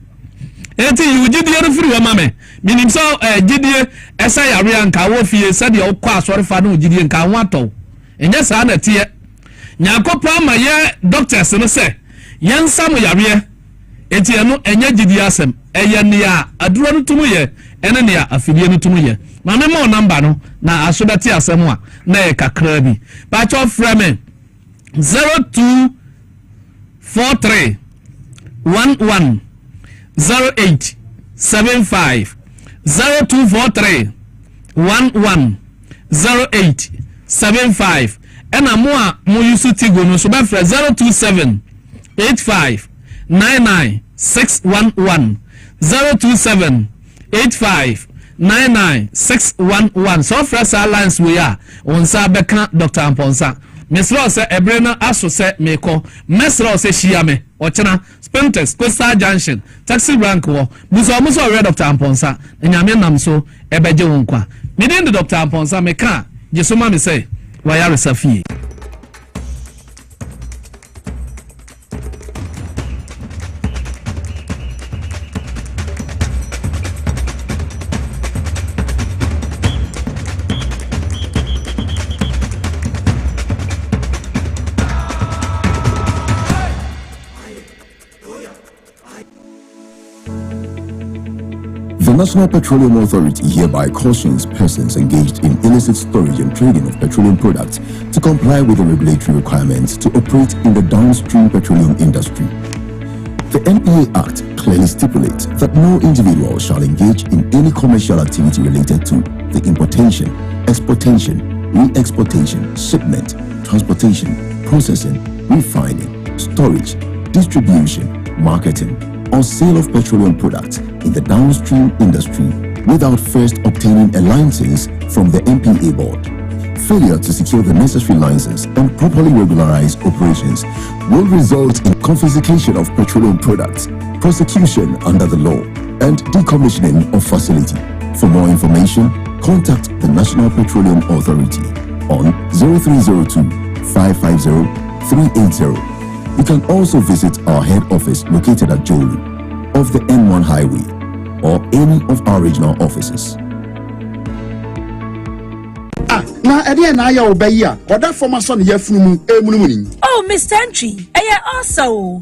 enti ogidie no firi wa mame minim so gidie esa yare anka wo fie se de o kwa asore fa na ogidie nka ho ato enya sa na tie nyakopa ma ye doctors no se yen sam yare enti eno enya gidie asem eye ne a aduro no tumu ye ene ne a afidie no tumu ye ma me mo number no na asodati asem a na e kakra bi ba cho frame 0243 11 0875 0243 11 0875 ena mo a mo yusu tigo no so ba fra 027 85 99 611 027 85 99 611 so fresh alliance we are on sa beka Dr. Amponsa mesro se ebrena aso se meko mesro se shiame ochena Spintex Coastal Junction taxi rank wo muso re Dr. Amponsa nyame nam so ebeje wonkwa midin Dr. Amponsa meka jesoma me say waya resafie National Petroleum Authority hereby cautions persons engaged in illicit storage and trading of petroleum products to comply with the regulatory requirements to operate in the downstream petroleum industry. The NPA Act clearly stipulates that no individual shall engage in any commercial activity related to the importation, exportation, re-exportation, shipment, transportation, processing, refining, storage, distribution, marketing, or sale of petroleum products in the downstream industry without first obtaining a license from the NPA board. Failure to secure the necessary license and properly regularize operations will result in confiscation of petroleum products, prosecution under the law, and decommissioning of facility. For more information, contact the National Petroleum Authority on 0302 550 380. You can also visit our head office located at Jolu off the N1 highway or any of our regional offices. Na ede na ya obeya oda former son yefunu emunumuni. Oh Mr. Entry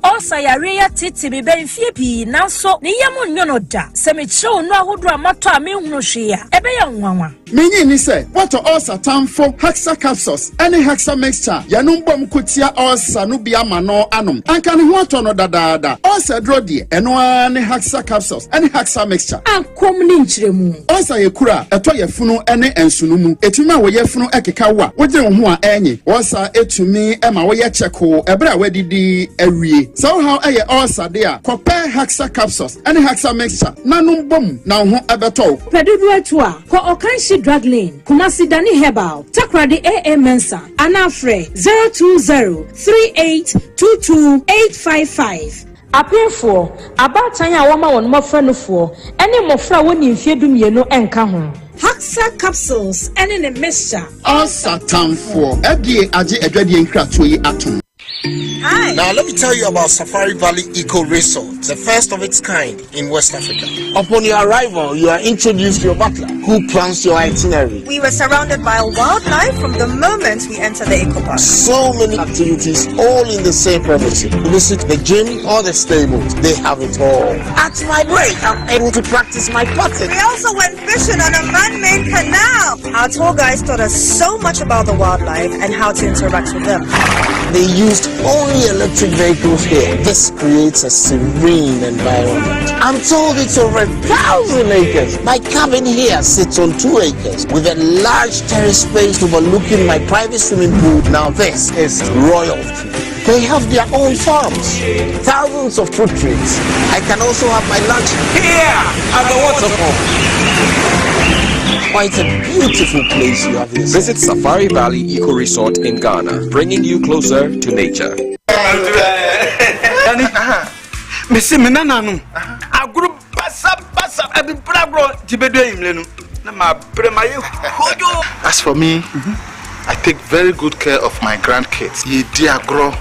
also yare ya titi me ben fie pi nanso ne yemu nyono da se me chew no ahodo amato a me hunu hwe a ebe ya nwanwa Menyi ni se what ulcer tamfo hexa capsules any hexa mixture yanum bom kutia ulcer no bia ma no anom anka ne ho ato no dadaada ulcer dro de eno ani hexa capsules any hexa mixture ankom ni nchiremu ulcer yekura eto yefunu ene ensunumu etuma wo yefunu ekeka wa wogye wo ho a enyi ulcer etumi ema wo ye cheko ebra wadidi awie so how eye ulcer de a kope hexa capsules any hexa mixture nanum bom na ho ebeto pedudu etu a ko okanshi drug lane Kumasi Dani Herbal Takradi AA Mensa Anafre 02038228855 Apefo abatan ya wama won mofra no fo ene mofra woni mfie dumienu enka ho Haxa capsules ene ne mixture all satan for edie age edwadie nkrato yi atom. Hi. Now let me tell you about Safari Valley Eco Resort, the first of its kind in West Africa. Upon your arrival, you are introduced to your butler, who plans your itinerary. We were surrounded by wildlife from the moment we entered the eco park. So many activities, all in the same property. Visit the gym or the stables, they have it all. At my break, I'm able to practice my putting. We also went fishing on a man-made canal. Our tour guides taught us so much about the wildlife and how to interact with them. They used only electric vehicles here. This creates a serene environment. I'm told it's over 1,000 acres. My cabin here sits on 2 acres with a large terrace space overlooking my private swimming pool. Now this is royalty. They have their own farms, thousands of fruit trees. I can also have my lunch here at the waterfall. Quite a beautiful place you have here. Visit Safari Valley Eco Resort in Ghana, bringing you closer to nature. As for me, I take very good care of my grandkids. Ye dear grow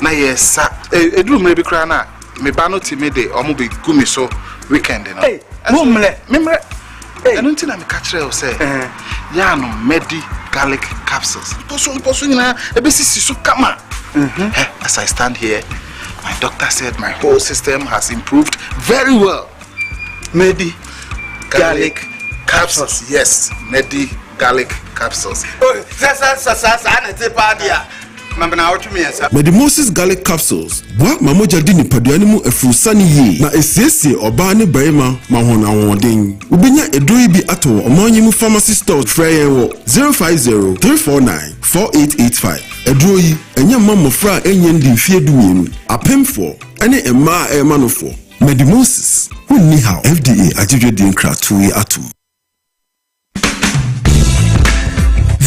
na yes edu maybe crana me bano timide omo be gumi so weekend no. Hey, memre I don't think I'm a catcher or say, Yano, Medi, garlic capsules. As I stand here, my doctor said my whole system has improved very well. Medi, garlic capsules. Yes, Medi, garlic capsules. Medimosis garlic capsules. Wa mamoja dini paduanimu efrusani ye na esiesie oba ne barima mahona wodin. Ubinya edoi bi ato omanyimu pharmacy store frey wo 050-349-4885. Edoi enya mamofra enye ndi mfie dumienu. Apemfo ene emma emanofo. Medimosis wonni how FDA ajidwe di nkratoe atu.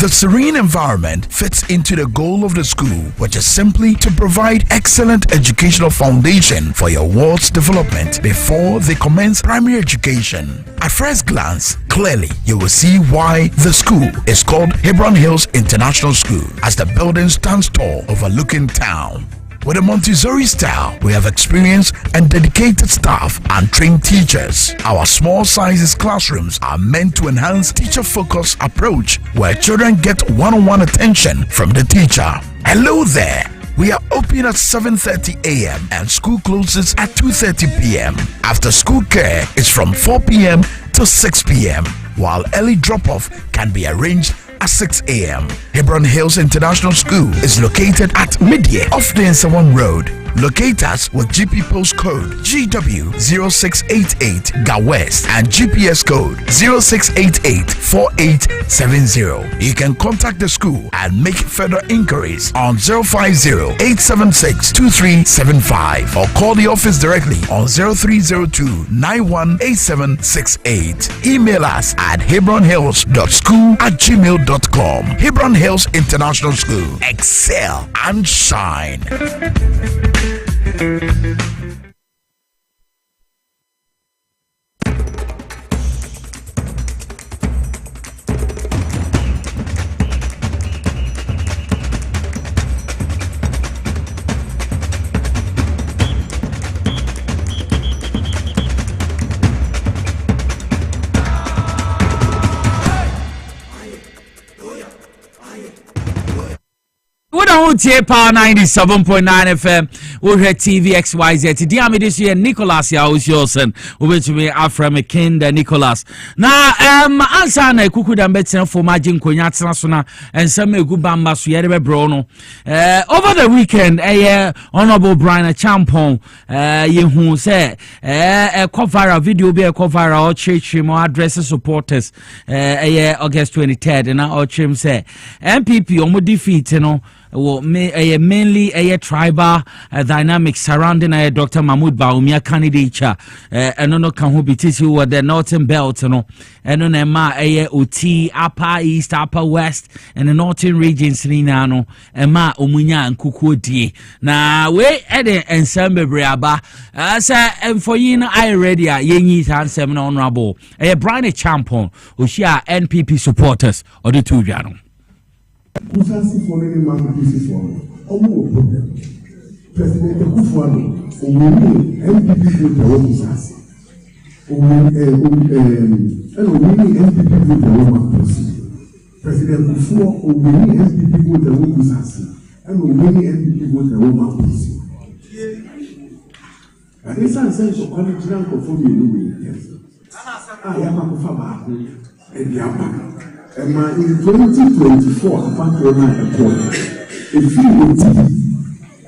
The serene environment fits into the goal of the school, which is simply to provide excellent educational foundation for your ward's development before they commence primary education. At first glance, clearly you will see why the school is called Hebron Hills International School, as the building stands tall overlooking town. With a Montessori style, we have experienced and dedicated staff and trained teachers. Our small sizes classrooms are meant to enhance teacher-focused approach where children get one-on-one attention from the teacher. Hello there. We are open at 7:30 a.m. and school closes at 2:30 p.m. After school care is from 4 p.m. to 6 p.m., while early drop-off can be arranged at 6 a.m. Hebron Hills International School is located at Midye off the Nsawam Road. Locate us with GP postcode GW0688 GA West and GPS code 06884870. You can contact the school and make further inquiries on 050-876-2375 or call the office directly on 0302-918768. Email us at hebronhills.school@gmail.com. Hebron Hills International School. Excel and shine. Power 97.9 FM. We're here TV XYZ. Today I'm this year Nicholas Yawson. Over to me Afra McKinder Nicholas. Now answer na kuku da better for margin konya tsana and some good bamba so yere brono. Over the weekend honorable Brian Champon yehu say cover a video be a cover or church mo address supporters August 23rd and our chim say MPP omo defeat no mainly a tribal dynamics surrounding Dr. Mahmoud Baumia candidature and no can who be teaching what the northern belt no and on ma OT upper east upper west and the northern regions no ma omunya and kukuodi na we ede ensemble briaba and for you I ready yenyi ansem na honorable Brian Champon oshia NPP supporters or the two jano Kusasi for any man pieces for problem. President Kufuano, MPP vote the wrong Kusasi. MPP vote the wrong policy. President Kufuano, MPP vote the wrong Kusasi. MPP vote the wrong policy. And this sense of quality conform you yes. I am a Faba and Yapa. In 2024, apart from that, if you will see,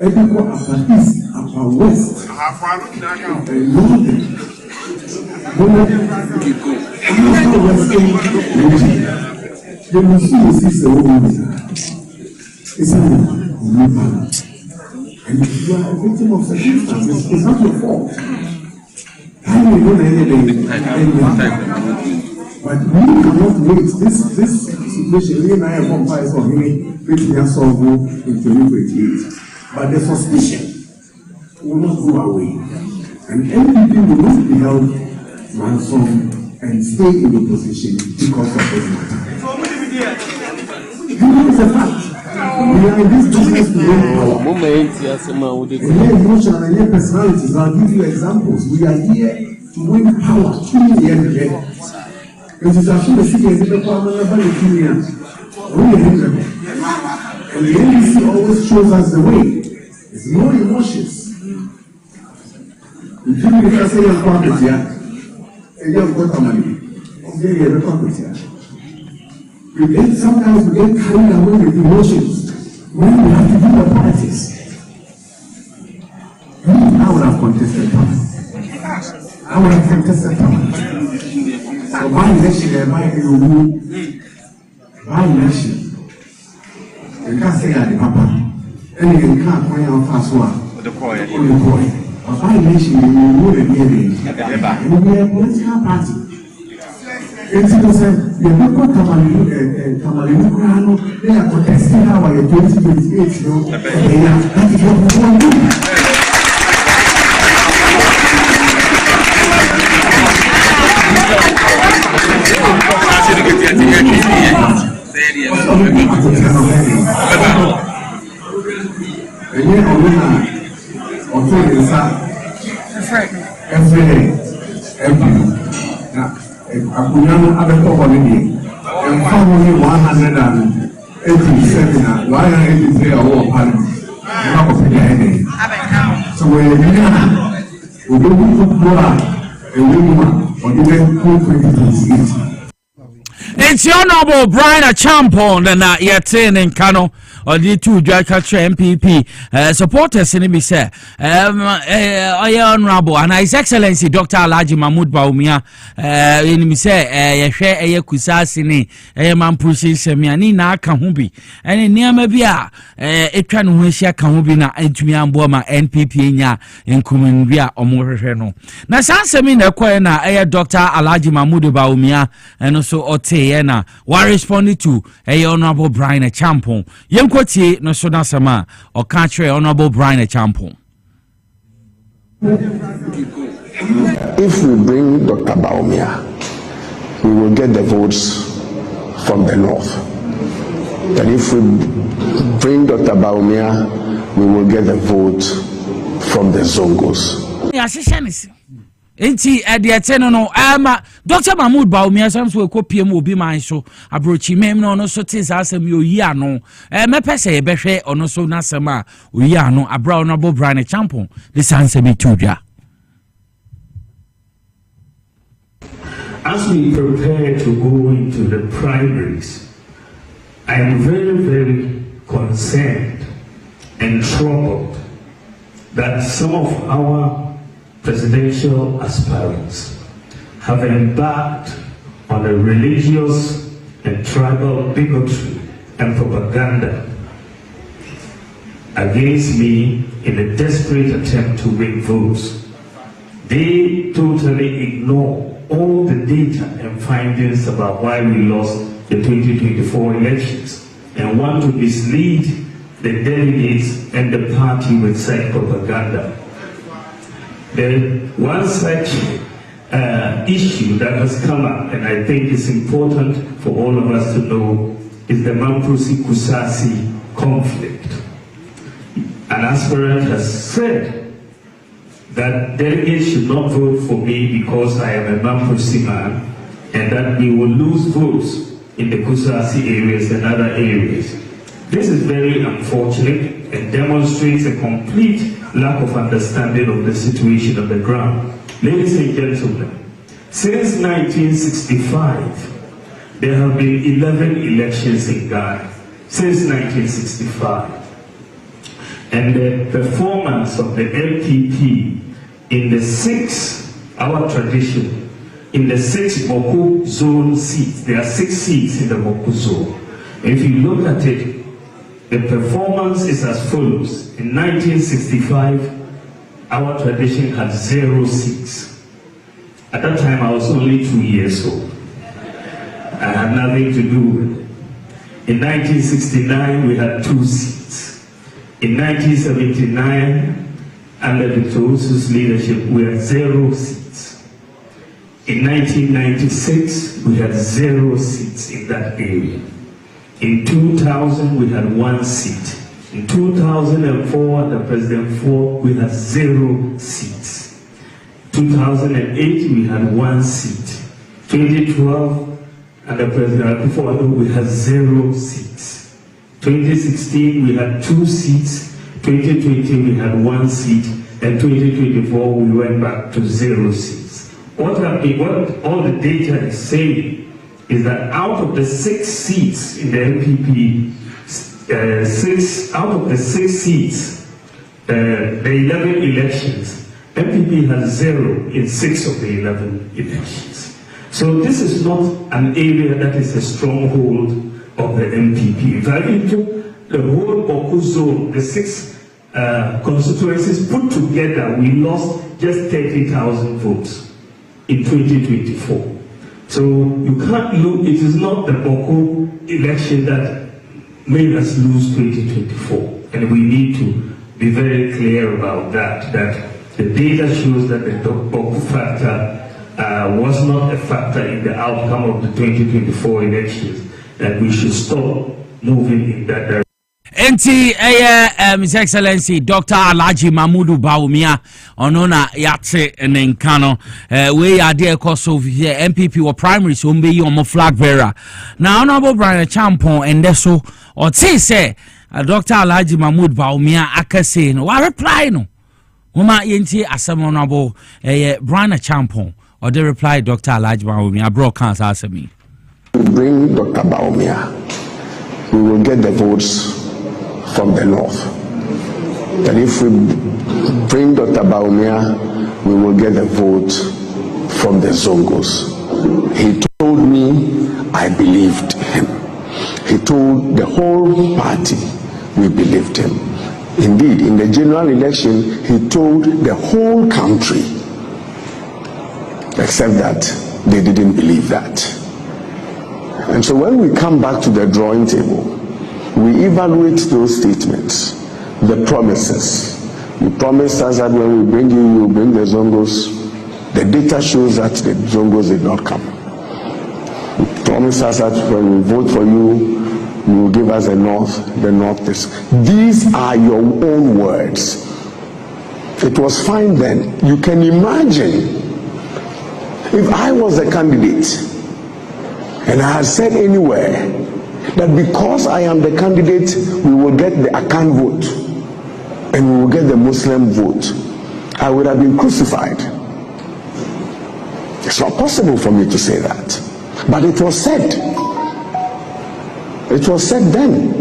everyone upper east, upper west, and northern, they will see the sister woman. It's a new balance. And if you are a victim of circumstances, it's not your fault. How do you know anything? But we cannot wait. This situation, we and I have vampires for many people solve in 2028. But the suspicion will not go away. And MPP will not be held ransom and stay in the position because of this matter. It's a fact. We are in this business to win power. And here emotional and here personalities. I'll give you examples. We are here to win power. In the end. It is actually the city as if the power of the Union. And the NDC always shows us the way. It's no emotions. If you can say you're corporate here, and you've got money, okay, you're a corporate here. Sometimes we get carried away with emotions when we have to do the politics. I would have contested power. I would have contested power. So by election, by election, you can't say that the papa, and you can't point out fast one. The boy. But by election, you know the beginning. And we are a political party. And so you have not Tamale Krano, they are protesting now by 2028, you know, that is what we want to do. Akwatia abeko holiday and family 187 183 award parliament na ko fi dey so we need we do football and we or even 2028. It's Honorable Brian Achampon na yɛte ne nka no ɔde tu dwa ka kyerɛ MPP supporters ne bi sɛ ɔyɛ Honorable and His Excellency Dr. Alhaji Mahmood Bawumia ɛnim sɛ yɛhwɛ ɛyɛ kusasi ne ɛyɛ mampusi sɛmia ne na aka ho bi ɛne nneɛma bi a etwa ne ho ahyia ka ho bi na entumi amboa ma NPP nya nkumenwi a ɔmo hwehwɛ no na sansɛmi na ɛkɔɛ na ɛyɛ Dr. Alhaji Mahmood Bawumia ɛno so ɔte na wa respond to Honorable Brian Achampon yenkotie no so na sama o ka kire Honorable Brian Achampon. If we bring Dr. Bawumia, we will get the votes from the north. And if we bring Dr. Bawumia, we will get the vote from the Zongos. Yeah, enti ediete no Dr. Mahmood Bawumia samso we kopie mu obi man so abrochi mem no so te asem yo yi ano me pese ye behwe ono so na asem a oyi ano abra Honorable Brian Achampon this answer be tudwa. As we prepare to go into the primaries, I am very, very concerned and troubled that some of our presidential aspirants have embarked on a religious and tribal bigotry and propaganda against me in a desperate attempt to win votes. They totally ignore all the data and findings about why we lost the 2024 elections and want to mislead the delegates and the party with such propaganda. The one such issue that has come up, and I think is important for all of us to know, is the Mamprosi-Kusasi conflict. An aspirant has said that delegates should not vote for me because I am a Mamprosi man, and that we will lose votes in the Kusasi areas and other areas. This is very unfortunate and demonstrates a complete lack of understanding of the situation on the ground. Ladies and gentlemen, since 1965, there have been 11 elections in Ghana. Since 1965. And the performance of the LPP in the our tradition, in the 6 Boko zone seats, there are 6 seats in the Boko zone. If you look at it, the performance is as follows. In 1965, our tradition had 0 seats. At that time, I was only 2 years old. I had nothing to do with it. In 1969, we had 2 seats. In 1979, under the Tosu's leadership, we had 0 seats. In 1996, we had 0 seats in that area. In 2000, we had 1 seat. In 2004, under President Ford, we had 0 seats. 2008, we had 1 seat. 2012, under President Akwatia, we had 0 seats. 2016, we had 2 seats. 2020, we had 1 seat. And 2024, we went back to 0 seats. What all the data is saying is that out of the 6 seats in the MPP, out of the 6 seats, the 11 elections, MPP has 0 in 6 of the 11 elections. So this is not an area that is a stronghold of the MPP. In fact, it took the whole Boko zone, the 6 constituencies put together, we lost just 30,000 votes in 2024. So you can't look, it is not the Boko election that made us lose 2024. And we need to be very clear about that the data shows that the Boko factor was not a factor in the outcome of the 2024 elections, that we should stop moving in that direction. Enti His Excellency Dr. Alhaji Mahmood Bawumia onona yate nenkano we ade koso here MPP or primary so mbe yi omo flag bearer na Honorable Brian Achampon ende so o ti say Dr. Alhaji Mahmood Bawumia akase no wa reply no Homa yenti asem Honorable Brian Achampon or they reply Dr. Alhaji Baumia broadcast as me. We bring Dr. Baumia, we will get the votes from the north. And if we bring Dr. Baumia, we will get the vote from the Zongos. He told me I believed him. He told the whole party we believed him. Indeed, in the general election, he told the whole country, except that they didn't believe that. And so when we come back to the drawing table, we evaluate those statements, the promises. You promised us that when we bring you, you bring the Zongos. The data shows that the Zongos did not come. You promised us that when we vote for you, you will give us the north this. These are your own words. It was fine then. You can imagine if I was a candidate and I had said anywhere that because I am the candidate, we will get the Akan vote and we will get the Muslim vote, I would have been crucified. It's not possible for me to say that. But it was said. It was said then.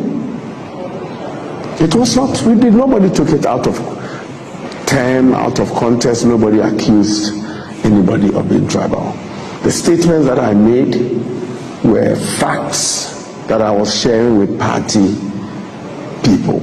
It was not, nobody took it out of term, out of context. Nobody accused anybody of being tribal. The statements that I made were facts that I was sharing with party people.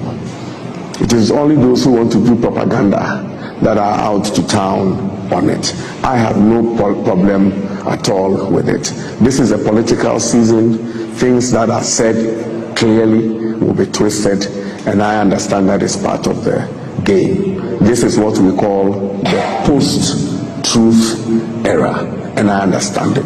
It is only those who want to do propaganda that are out to town on it. I have no problem at all with it. This is a political season. Things that are said clearly will be twisted, and I understand that is part of the game. This is what we call the post-truth era, and I understand it.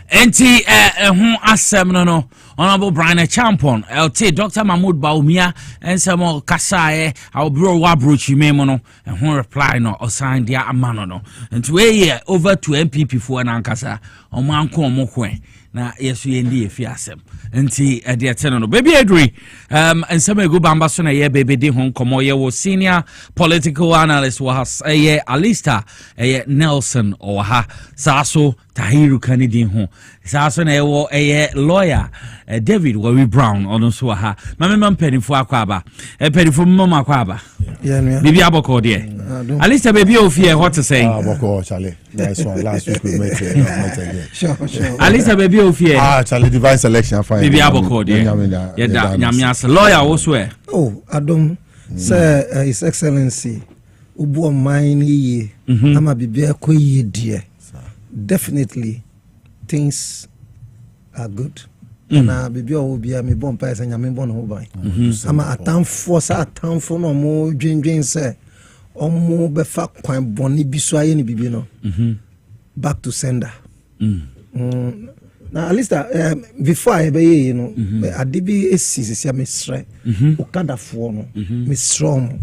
Enti asem no Honorable Brian Champon LT Dr. Mahmoud Baumia and some kasae our bro wabrochi memono and who reply no or sign dia amano no and to a year over to MPP for an ankasa or manko mokwe na yesu yendi efiasem enti de ateno no baby Adri and some go bamba so na ye baby de hon komo ye wo senior political analyst was Alista Nelson or ha saso Tahiru Kennedy ho saso na ewo lawyer David Worry Brown on so ha mama mpeni fo akwaba peni fo mama akwaba bibi aboko de Alista baby ofie what to say aboko chale nice one last week we met again sure Alista baby ofie chale divine selection fine bibi aboko de yeah nyamias lawyer wo so adom sir his excellency ubu mine ye ama bibi akoyi die definitely things are good. Na bibi o bia me bon pa esa nyame bon ho ban. Ama atamfo sa atamfo no mo dwendwen se omo be fa kwan boni bi so aye ni bibi no. Back to sender. Na Alista before I be ye no adibi esisi mesre okadafo no mesrom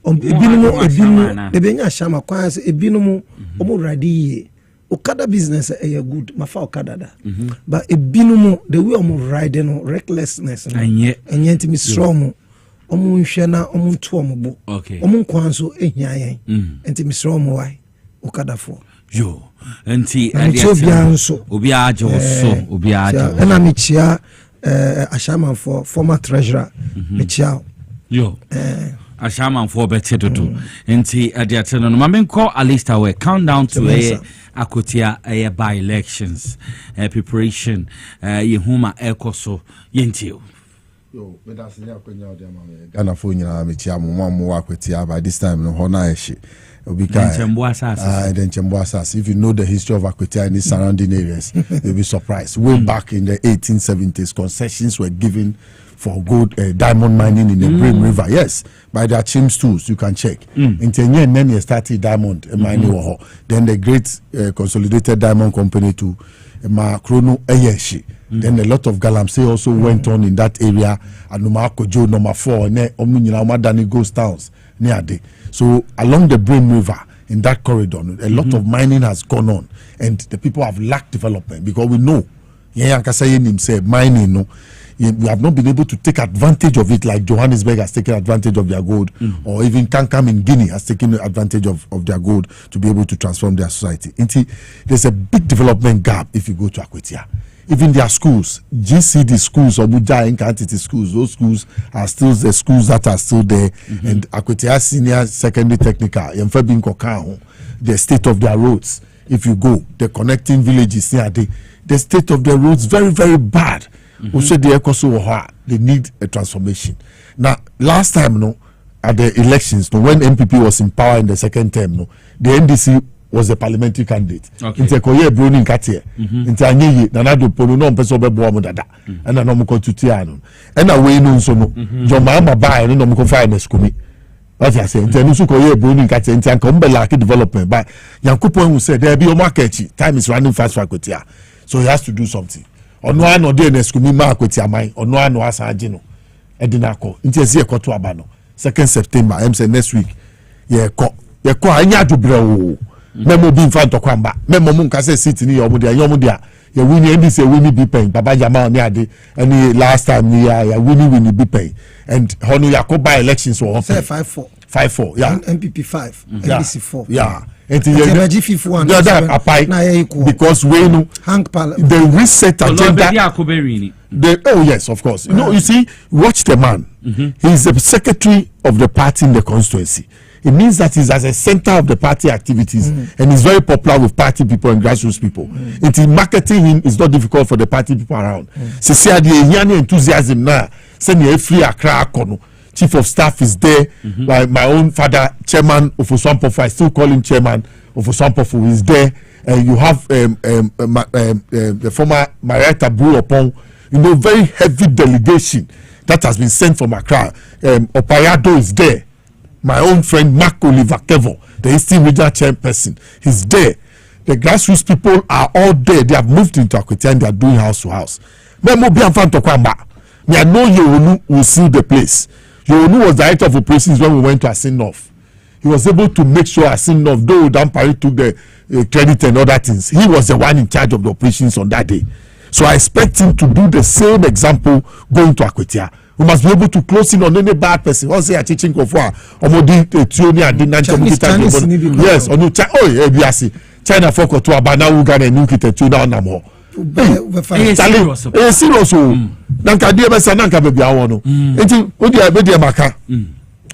ebinumu ebenya shama kwan se ebinumu omo radi Okada business good mafa okada da but ebinumu the way omo ride no recklessness no enye ntimi strong omo nhwe na omo nto omo bo omo nkwan so ehia yen ntimi strong why okada for yo enti obi ajo na mechia ashama for former treasurer mechia yo Ashaman for better to enti adiateno no mamenko Alista we countdown to Akwatia by elections preparation yehuma ekoso yentio yo me da senya kwenya ode ma Ghana fo nyina me chia mo Akwatia by this time no hona eshi if you know the history of Akwatia and its surrounding areas you'll be surprised. Way back in the 1870s concessions were given for gold diamond mining in the Brain River. Yes, by their Chims tools, you can check. In 10 years, then you started diamond mining. Then the great consolidated diamond company to Chrono Eyeshi. Then a lot of galamsey also went on in that area. And Kojo number 4, Omunyina ghost towns near there. So along the Brain River, in that corridor, a lot of mining has gone on, and the people have lacked development because we know. Say mining no. we have not been able to take advantage of it like Johannesburg has taken advantage of their gold, or even Kankam in Guinea has taken advantage of their gold to be able to transform their society. There's a big development gap if you go to Akwatia. Even their schools, GCD schools, Obuja and Kantiti schools, those schools are still the schools that are still there. And Akwatia Senior Secondary Technical, the state of their roads, if you go, the connecting villages, the state of their roads very, very bad. They need a transformation. Now, last time, at the elections, when MPP was in power in the second term, the NDC was the parliamentary candidate. Inte koye broni nkatie. Inte anyeye na nado polo no mpeso be bo dada. Na no mko tutia no. Na we no nso no. Joma ma ba no mko finance komi. What you say? Inte nusu koye broni nkatie inte anka mbe like development. But Yankopon who said there be o market. Time is running fast for Akwatia. So he has to do something. Ono ano de na skumi ma Akwatia man. Ono ano asa agi no. Edinako. Inte esi ekoto aba no. 2nd September. I'm say next week. Ye ko anya adubrewo. Memo be in front of Kwamba. Memo Munkase city ni yomudia. Ya winnie and this winnie be paying. Baba Jama niade. And last time ya winnie be paying. And Honu Yakoba elections were 5-4. 5-4. Yeah. MPP 5. NDC 4. Yeah. And because we know the reset agenda. Oh yes, of course. You see, watch the man. He's the secretary of the party in the constituency. It means that he's at the center of the party activities and he's very popular with party people and grassroots people. Into marketing him is not difficult for the party people around. The enthusiasm now. Send free Accra Kono. Chief of staff is there. My own father, chairman of Oswampofu, I still call him chairman of Oswampofu, is there. You have the former Marietta Buropong, very heavy delegation that has been sent from Accra. Opayado is there. My own friend Mark Oliver Kevo, the Eastern Regional Chairperson, he's there. The grassroots people are all there. They have moved into Akwatia and they are doing house to house. Me I know Yawson will see the place. Yawson was director of operations when we went to Asin North. He was able to make sure Asin North, though Dampari took the credit and other things, he was the one in charge of the operations on that day. So I expect him to do the same example going to Akwatia. We must be able to close in on any bad person. Once they are teaching Kofua, Omodi, Tuonia, Dinan, yes, or no, China for Kotua, Bana, Uganda, and Nukita, Tuna, Namo. Serious. Nanka Diabasa, Nanka Babiawano.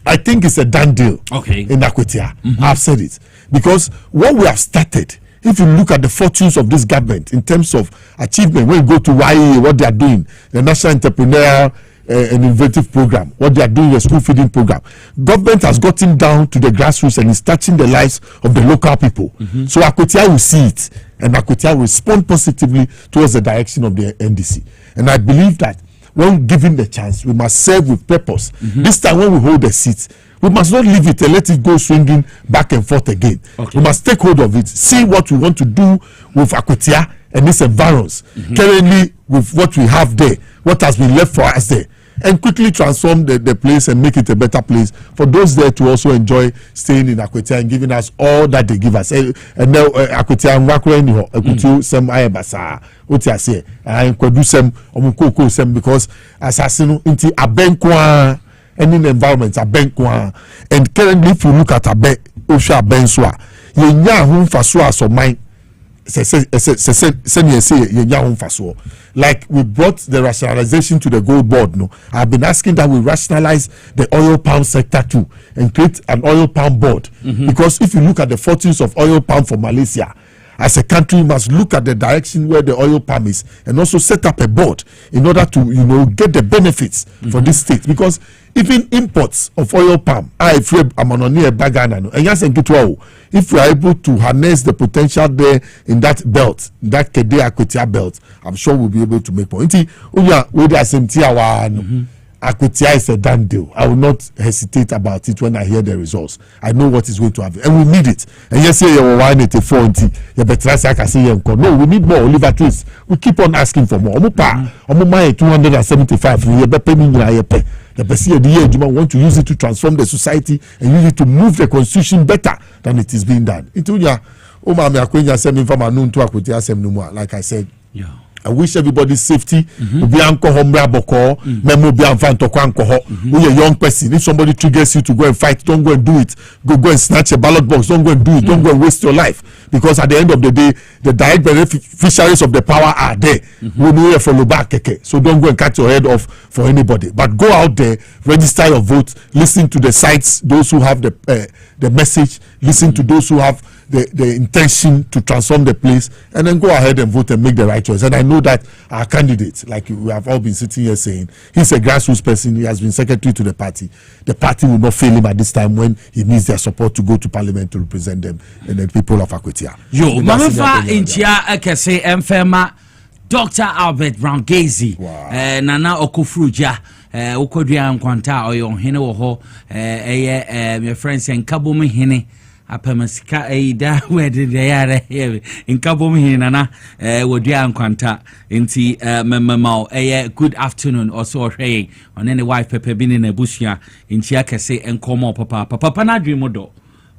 I think it's a done deal in Akwatia. I've said it. Because what we have started, if you look at the fortunes of this government in terms of achievement, when you go to YA, what they are doing, the National Entrepreneurial and Innovative Program, what they are doing, the school feeding program, government has gotten down to the grassroots and is touching the lives of the local people. So Akwatia will see it, and Akwatia will respond positively towards the direction of the NDC. And I believe that when given the chance, we must serve with purpose. This time when we hold the seat, we must not leave it and let it go swinging back and forth again. We must take hold of it, see what we want to do with Akwatia and its environs. Currently, with what we have there, what has been left for us there, and quickly transform the place and make it a better place for those there to also enjoy staying in Akwatia and giving us all that they give us. And now Akwatia and Wakwe Akutu sem ayebasa. What I say, I do some omukoko sem because assassino into abenkwa any environment abenkwa. And currently, if you look at Osha Benswa, you nya hum faswa so mine. Like we brought the rationalization to the gold board. No, I've been asking that we rationalize the oil palm sector too and create an oil palm board. Because if you look at the fortunes of oil palm for Malaysia, as a country, we must look at the direction where the oil palm is and also set up a board in order to get the benefits for this state. Because even imports of oil palm, if we are able to harness the potential there in that belt, that Kedea Akwatia belt, I'm sure we'll be able to make more. Akwatia is a done deal. I will not hesitate about it when I hear the results. I know what is going to happen, and we need it. And yes, you are 184. No, we need more Oliver Twist. We keep on asking for more. 275. The person want to use it to transform the society and use it to move the constitution better than it is being done. Like I said. I wish everybody safety. Obi anko mbra boko, memo bi anfanto kwa anko. You're a young person. If somebody triggers you to go and fight, don't go and do it. Go and snatch a ballot box. Don't go and do it. Don't go and waste your life. Because at the end of the day, the direct beneficiaries of the power are there. We know follow back. So don't go and cut your head off for anybody. But go out there, register your vote, listen to the sites, those who have the message, listen to those who have the intention to transform the place, and then go ahead and vote and make the right choice. And I know that our candidate, like we have all been sitting here saying, he's a grassroots person. He has been secretary to the party. The party will not fail him at this time when he needs their support to go to parliament to represent them and the people of Akwatia. Yo, Mamafa Inchia Ekese Mfema, Dr. Albert Brown-Gazy, Nana Okufruja, Okodria Nkwanta Oyo Hene Woho, my friends and Kabumi Hene. Apamasika da wede de yare in kabom hinana wodia nkwanta nti memema good afternoon also hwe on any wife pepe bi na busia nchi akese enkomo papa na dream do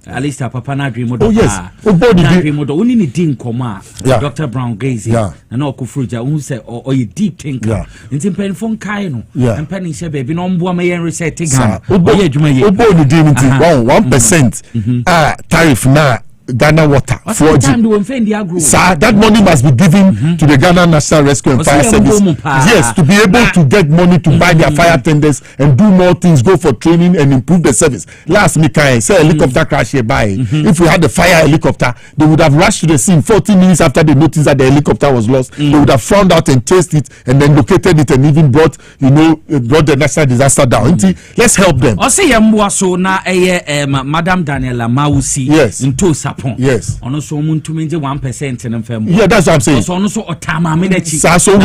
at least papa na dream do. Oh yes, dream do uni ni din koma Dr. Brown-Gazy na okufruja who say or you deep thinker nti pen phone kai no pen se baby no mbo ma yen reset gan oye adwuma ye obo ni din nti 1% tariff na Ghana Water 4G. Sir, that money must be given to the Ghana National Rescue and Fire Service. Yes, to be able to get money to buy their fire tenders and do more things, go for training and improve the service. Last Mikai, say helicopter crash here by. If we had the fire helicopter, they would have rushed to the scene 40 minutes after they noticed that the helicopter was lost. They would have found out and chased it and then located it and even brought the national disaster down. Let's help them. Ose yamwa so na Madam Daniela Mausi into Sapon. Yes. Ono so muntu menje 1% in fam. Yeah, that's what I'm saying. So ono so otama me dachi. So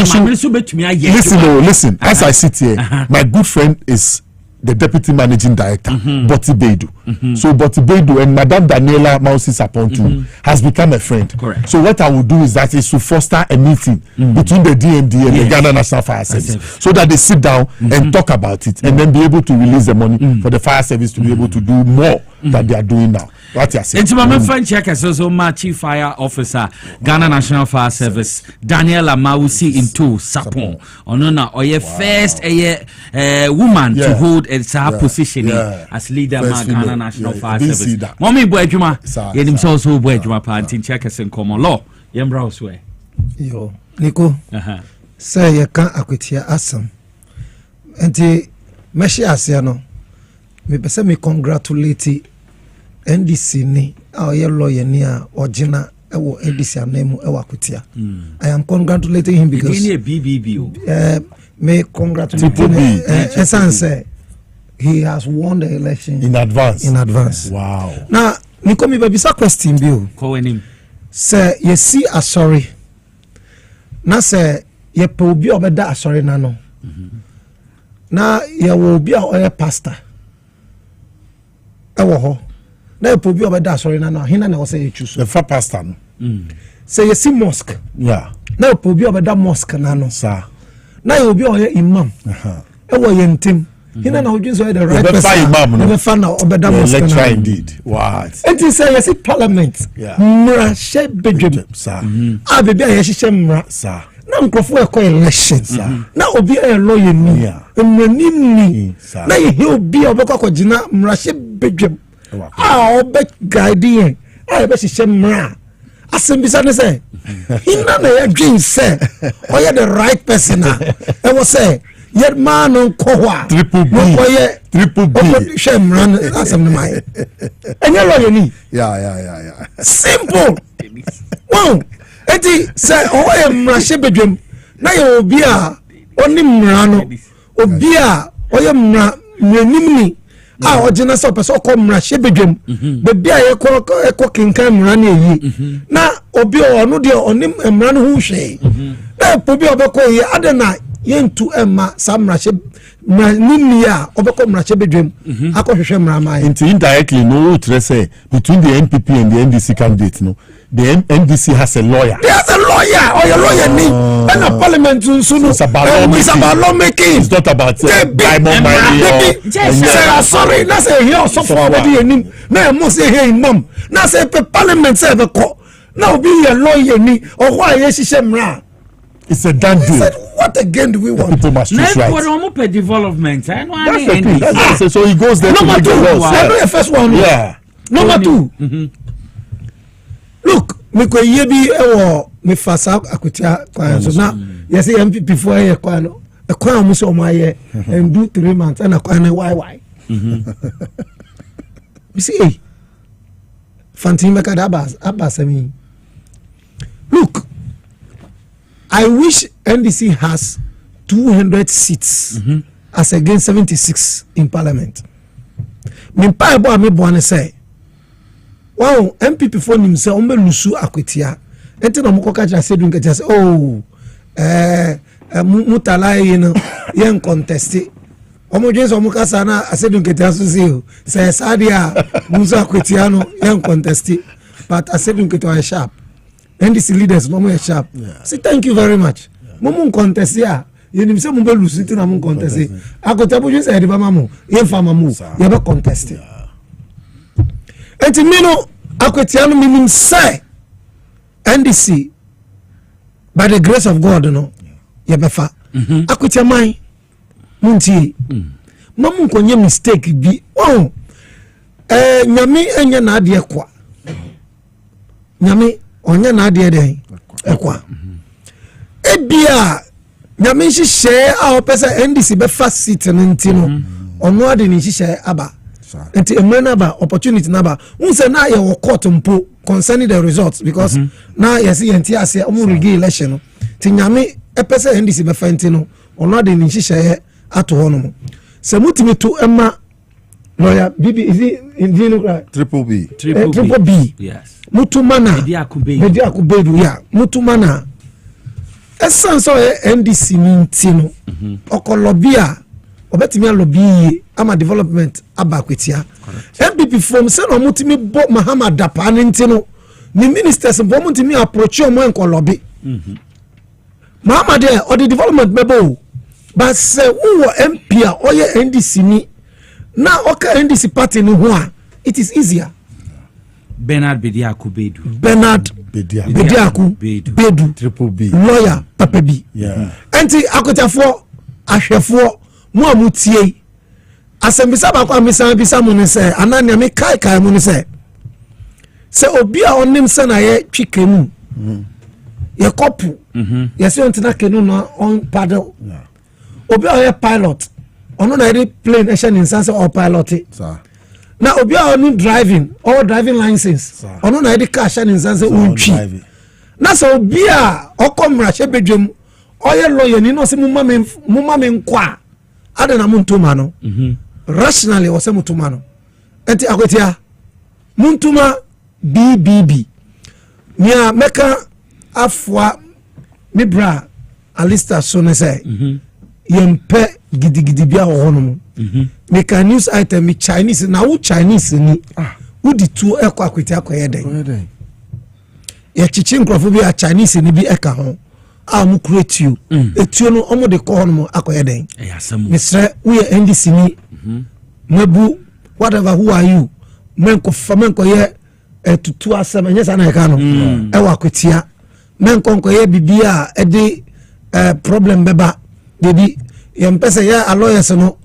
listen, as I sit here, my good friend is the deputy managing director, Boti Beidu. So Boti Beidu and Madame Daniela Mausi Sapontu has become a friend. Correct. So what I will do is that is to foster a meeting between the DMD and the Ghana National Fire Service so that they sit down and talk about it and then be able to release the money for the fire service to be able to do more than they are doing now. What you are saying? Into my friend check so my chief fire officer, Ghana National Fire Service, Daniela Mausi into Sapon. Onona oye first woman to hold a position as leader of Ghana National Fire Service. Mommy boy juma, yenim so boy juma pa antin check us in common law. Yembra oswe. Yo, Nico. Say you can't Akwatia asam. Enti meshi asiano. Me pese me congratulate NDC ni ye lawyer ni a ogina ewo NDC anemu ewa Akwatia. I am congratulating him because me congratulate him. Say he has won the election in advance. Wow. Now Nico me baby sa question bill. Call him. Say you see a sorry. Na say ye pe obi obeda asori na no. Na ye wo obi a oye pastor. Ewo ho. Na po bi obeda asori na no hina na wo say you choose. The fa pastor no. Say you see mosque. Yeah. Na po bi obeda mosque na no. Sir. Na ye obi oye imam. Ewo ye ntim. Hina na odwin so the right person. No be fa na obeda mosque na. Indeed. Wow. Enti say you see parliament. Mra she bedwem. Sir. Ah baby aye hye mra. Sir. Na nkrofo ekọ elections na obi lawyer ni emranim na ye obi obekọ akogina mrahye bedwem obe guide be hye mra asembisa ne say hina na ye dream say oye the right person e wo say ye man nko ho a triple B hye mra asem ne mai enye lawyer ni yeah simple wow. Eti say oye mrahye bedwem na ye obi a oni mra no obi a oye mranim ni a ogina so person ko mrahye bedwem bebi a ye ko kinkan mra na yi na obi onu de oni mra no hu hwe na obi obekọ ye adena yentu emma samrahye mranim ya obekọ mrahye bedwem akohwehwe mra ma indirectly no say between the NPP and the NDC candidate no. The NDC has a lawyer. There's a lawyer or a lawyer ni. And the parliament it's about lawmaking. It's not about diamond mining. Sorry, that's a here so for him. Now must say here imam. Now say parliament say the court. Now be a lawyer ni or why yes she mra. It's a done deal. Said, what again do we want? People must choose right. Development. That's the thing. That's it. So he goes there Number to make two. the laws. The first one. Yeah. Number two. Look, me ko yebi ewo me fasa Akwatia kwan so na yes MPP before ye kwan no e kwan mo so maye and do 3 months and kwan why you see eh Fantin Mekada Abasami. Look, I wish NDC has 200 seats as against 76 in parliament. Me pa ebo me bo say wow, MPP for himself, umbe lusu Akwatia. Enti na mukoka cha sedu nke say, oh, mutala yen conteste. Omo jenso muka sana asedu nke tia susi. Say sadia musu Akwatia no yen conteste. But asedu nke to sharp. NDC leaders momo sharp. Say thank you very much. Momo conteste ya. Yen se mumbe lusu tina mun conteste. Akwatia bo jenso ediba mamu, yen fama mu, ye be conteste. Enti mino Akwatia no minim say NDC by the grace of God no yebefa Akwatia man munti mamu nkonye mistake bi oh nyame enya na ade kwa nyame onya na ade den ekwa ebia nyame hihye a opesa NDC befa seat no ono ade ni hihye aba and a manaba opportunity number unse na ye wo court mpo concerning the results because na ye see enti ase omo regi election ti nyame epese NDC be fanti no ono de ni hihye ato ho no se mutimi to ema lawyer bibi is it in Triple B Triple B yes mutu mana Medi Akubedu ya mutu mana essence o NDC ni ntino okolobia obetimi alobi ama development aba Akwatia MPP from say no mutimi bo Mahama Dapa ntino ni ministers bo mutimi approach o mo enkolobi Mahama there or the development mebo but say who MP a oye NDC ni na oka NDC party ni ho a it is easier. Bernard Bediakubedu Bedu Triple B lawyer Papa B enti Akwatiafo ahwefo mo amutie asembisa ba kwa amisa bisa mo ne se anania me kai mo ne se obi a onim se na ye twikemu ye kopu ye se ontina kenu no on paddle obi a ye pilot ono na ye plane e in sense or pilot na obi a onu driving or driving license ono na ye car in sense untwi na so obi a okomra hye bedwem oye lawyer ni no se mumma me nkwa ada na muntuma no rationally wose mutuma no enti Akwatia muntuma BBB nia meka afwa mibra alista so ne say yempe gidigidi bia ho no meka news item mi Chinese na wo Chinese ni wo di tu ekwa Akwatia koyeden ya chichi nkrofo bi a Chinese ni bi eka ho am create you etuo no omo de call no akoyeden misre we NDC ni mebu whatever who are you menko ye tutu asem nyesa na eka no e wa Akwatia menko ye bibia e de problem beba debi ye mpese ya lawyers no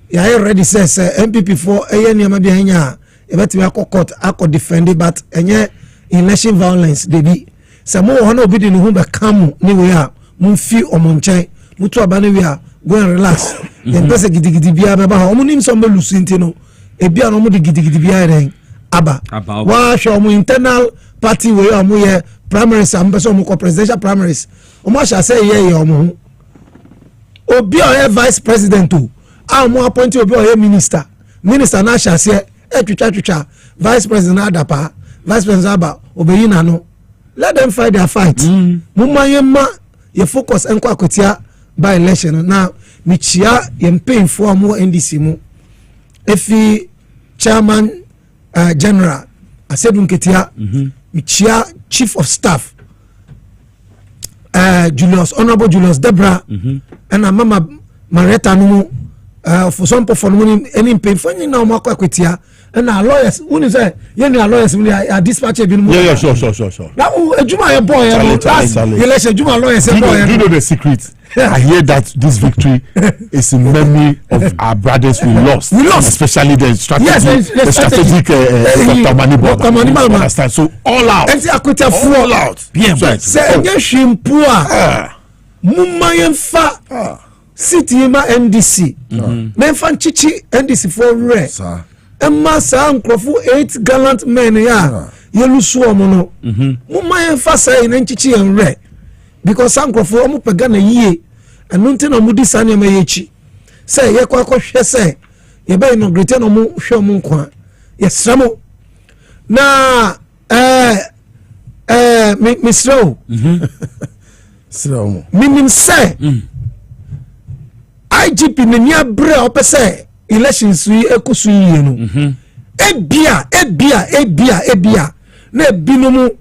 ya ready says MPP for eye niam bia nya e betimi akokot akọ defend but enye election violence debi samo hono obi de hu be kam ni we a mumfi omonche mutu abane we a go and relax ye mpese gidigidi bia beba ha omunim so be lusinti no e bia no mu de gidigidi bia ren aba wa show mu internal party we amu ye primaries am beso mu presidential primaries o ma sha say ye omu obi o vice president o amu appoint obi o minister na sha say twitwa vice president adapa vice president aba obeyi na no let them fight their fight mumayema ye focus enko Akwatia by election na michia ye mpain for amu NDC mu efi chairman general Asedu Nketia michia chief of staff honorable Julius Debra and mama Mareta no for some performing any pain for you now Akwatia and our lawyers who say you know lawyers we are dispatch bi no yeah sure now ejuma ye boy last election ejuma lawyers boy do you know the secret I hear that this victory is in memory of our brothers we lost especially the strategy the strategic Dr. Manibo understand so all out and Akwatia all out say enye hwimpu a mumayen fa city ma NDC memfa nchichi NDC for re emma sa nkrofo 8 gallant men ya yelusu omo no mumayen fa say na nchichi en re because sa nkrofo omo pega na yie enu nti na mudi sa na yechi say ye kwa hwe say ye be no great no mu hwe mu nkwa ye sramo na Mr. Minim say IGP ne nia bre opese elections wi ekosu yie no ebia na ebinumu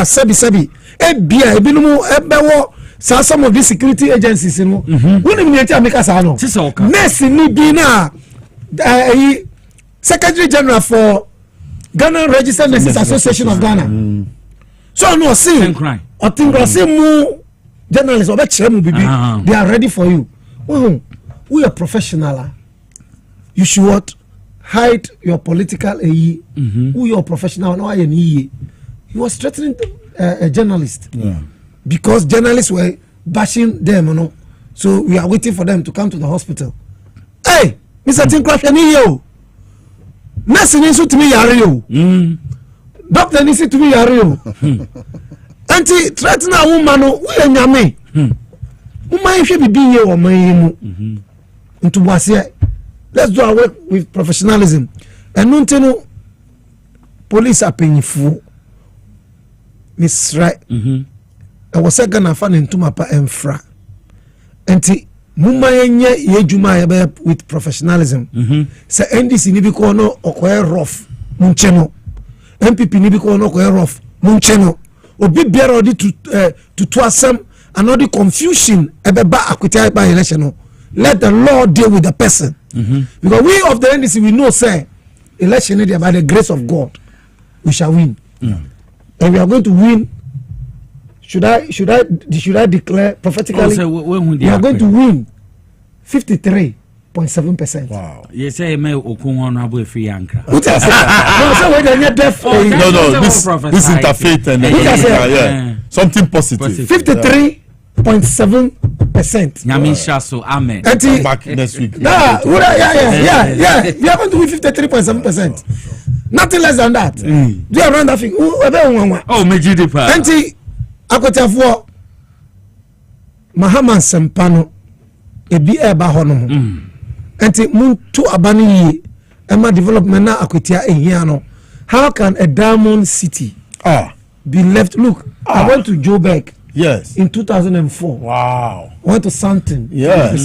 sebi ebia ebinumu ebewo some of the security agencies no woni mi enti ameka sa no nurse ni bi na Secretary General for Ghana Registered Nurses Association of Ghana so no see otingro see mu journalists obe chere bibi they are ready for you we are professional you should what hide your political who you are professional no aye ni he was threatening a journalist because journalists were bashing them no so we are waiting for them to come to the hospital hey Mr. Tinkrafia ni yo nurse ni so timi yare yo doctor ni so timi yare yo anti threaten a woman no we nyame woman hwe bibi ye wo man yi mu ntu wase let's do our work with professionalism and no police apenyifu misra I was gonna fan into my pa enfra anti mumma yenye yejuma ya with professionalism say NDC ni bi ko no okoye rough muncheno MPP ni bi ko no okoye rough muncheno obi biara odi to asem and all the confusion ebeba Akwatia by election let the law deal with the person because we of the NDC we know say election by the grace of God we shall win and we are going to win. Should I declare prophetically we are going to win 53.7%. Wow. You say me okun na bo free anka. What I say? No, so we dey deaf. No, this interfaith and something positive. 53.7%. Nyame so amen. Come back next week. Yeah. We are going to win 53.7%. Nothing less than that. Do you around that thing? Oh, mejidi pa. Enti Akwatia for Mahaman Sempano ebi eba hono ho enti muntu abani yi ema development na Akwatia ehia no how can a diamond city be left look I went to Joburg in 2004 wow I went to something yeah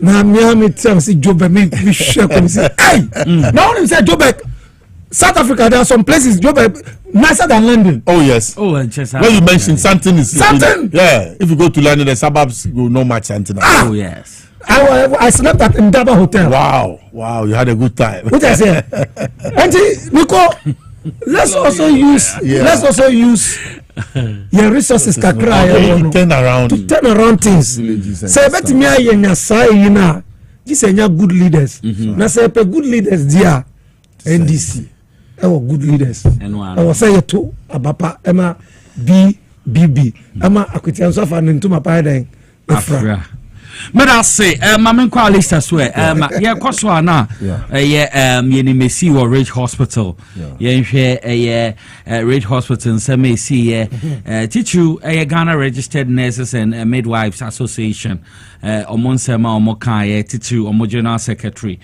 na me tell see Joburg me shake me say hey now when you say Joburg South Africa there are some places Joburg nicer than London. Oh yes. Oh, when you mentioned something is yeah. If you go to London, the suburbs go no much something. Oh yes. I slept at Ndaba Hotel. Wow, you had a good time. What I say? Auntie, Nico, let's also use your resources to turn around things. Say bet me I say na. This is good leaders. Na say good leaders there NDC. Our good leaders. I was say to Abapa Emma BBB Emma Akwatia so fa ntu mapa den Afra. Meda say mamen kwa list as well. Yeah kwaso ana ye ni mesi wo Ridge Hospital. Ye nhwe Ridge Hospital nseme si ye tichu Ghana Registered Nurses and Midwives Association. Omonsema omokaye titu omo General Secretary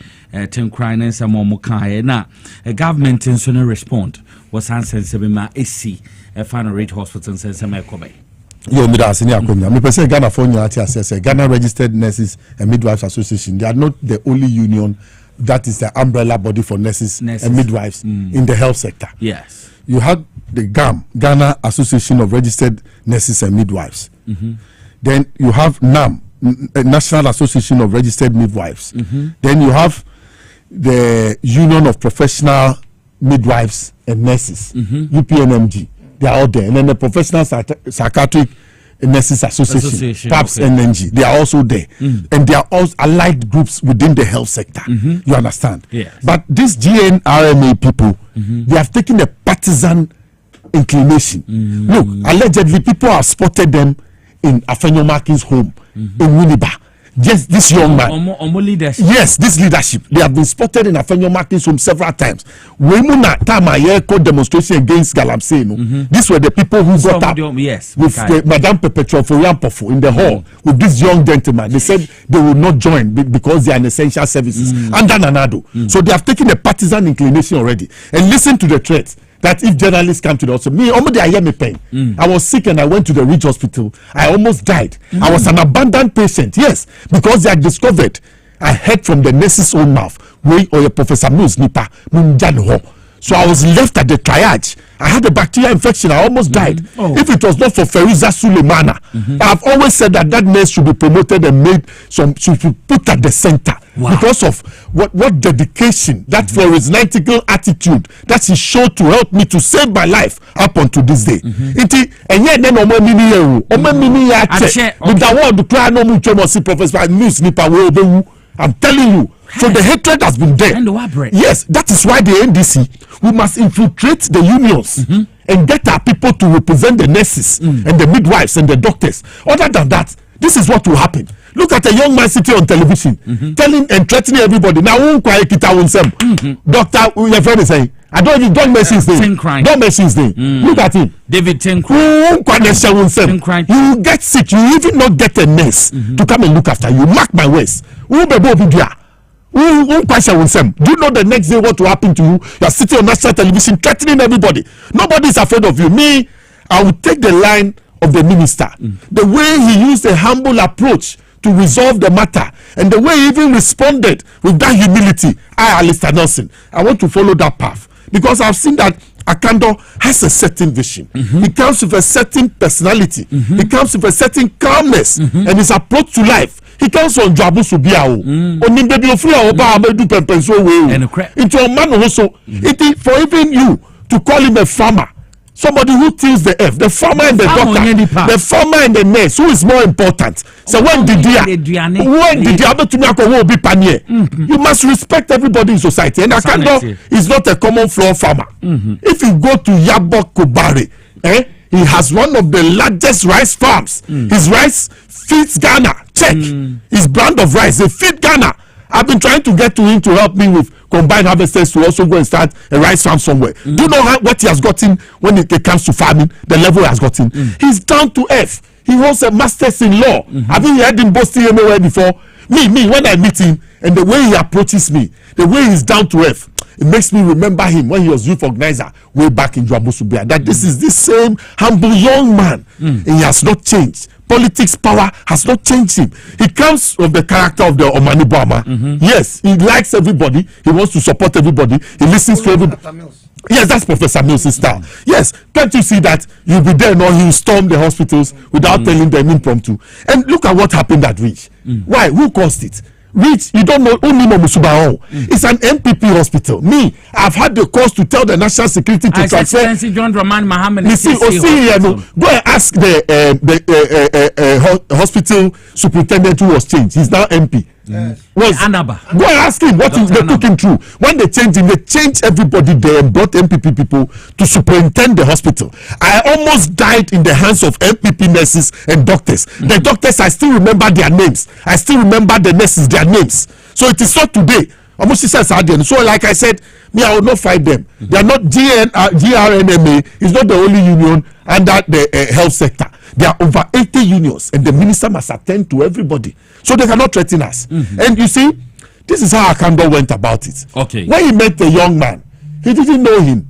Tinkran nsema omokaye na government nso no respond was answer ma esi final Ridge Hospital nsema ekobe. Yo, me that's in Akwatia. Me person Ghana for you say Ghana Registered Nurses and Midwives Association. They are not the only union that is the umbrella body for nurses. And midwives in the health sector. Yes. You have the GAM, Ghana Association of Registered Nurses and Midwives. Then you have NAM, National Association of Registered Midwives. Then you have the Union of Professional Midwives and Nurses, UPNMG. They are all there. And then the Professional Psychiatric Nurses Association, PAPS NNG, they are also there. And they are all allied groups within the health sector. You understand? Yes. But these GNRMA people, they have taken a partisan inclination. Look, allegedly people have spotted them in Afenyo Markin's home in Winneba. Yes, this young man. Leadership. Yes, this leadership. They have been spotted in Afenyo Markin's home several times. Wemuna Tama demonstration against Galamsey. These were the people who got up with Madame Petroleum in the hall with this young gentleman. They said they will not join because they are in essential services under Nanado. So they have taken a partisan inclination already. And listen to the threat that if journalists come to the hospital, me, almost I hear me pain. I was sick and I went to the Ridge Hospital. I almost died. I was an abandoned patient, yes, because they had discovered. I heard from the nurse's own mouth, or your Professor Mills Nipa, so I was left at the triage. I had a bacterial infection. I almost died. If it was not for Feriza Suleimana, I've always said that nurse should be promoted and made should be put at the center because of what dedication, that charismatical attitude that she showed to help me to save my life up until this day. And yet then with the word cry no much Professor News Nipa. I'm telling you. So the hatred has been there. Yes, that is why the NDC, we must infiltrate the unions and get our people to represent the nurses and the midwives and the doctors. Other than that, this is what will happen. Look at a young man sitting on television, telling and threatening everybody. Now, Doctor, your friend is saying, don't mention his name. Don't mention his name. Look at him. David Tenkran. You get sick. You even not get a nurse to come and look after you. Mark my words. Do you know the next day what will happen to you? You are sitting on national television threatening everybody. Nobody is afraid of you. Me, I will take the line of the minister. The way he used a humble approach to resolve the matter and the way he even responded with that humility. Alistair Nelson, I want to follow that path because I've seen that Akando has a certain vision. He comes with a certain personality. He comes with a certain calmness and his approach to life. He comes from Jabu Subiao. Into a man also. It is for even you to call him a farmer. Somebody who tills the earth, the farmer and the doctor, the farmer and the nurse, who is more important? So when did you must respect everybody in society. And Akando is not a common floor farmer. If you go to Yabok Kobare, he has one of the largest rice farms. His rice feeds Ghana. Check his brand of rice. They feed Ghana. I've been trying to get to him to help me with combined harvesters to also go and start a rice farm somewhere. Do you know what he has gotten when it comes to farming? The level he has gotten. He's down to earth. He holds a master's in law. Have you heard him boasting anywhere before? Me, when I meet him and the way he approaches me, the way he's down to earth, it makes me remember him when he was youth organizer way back in Joabosubia. That this is the same humble young man. And he has not changed. Politics power has not changed him. He comes from the character of the Omani Bama. Yes, he likes everybody. He wants to support everybody. He listens to everybody. Yes, that's Professor Mills' style. Yes, can't you see that you'll be there and he'll storm the hospitals without telling them impromptu? And look at what happened at Ridge. Why? Who caused it? Ridge, you don't know only Musubao. It's an MPP hospital. Me, I've had the cause to tell the national security to transfer. John Rahman Mohammed. You see, go and ask the hospital superintendent who was changed. He's now MP. Anaba. Go and ask him what they took him through. When they changed him, they changed everybody there and brought MPP people to superintend the hospital. I almost died in the hands of MPP nurses and doctors. The doctors, I still remember their names. I still remember the nurses, their names. So it is not today. So like I said, me, I will not fight them. They are not GRNMA. It's not the only union under the health sector. There are over 80 unions and the minister must attend to everybody. So they cannot threaten us. And you see, this is how Akando went about it. Okay. When he met the young man, he didn't know him.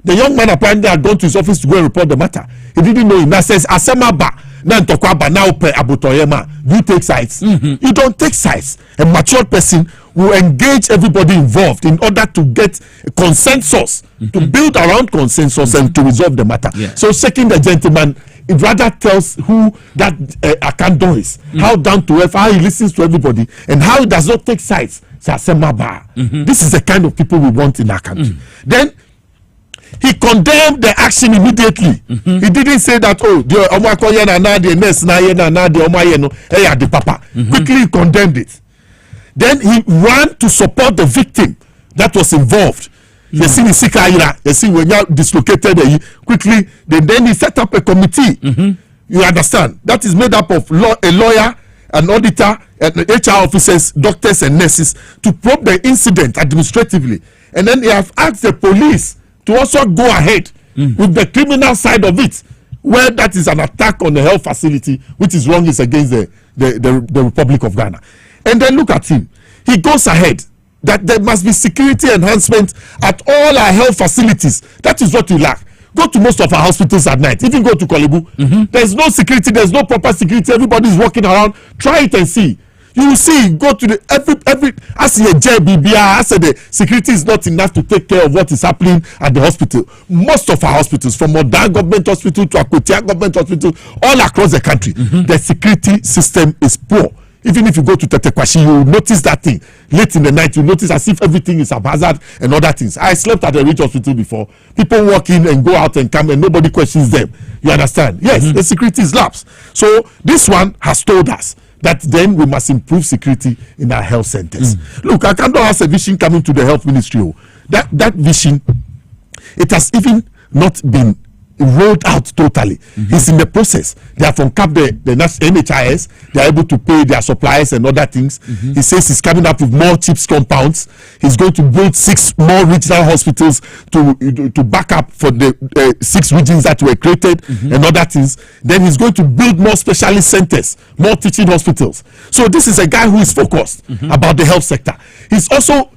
The young man apparently had gone to his office to go and report the matter. He didn't know him. That says, Asema ba, na ntokwaba na upe abutoyema. You take sides. You don't take sides. A mature person will engage everybody involved in order to get a consensus, to build around consensus and to resolve the matter. So shaking the gentleman, it rather tells who that Akando is, how down to earth, how he listens to everybody, and how he does not take sides. This is the kind of people we want in our country. Then he condemned the action immediately. He didn't say that, oh, the papa. Quickly he condemned it. Then he ran to support the victim that was involved. You see, when you dislocated, quickly, then he set up a committee. You understand? That is made up of a lawyer, an auditor, and HR officers, doctors, and nurses to probe the incident administratively. And then they have asked the police to also go ahead with the criminal side of it, where that is an attack on the health facility, which is wrong, is against the Republic of Ghana. And then look at him. He goes ahead that there must be security enhancement at all our health facilities. That is what we lack. Go to most of our hospitals at night. Even go to Kolebu. There's no security. There's no proper security. Everybody's walking around. Try it and see. You will see. Go to the every. As a JBBR, I said the security is not enough to take care of what is happening at the hospital. Most of our hospitals, from Odan Government Hospital to Akwatia Government Hospital, all across the country, the security system is poor. Even if you go to Tetekwashi, you will notice that thing. Late in the night, you notice as if everything is haphazard and other things. I slept at a rich hospital before. People walk in and go out and come and nobody questions them. You understand? Yes, the security is lapsed. So this one has told us that then we must improve security in our health centers. Look, Akando has a vision coming to the health ministry. That vision, it has even not been rolled out totally. He's in the process. They have uncapped the NHIS. They are able to pay their suppliers and other things. He says he's coming up with more CHIPS compounds. He's going to build 6 more regional hospitals to back up for the 6 regions that were created and other things. Then he's going to build more specialist centers, more teaching hospitals. So this is a guy who is focused about the health sector. He's also,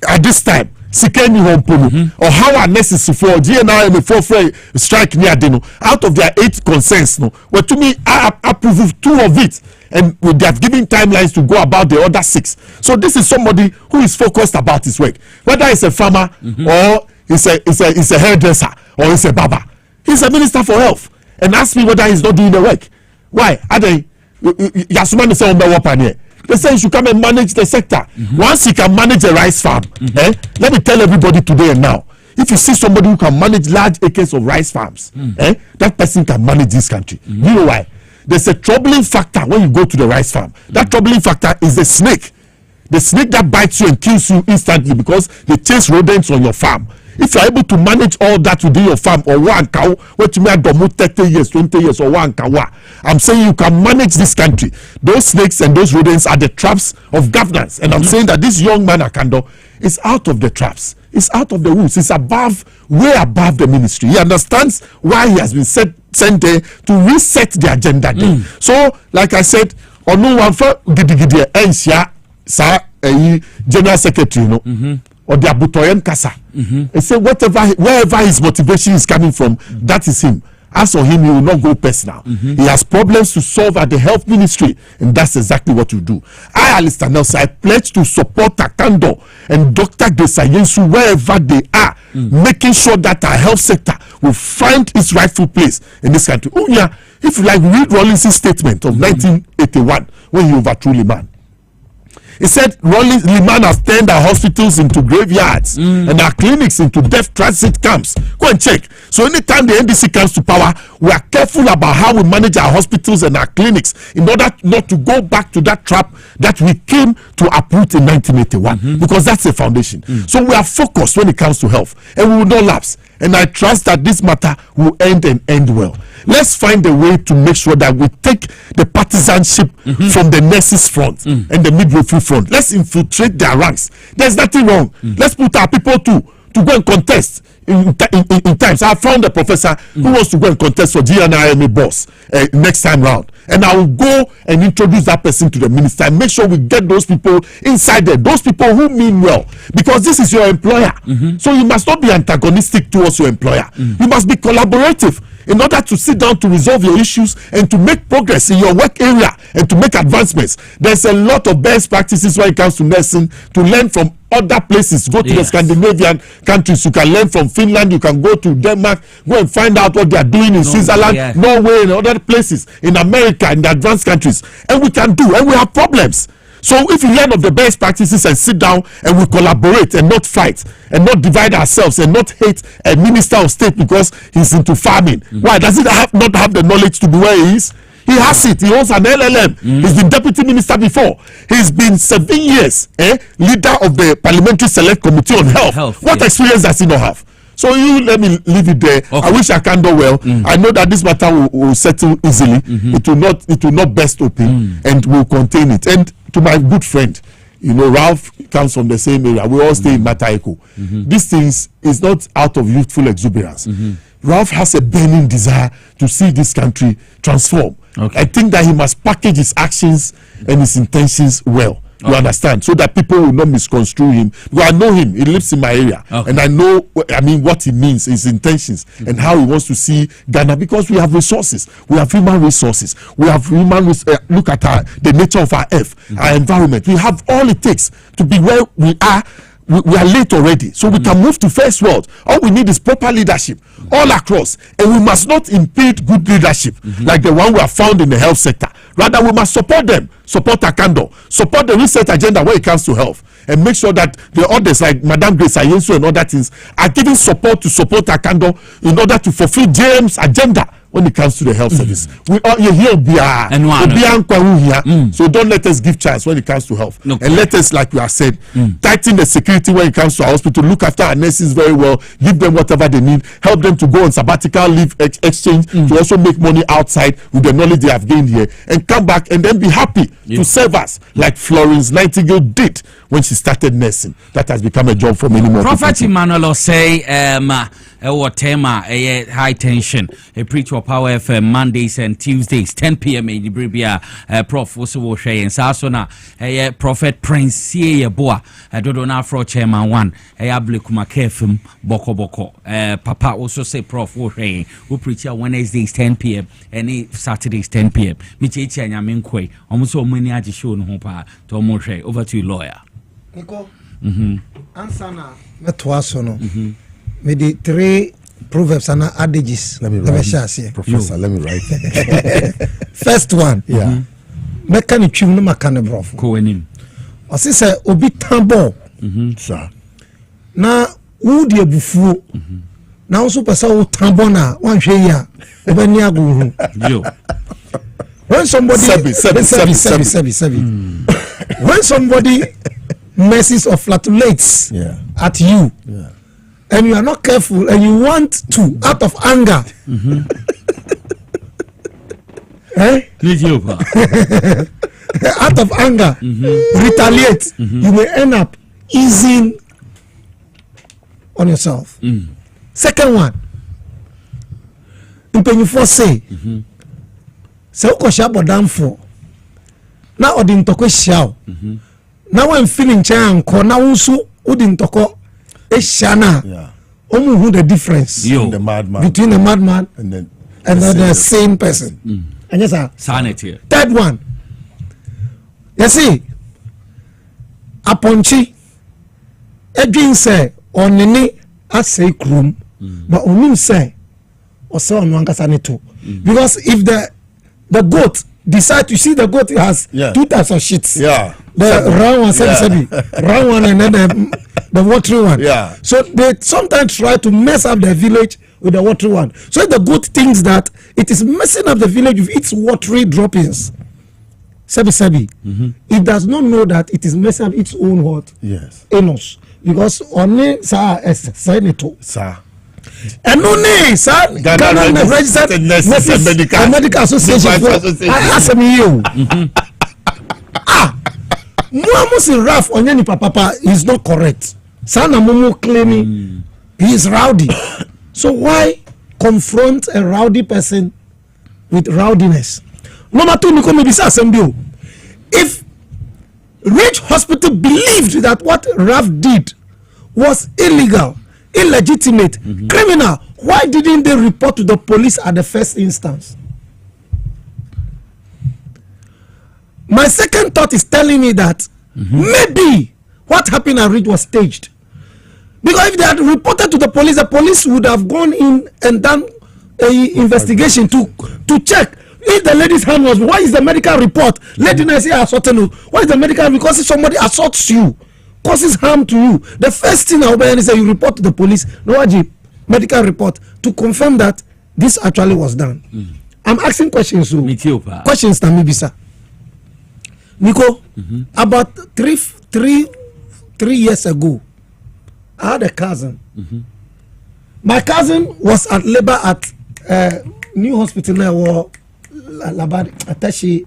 at this time, Sikeni Hompono, or how our nurses for GNRM for strike near Dino, out of their 8 concerns, well, to me, I approve 2 of it, and they have given timelines to go about the other 6. So this is somebody who is focused about his work, whether it's a farmer or it's a hairdresser or it's a barber. He's a minister for health, and ask me whether he's not doing the work. Why? Are they? Yasumani say on the they say you should come and manage the sector. Once you can manage a rice farm, let me tell everybody today and now, if you see somebody who can manage large acres of rice farms, that person can manage this country. You know why? There's a troubling factor when you go to the rice farm. That troubling factor is the snake. The snake that bites you and kills you instantly because they chase rodents on your farm. If you are able to manage all that within your farm, or one cow, what you may have done 30 years, 20 years, or one cow, I'm saying you can manage this country. Those snakes and those rodents are the traps of governance. And I'm saying that this young man, Akando, is out of the traps. He's out of the woods. He's above, way above the ministry. He understands why he has been sent there to reset the agenda there. So, like I said, on no one for Gidigidi, Ensia, Sa, General Secretary, or the Abutoyen Kasa. And say wherever his motivation is coming from, that is him. As for him, he will not go personal. He has problems to solve at the health ministry, and that's exactly what you do. I, Alistair Nelson, I pledge to support Akando and Dr. Desayensu wherever they are, making sure that our health sector will find its rightful place in this country. If you like, read Rawlinson's statement of 1981 when he overthrew Liman. He said Liman has turned our hospitals into graveyards and our clinics into death transit camps. Go and check. So anytime the NDC comes to power, we are careful about how we manage our hospitals and our clinics in order not to go back to that trap that we came to uproot in 1981 because that's the foundation. So we are focused when it comes to health and we will not lapse. And I trust that this matter will end and end well. Let's find a way to make sure that we take the partisanship from the nurses front and the midwifery front. Let's infiltrate their ranks. There's nothing wrong. Let's put our people to go and contest in times. I found a professor who wants to go and contest for GNRMA boss next time round. And I will go and introduce that person to the minister and make sure we get those people inside there. Those people who mean well. Because this is your employer. So you must not be antagonistic towards your employer. You must be collaborative in order to sit down to resolve your issues and to make progress in your work area and to make advancements. There's a lot of best practices when it comes to nursing to learn from other places. Go to the Scandinavian countries. You can learn from Finland. You can go to Denmark. Go and find out what they are doing in Switzerland, Norway, and other places in America, in the advanced countries. And we can do. And we have problems. So if we learn of the best practices and sit down and we collaborate and not fight and not divide ourselves and not hate a minister of state because he's into farming, why does he not have the knowledge to be where he is? He has it. He owns an LLM. He's been deputy minister before. He's been 7 years leader of the Parliamentary Select Committee on Health. What experience does he not have? So you let me leave it there. Okay. I wish I can do well. I know that this matter will settle easily. It will not burst open and will contain it. And to my good friend, you know, Ralph comes from the same area. We all stay in Mataiko. These things is not out of youthful exuberance. Ralph has a burning desire to see this country transform. I think that he must package his actions and his intentions well. You understand? So that people will not misconstrue him. Because I know him. He lives in my area. And I know, what he means, his intentions, and how he wants to see Ghana. Because we have resources. We have human resources. We have look at the nature of our earth, our environment. We have all it takes to be where we are. We are late already, so we can move to first world. All we need is proper leadership all across, and we must not impede good leadership like the one we have found in the health sector. Rather, we must support them, support Akando, support the research agenda when it comes to health, and make sure that the others like Madam Grace Ayensu and other things are giving support to support Akando in order to fulfill James' agenda when it comes to the health service. We are here, so don't let us give chance when it comes to health. And let us, like we have said, tighten the security when it comes to our hospital, look after our nurses very well, give them whatever they need, help them to go on sabbatical leave exchange to also make money outside with the knowledge they have gained here, and come back and then be happy to serve us like Florence Nightingale did when she started nursing. That has become a job for many more Prophet people. Emmanuel say our tema high tension. A preach for Power FM Mondays and Tuesdays 10 p.m. in Bribia. Prof also will share in Sasona. Prophet Prince Boa. Dodona Afro Chairman 1. Ablikuma Kefum Boko Boko. Papa also say Prof will share. We preach Wednesdays 10 p.m. and Saturdays 10 p.m. Michi and Yaminkwe. Almost so many at the show no hopa to Moshe. Over to you, lawyer. Nico. Ansana Metwasono. Maybe 3 proverbs and adages. Let me write. Professor, let me write. First one. Yeah. Mekani chimno makane brof. Koenim. Osi se obi tambo. Sir. Na udi ebufu. Na usu pesa u tambo na wanhwe ya. Obeni aguru. Yo. When somebody Sebi. When somebody messes or flatulates at you, and you are not careful, and you want to, out of anger, out of anger, retaliate, you may end up easing on yourself. Second one, when you say, so uko down for now odin toko shao now I'm feeling chan ko na usu odin toko eshana omu who the difference between the madman and the same person and yes sir sanity. Third one, you see aponchi edwin say onini asay krum but onim say oso onu ankasa ne to because if the goat decide to see the goat has 2 types of shits. The round one, round one, and then the watery one. So they sometimes try to mess up the village with the watery one. So the goat thinks that it is messing up the village with its watery droppings. It does not know that it is messing up its own what? Anus. Because only sir. And only sir, Ghana registered nurses and medical association for SMU. Muamusi Raf Onyeni Papa is not correct. Sana Momo claiming he is rowdy. So why confront a rowdy person with rowdiness? Number 2, if Rich Hospital believed that what Raf did was illegal, illegitimate, criminal, why didn't they report to the police at the first instance? My second thought is telling me that maybe what happened at Ridge was staged. Because if they had reported to the police would have gone in and done an investigation to check. If the lady's hand was, what is the medical report? Lady say assaulted. What is the medical? Because if somebody assaults you, causes harm to you, the first thing I'll be is you report to the police. No, medical report to confirm that this actually was done. I'm asking questions. So questions to me, sir. Nico, about three years ago, I had a cousin. My cousin was at labor at new hospital now. Attaché,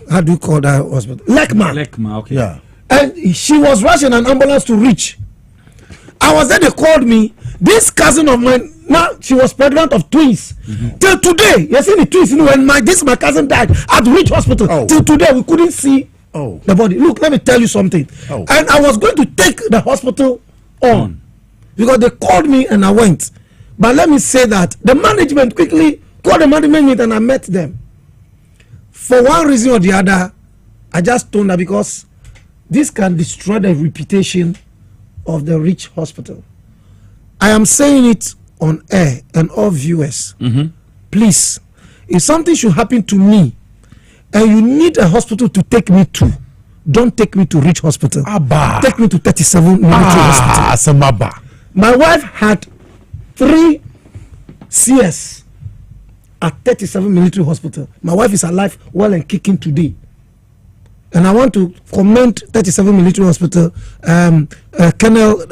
how do you call that hospital? Lekma, okay. Yeah. And she was rushing an ambulance to reach. I was there, they called me. This cousin of mine, now she was pregnant of twins. Till today, you see the twins, when my cousin died at Reach Hospital. Till today, we couldn't see the body. Look, let me tell you something. And I was going to take the hospital on. Because they called me and I went. But let me say that the management quickly called the management and I met them. For one reason or the other, I just told her because this can destroy the reputation of the Reach Hospital. I am saying it on air and all viewers. Please, if something should happen to me and you need a hospital to take me to, don't take me to Reach Hospital. Take me to 37 Military Hospital. My wife had 3 CS at 37 Military Hospital. My wife is alive, well and kicking today. And I want to commend 37 Military Hospital, Colonel,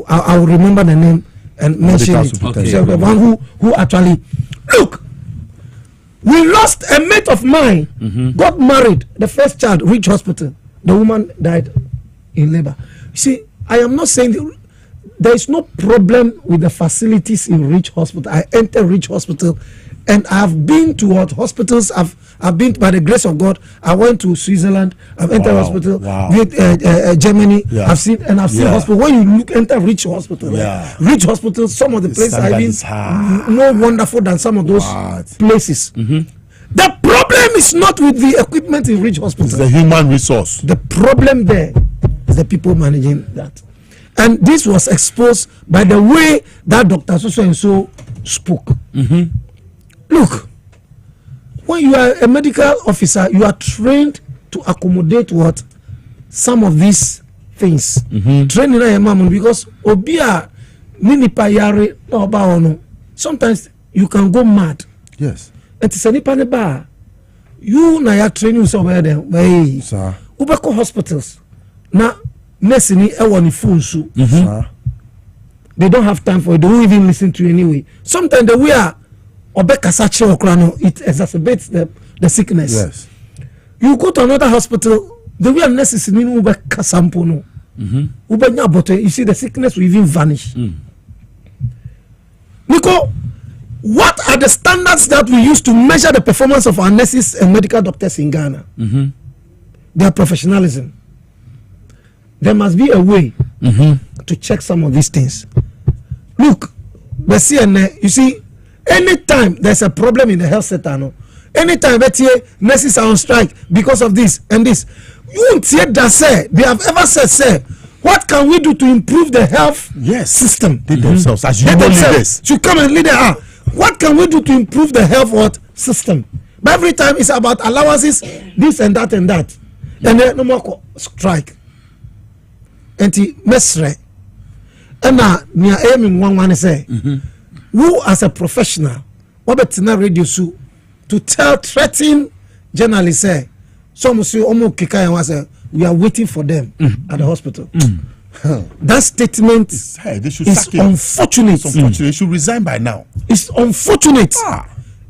I will remember the name and mention it. The one who actually, look, we lost a mate of mine, got married, the first child, Reach Hospital. The woman died in labor. See, I am not saying there is no problem with the facilities in Reach Hospital. I entered Reach Hospital and I've been to what hospitals. I've been, by the grace of God, I went to Switzerland, I've entered hospital, Germany, I've seen hospital. When you enter Reach Hospital, Reach Hospital, some of the places I've been more wonderful than some of those places. The problem is not with the equipment in Reach Hospital. It's the human resource. The problem there is the people managing that. And this was exposed by the way that Dr. So spoke. Look, when you are a medical officer, you are trained to accommodate what? Some of these things. Training a man because obia nini payare no sometimes you can go mad. Yes. And it's a nipa ba. You na ya training somewhere there. Hey, sir. Ubeko hospitals. Na nursing e phone so. They don't have time for it. They don't even listen to you anyway. Sometimes the way it exacerbates the sickness. Yes. You go to another hospital, the way nurses in Uber Kasampo no. You see the sickness will even vanish. Nico, what are the standards that we use to measure the performance of our nurses and medical doctors in Ghana? Their professionalism. There must be a way to check some of these things. Look, the CNN, you see, anytime there's a problem in the health sector, no, anytime nurses are on strike because of this and this, you won't hear that say they have ever said, what can we do to improve the health system? They themselves, as human leaders, to come and lead it. What can we do to improve the health system? But every time it's about allowances, this and that and that, and then no more strike. And mesre, and now near aiming one say. Who as a professional, what about radio so to threaten journalists say, some say we are waiting for them at the hospital. That statement is unfortunate. It's unfortunate. They should resign by now. It's unfortunate.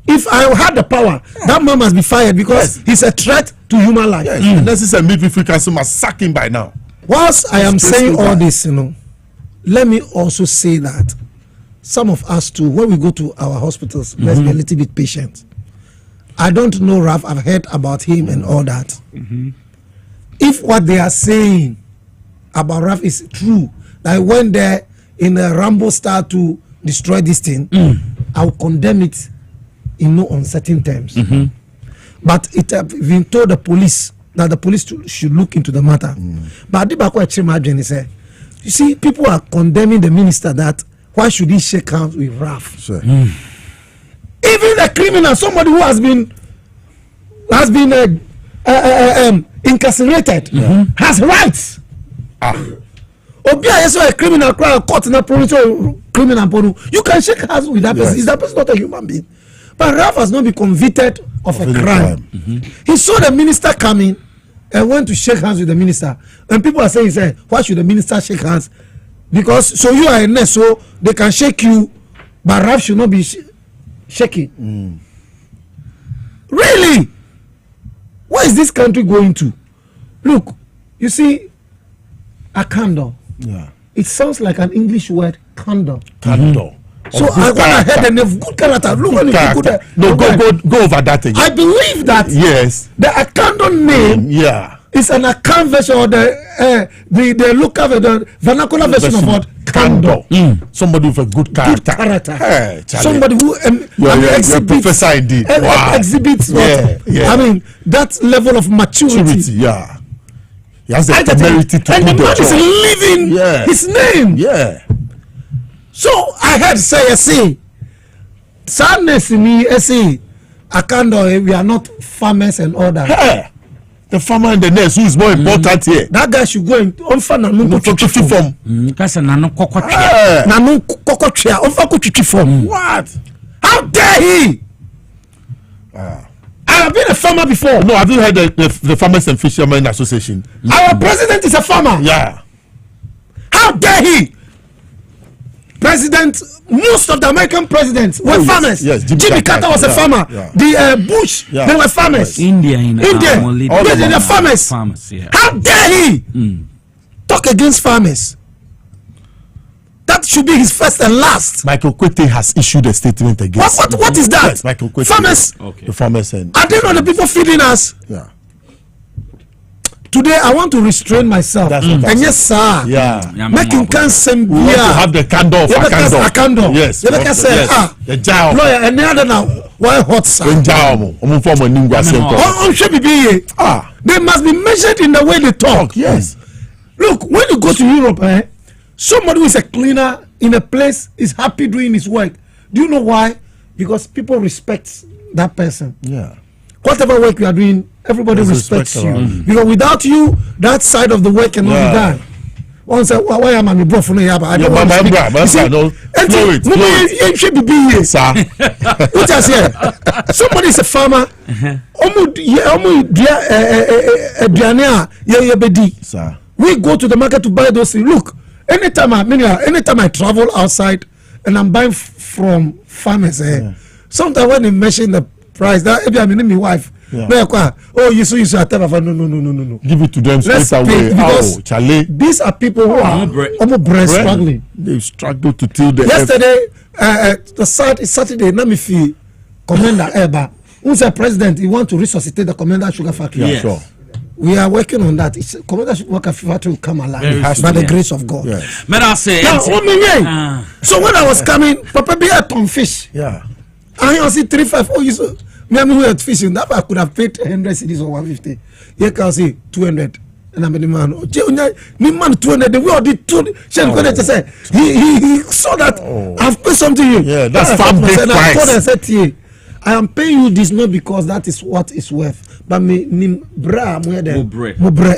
If I had the power, that man must be fired because he's a threat to human life. This is a midwifery council must sack him by now. Whilst I am saying all this, let me also say that some of us too, when we go to our hospitals, let's be a little bit patient. I don't know Ralph, I've heard about him and all that. If what they are saying about Ralph is true, that I went there in a Rambo style to destroy this thing, I will condemn it in no uncertain terms. But it has been told the police that the police should look into the matter. But you see, people are condemning the minister that why should he shake hands with Ralph? If Even a criminal, somebody who has been incarcerated, has rights. Obia is a criminal caught in a provincial criminal. You can shake hands with that person. Is that person not a human being? But Ralph has not been convicted of a crime. He saw the minister coming and went to shake hands with the minister. And people are saying, why should the minister shake hands? Because so you are a nurse, so they can shake you, but Ralph should not be shaking. Really? Where is this country going to? Look, you see, a candle. Yeah. It sounds like an English word, candle. Candle. So I want to head and have good character. Look at Character. No, go over that again. I believe that the Akando name is an account version or the local the vernacular version of what candle. Somebody with a good character. Hey, somebody who exhibits professor indeed. Exhibits I mean that level of maturity. Yeah. He has the temerity to and do the man is living his name. Yeah. So I heard say sadness in me say Akando, we are not farmers and all that. Hey, the farmer and the nurse who is more important here. That guy should go on for nanu form. Because nanu kokotria on for kuchichi form. What? How dare he? I have been a farmer before. No, have you heard the Farmers and Fishermen Association? Our president is a farmer. Yeah. How dare he? President, most of the American presidents were farmers. Yes, Jimmy Carter was a farmer. Yeah. The Bush, they were farmers. India, they are farmers. How dare he talk against farmers? That should be his first and last. Michael Kwete has issued a statement against. What is that? Yes, Michael Kwete. Farmers. The farmers and. Are they not the people feeding us? Yeah. Today I want to restrain myself. And yes, sir. Yeah. Making cancer. We want to have the candle of Akando. Yes. You can say the job. Lawyer and the other now. Why hot sir? They must be measured in the way they talk. Yes. Look, when you go to Europe, somebody who is a cleaner in a place is happy doing his work. Do you know why? Because people respect that person. Yeah. Whatever work you are doing, everybody respects you. Because without you, that side of the work cannot be done. One say, why am I my bro for no? I don't want to speak. Somebody is a farmer. We go to the market to buy those things. Look, anytime I travel outside and I'm buying from farmers, sometimes when they mention the price, that maybe I'm my wife. Oh, you so no. Give it to them straight away. Because these are people who are struggling. They struggle to till the. Yesterday, the Saturday, Namifi Commander Eba, who's a president, he want to resuscitate the Commander Sugar Factory. Yeah, sure. We are working on that. It's Commander Sugar Factory will come alive by the grace of God. Yes. So when I was coming, Papa be a ton fish. Yeah. I only see 3-5. Oh, you saw me who had fishing. That I could have paid 100 cedis or 150. Here can see 200. And I'm the man. Me man 200. The world did 200. He saw that I've paid something to you. Yeah, that's farm big price. I said, I am paying you this not because that is what it's worth, but me bra mo bre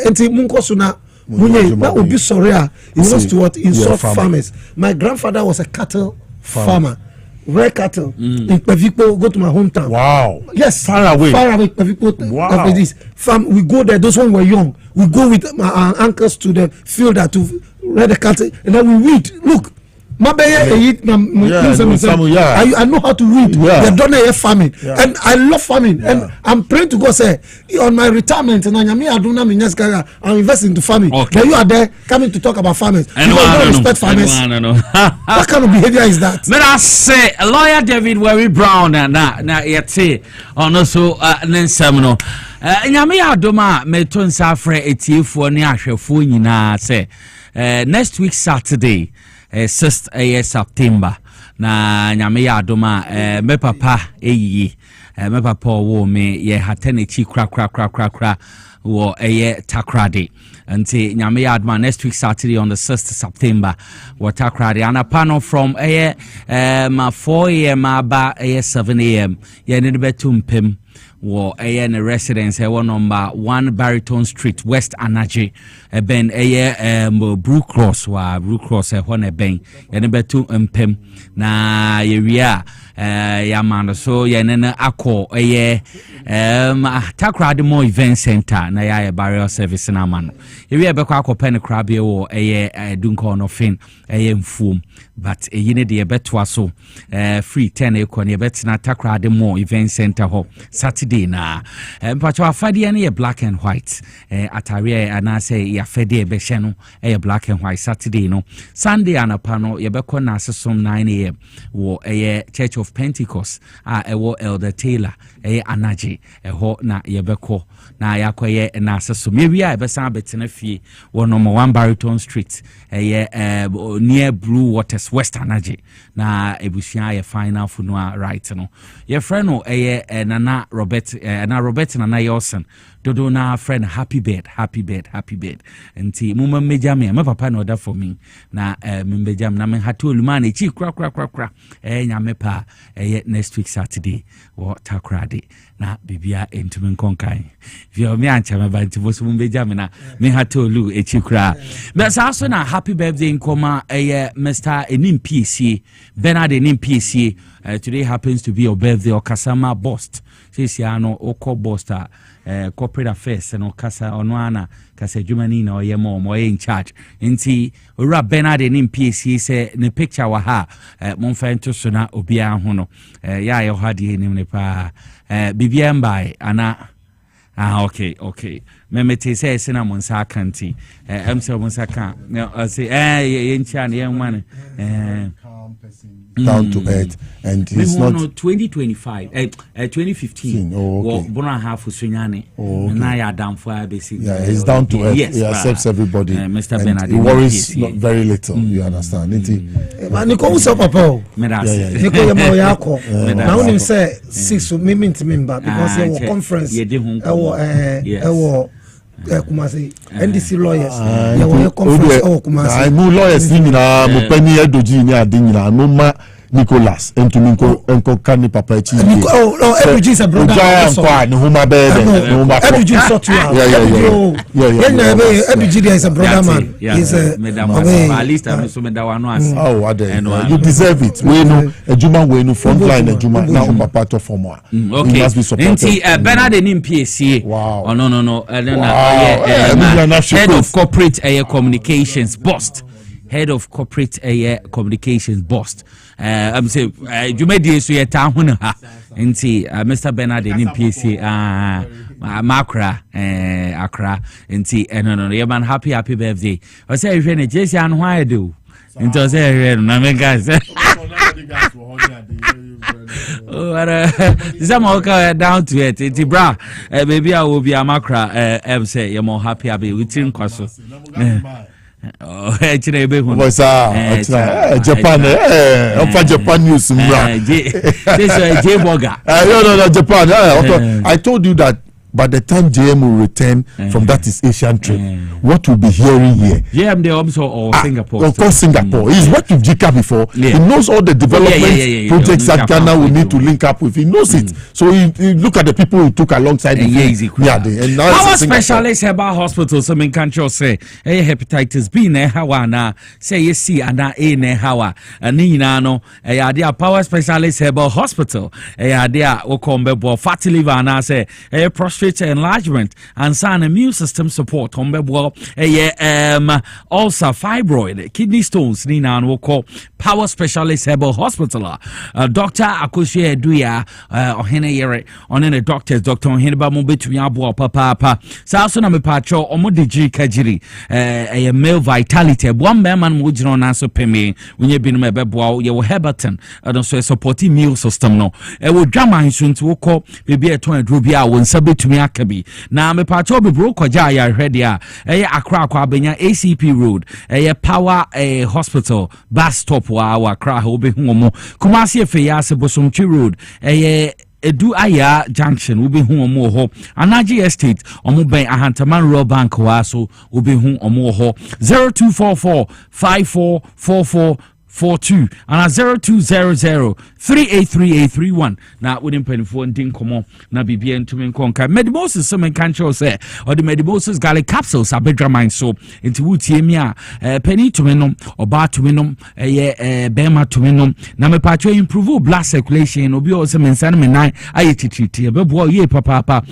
enti munko suna munye na obi sorry he wants to what insult farmers. My grandfather was a cattle farmer. Rare cattle in Pevipo. Go to my hometown. Wow. Yes. Far away. Pevipo. Wow. This farm, we go there. Those one were young. We go with our uncles to the field to rear the cattle, and then we weed. Look, I know how to weed. They've done a farming, and I love farming, and I'm praying to God say on my retirement, and I'm investing into farming. Then you are there coming to talk about farmers. You don't respect farmers. What kind of behavior is that? But I say lawyer David Werry Brown na yet on also Nensamino. Nyame adoma meton safre etiefo ne ahwefo nyina say next week Saturday 6th September na nyame ya adoma me papa eyi me papa wo me ye hatene chi kra wo takrade until nyame ya adoma next week Saturday on the 6th September wo takrade anapano from 4 a.m. aba 7 a.m. ye ne betum pem wo ne residence number 1 Barrington Street West Anaje ben Blue Cross ne ben ye ne betu mpem na yewia yamando so ye ne akọ takrade mo event center na ya burial service na mano yewia be kwa akọ pen krabie wo dunko no fin mfuom but ne de beto aso free 10 ekọ betina takrade mo event center ho Saturday na mpacho afade ne black and white atare anase ya fade be hye no black and white Saturday no Sunday anapa no ye bekọ na asesom 9 a.m. wo Church of Pentecost ewo Elder Taylor anaje ho na ye bekọ na yakoye na asesom ewia e besan betena fie wo number 1 Barrington Street near Blue Waters West Anaje na ebusia ye final funua right no ye friend no Nana Robert Nana Yawson dodo na friend happy bed nti mumma mejame my papa no order for me na mbejam na me hatu olumane chi kra nyame pa next week Saturday wo takrade na bibia entumen konkan vio me ancha me banti bo so mbejam na me hatu olu echi kra but also na happy birthday nkoma Mr. Enim PC Bernard Enim PC today happens to be your birthday Okasama Bost Sisiano Oko Bosta corporate affairs no kasa onoana kasa Germany na oyemo in charge nti ora Bernard in PSC say ne picture wa ha monfa nto so na obia ho no ya ye hade ni ne pa bibia mbai ana okay memete say sina monsa kanti emse monsa kan say ye ncha ne yan down to earth and it's not 2025 2015 bona half sunyane na ya down for abc he's down to earth. Yes, he accepts everybody Mr. Bernard he worries not very little you understand man niko uso papa niko yema yako na unim say 6 minutes member because your conference Kumasi NDC lawyers ya conference Kumasi I know lawyers ni na mo pani edoji ni ade nyina no ma Nicholas enko kani papa chi Ebuji is a brother ne huma Ebuji sort you out Ebuji is a brother man he's at least I'm so medawano as you deserve it we no ejuma we no front line ejuma na papa to former okay must be supported Bernard Enim PSC wow no head of corporate communications boss head of corporate communications boss I'm say you made this so town ha nti Mr. Bernard in PSC Makra Accra nti no you man happy birthday I say you ne Jesse and why do nti say na me guys some okay down to it nti bra baby I will be Makra say you more happy we tin kwaso actually be who Japan Japan news this J Burger no Japan I told you that by the time JM will return from that is Asian trip, what we'll be hearing here. JM they also or Singapore. Of course, Singapore. He's worked with GICA before. Yeah. He knows all the development projects that Ghana will need to link up with. He knows it. So he look at the people he took alongside him. And now our specialist about hospital, some in country say hepatitis B ne hawana say you see and A ne hawa and no idea power specialist about hospital idea okombe fatty liver and say prostate enlargement and son immune system support also fibroid kidney stones nina no call power specialist herbal hospital Dr. Akwatia Duya ohene yere on the doctors Dr. Oheneba mo betumi abo papa so na me patcho omodigi kagiri male vitality one man mo gino na so peme unye binu me beboa ye wo Herberton and so support immune system no e wo dwama nsunti wo ko bebia eton aduro bia wo nsa betu betumi akabi na me pacho be bro kwaja ya hwede a Accra kwa benya ACP road power hospital bus stop wa Accra ho be hu omo Kumasi efe ya se Bosomtwi road Edu Aya Junction will be home ho Anaji Estate omo ben Ahantaman Rural Bank wa so will be home omo ho 0244 544442 and 0200383831 na wouldn't pen for ndin komo na bibia ntumi nkonka medimosis some control say or the medimosis garlic capsules abedra mine so into wutie mi a penny to menom oba to menom bema to menom na me patcho improve blood circulation obi o se mensan me nan ayetititi ebebo ye papa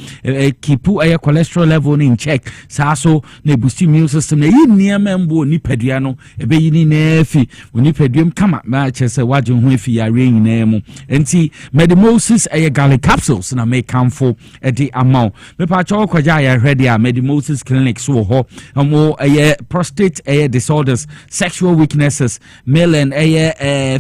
keep cholesterol level in check sa so na boost immune system na yi niam mbo ni padua no ebe yi ni na fi oni padua kama ma chese waje ho afi ya re nyina mu enti medimosis garlic capsules na make camfo edi amount me patcho kwaja ya ready a medimosis clinic so ho mo prostate disorders, sexual weaknesses, male and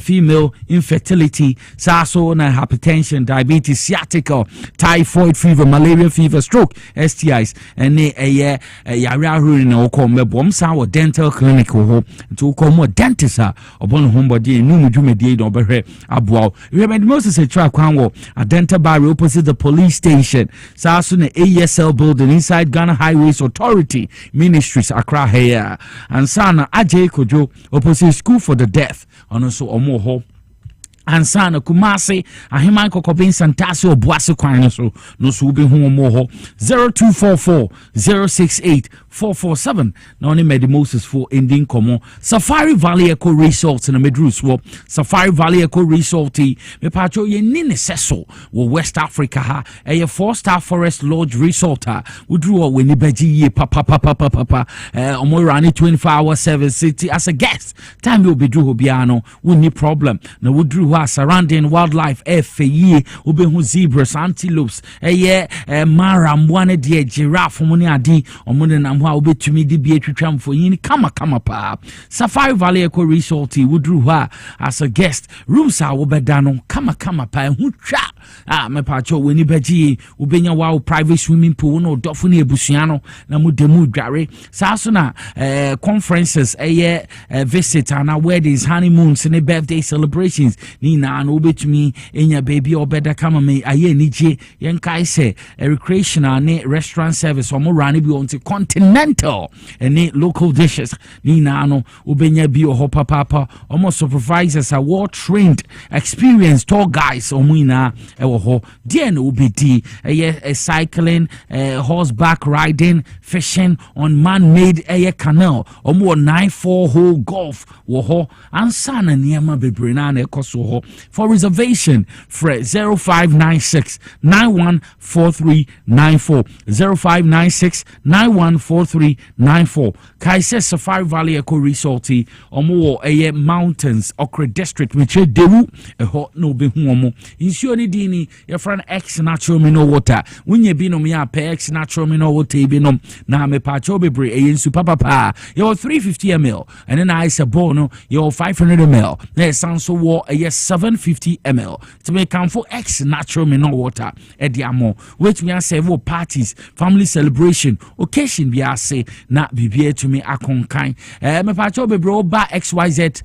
female infertility, saso na hypertension, diabetes, sciatica, typhoid fever, malaria fever, stroke, STIs, and yara ruin or come bomsa or dental clinic or to come more dentist upon home body no mujumedi no behe abwa. Remember most is a track a dental bar opposite the police station, saso na ASL building inside Ghana Highways Authority Ministries Accra here and sana Ajay Kojo opposite school for the deaf and also omo ansana Kumasi ahiman kokobin santasi obuase kwan so no so be hu omo ho 0244 068 447 na oni medimosis for ending komo Safari Valley Eco Resort na medrus wo Safari Valley Eco Resort me pacho ye ni ne seso wo West Africa ha 4-star Forest Lodge Resort ha wudru wo ni baji ye papa omo rani 24-hour service city as a guest time you be dru bia no woni problem na wudru surrounding wildlife ye obehu zebras antelopes mara mwane de giraffe moni adi omone nam ho obetumi di bi atwitwam fo yin kama pa Safari Valley Eco Resort wudru ha as a guest rooms a wobeda no kama pa hu twa me pacho weni baji ubenya wa private swimming pool no dofo na ebusua no na mu demu dware saso na conferences visitor na weddings honeymoons and birthday celebrations ni na no betumi enya baby obeda kama me aye nije yenkai se recreational ne restaurant service omo run bi on continental and local dishes ni na no ubenya bi ho papa omo supervisors are well trained experienced tour guys omo ina ewo ho die na obedi cycling horseback riding fishing on man-made canal omo 9-4 hole golf wo ho ansa na niema bebre na ekoso ho for reservation for 0596 914394 0596 914394 Kaise Safari Valley Eco Resort omo mountains Okra district which dewu ho no be hu omo insure ni dini your friend X natural mineral water wunye binom ya pe X natural mineral water binom na me pacho bebre yensu papa your 350 ml and then I say bono your 500 ml na sanso wo 750 ml to make count for X natural mineral water ediamo which we are several parties family celebration occasion we are say na bibie to me akonkan me pacho bebre ba XYZ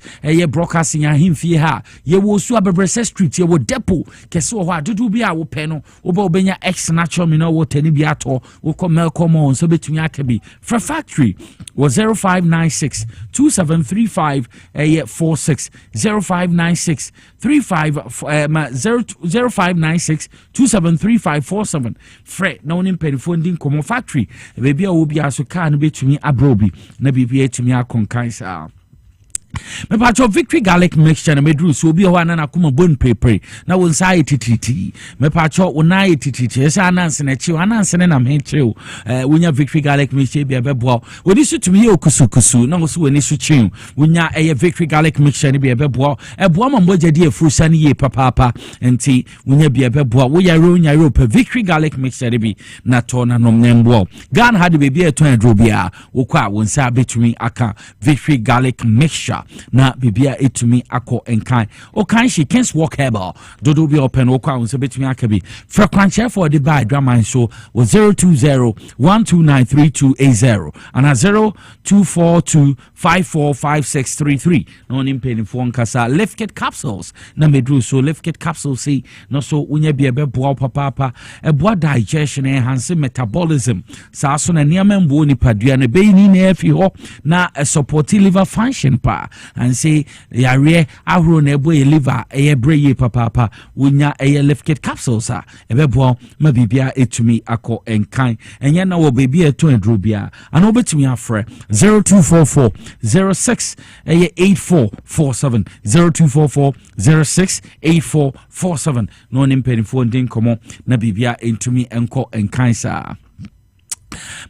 broadcasting ya himfie ha ye wo su abebrese street ye wo depot kese wo ha dudu bi a wo pe no wo ba obenya X natural mineral water ni bi ato wo ko melcom on so betumi akabi for factory was 0596 2735 46 0596 0596 273547 fre na onim telephone din komo factory baby a wo bi aso car no betumi abrobi na bibi etumi akonkan sa me pacho victory garlic mixture na medru so bi ho anana kuma bon pepe na won sai tititi me pacho wona tititi esa ananse na chi ananse na me chiu wonya victory garlic mixture bi abebo woni so tumi ye okusukusu na so woni so chiu wonya victory garlic mixture ni bi abebo ebo ma mboja di efrusa ni ye papa enti wonya bi abebo wo ya ro pe victory garlic mixture bi na to na nom nembo gan had be bi eto adro bia wo kwa won sa betumi aka victory garlic mixture na bibia etumi akọ enkan o kan she can't walk herbal dodo be open o kwa unse betumi akabi frequency for the by drama show was 020-129-3280 and 0242-545633 no nim pay for nkasa lift kit capsules na medru so lift kit capsules see no so unya bia be boa papa e boa digestion enhance metabolism sa so na niam mbo ni padua na be ni na afi ho na support liver function pa and say yare ahro na ebo liver e breye papa unya e lift kit capsules a e be boa ma bibia etumi akọ enkan enya na wo baby eto endro bia ana obetumi afre 0244 06 8447 0244 06 8447 no nimpeni phone din komo na bibia entumi enko enkansa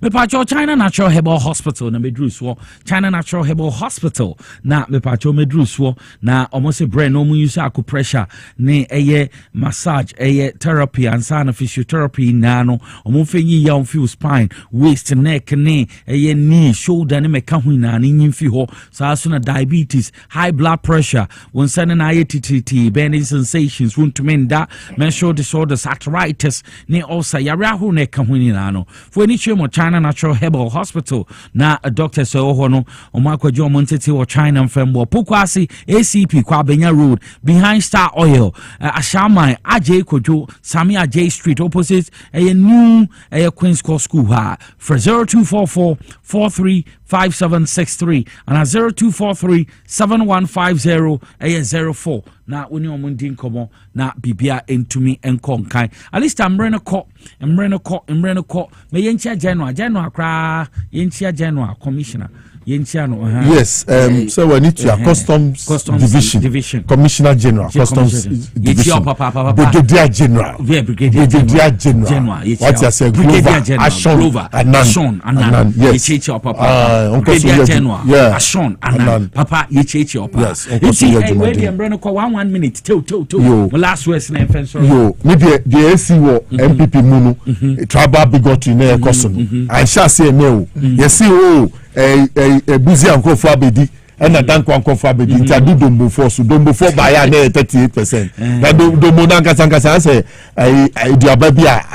me pacho China Natural Herbal Hospital na medruso China Natural Herbal Hospital na me pacho medruso na almost brain no mu use acupressure ne eye massage eye therapy and sana physiotherapy na no omo fenyi ya feel spine waist neck ne eye knee shoulder ne meka hu na ne nyimfi ho sa so na diabetes high blood pressure won sana na eye ttt burning sensations won to menda menstrual disorders arthritis ne also yare ho ne ka hu ni na no for any mo China Natural Herbal Hospital na doctor so ho no omakwajo montete wo China mfembo pokwasi ACP kwa Benya Road behind Star Oil Ashamai AJ Kojo Sami AJ Street opposite a new Queen's Court School ha for 0244 435763 and 0243 7150 na woni omundi nkomo na bibia entumi enkonkan at least amreno ko me yenchia January kra yenchia January commissioner yenchia no yes so we need to your customs division commissioner general customs division brigadier general brigadier general what you say brigadier general Ashon Anan yes brigadier general Ashon Anan papa yechechi opa yes we dey amreno ko 1 minute to last words na enfenso yo maybe the AC wo MPP munu tribal bigotry na ekoso I shall say no yes see buzi ankofo abedi and danko ankofo abedi ntadu dombo force ba ya na 38% na dombo na nkasa say dia babia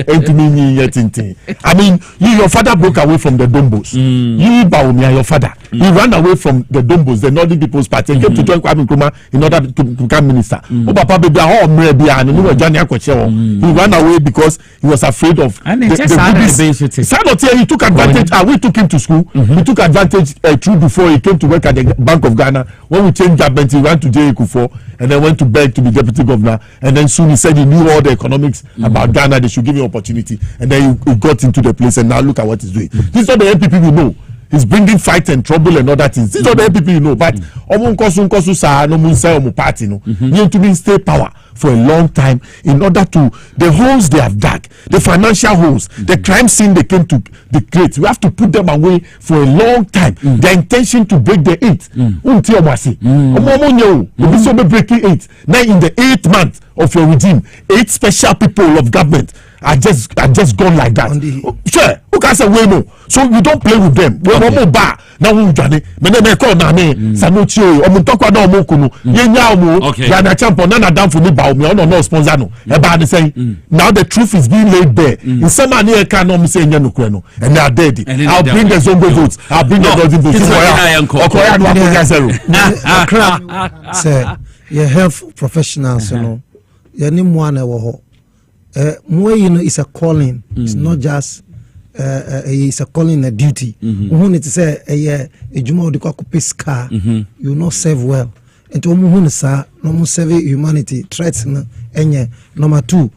entumi nyi yetintin I mean your father broke away from the Dombos you Baumia your father he ran away from the Dombos the Northern People's Party and came to join Kwame Nkrumah in order to become minister papa baby ho mre bia and no Johnny Akwatia he ran away because he was afraid of the he took advantage we took him to school he took advantage through before he came to work at the Bank of Ghana when we changed government he went to JA4 and then went to beg to be deputy governor and then soon he said he knew all the economics about Ghana they should give him opportunity and then he got into the place and now look at what he's doing. This is not the MPP we know. He's bringing fight and trouble and other things. This is not the MPP you know, but omunkosu sa no munsa omu party no. Need to be stay power for a long time in order to the holes they have dug, the financial holes, the crime scene they came to create. We have to put them away for a long time. The intention to break the 8th. Unti omasi. Omomonyo. Obiso be breaking 8. Now in the 8th month of your regime, 8 special people of government are just gone like that. Sure. Who can say we no? So you don't play with them. We no ba na wu dwane. Me me call na me Sanuchi o mu tokwa na o mu kunu. Yenya o mu ya na champion na down for me ba me no sponsor no. E ba dey say now the truth is being laid bare. In some man here can no say nya no kure no. And they are dead. I'll bring the Zongo votes. I'll bring the dozen votes. Okoya no akoya zero. Say your health professionals you know. Ya ni mu ana wo ho. You know, it's a calling. It's not just it's a calling, a duty. When it say a juma de car, you will not serve well. And to whom sir, no serve humanity. Threats enye. Number 2,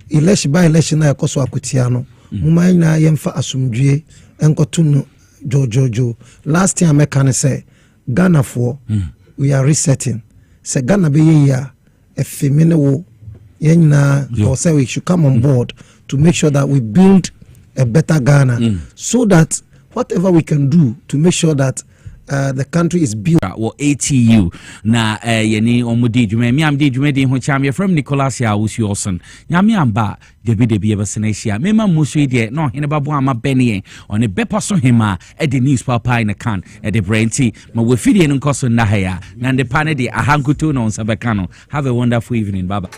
election by election na koso Akwatia. Mumai na yemfa asumdue enkotu Jojo. Last time I can say Ghana for we are resetting. Say Ghana be ya a feminine or say we should come on board to make sure that we build a better Ghana so that whatever we can do to make sure that the country is built. Or ATU na yeni omudi dwuma mi am di dwuma di ho cham ye from Nicholas Yawson nyame amba debi ebeseneshia mema musu de no hene babo ama benie on e bepo so hema e de news papa in can e de brenti ma we fidie no nkoso na ha ya na de pane de ahankutu no nsabeka no. Have a wonderful evening, baba.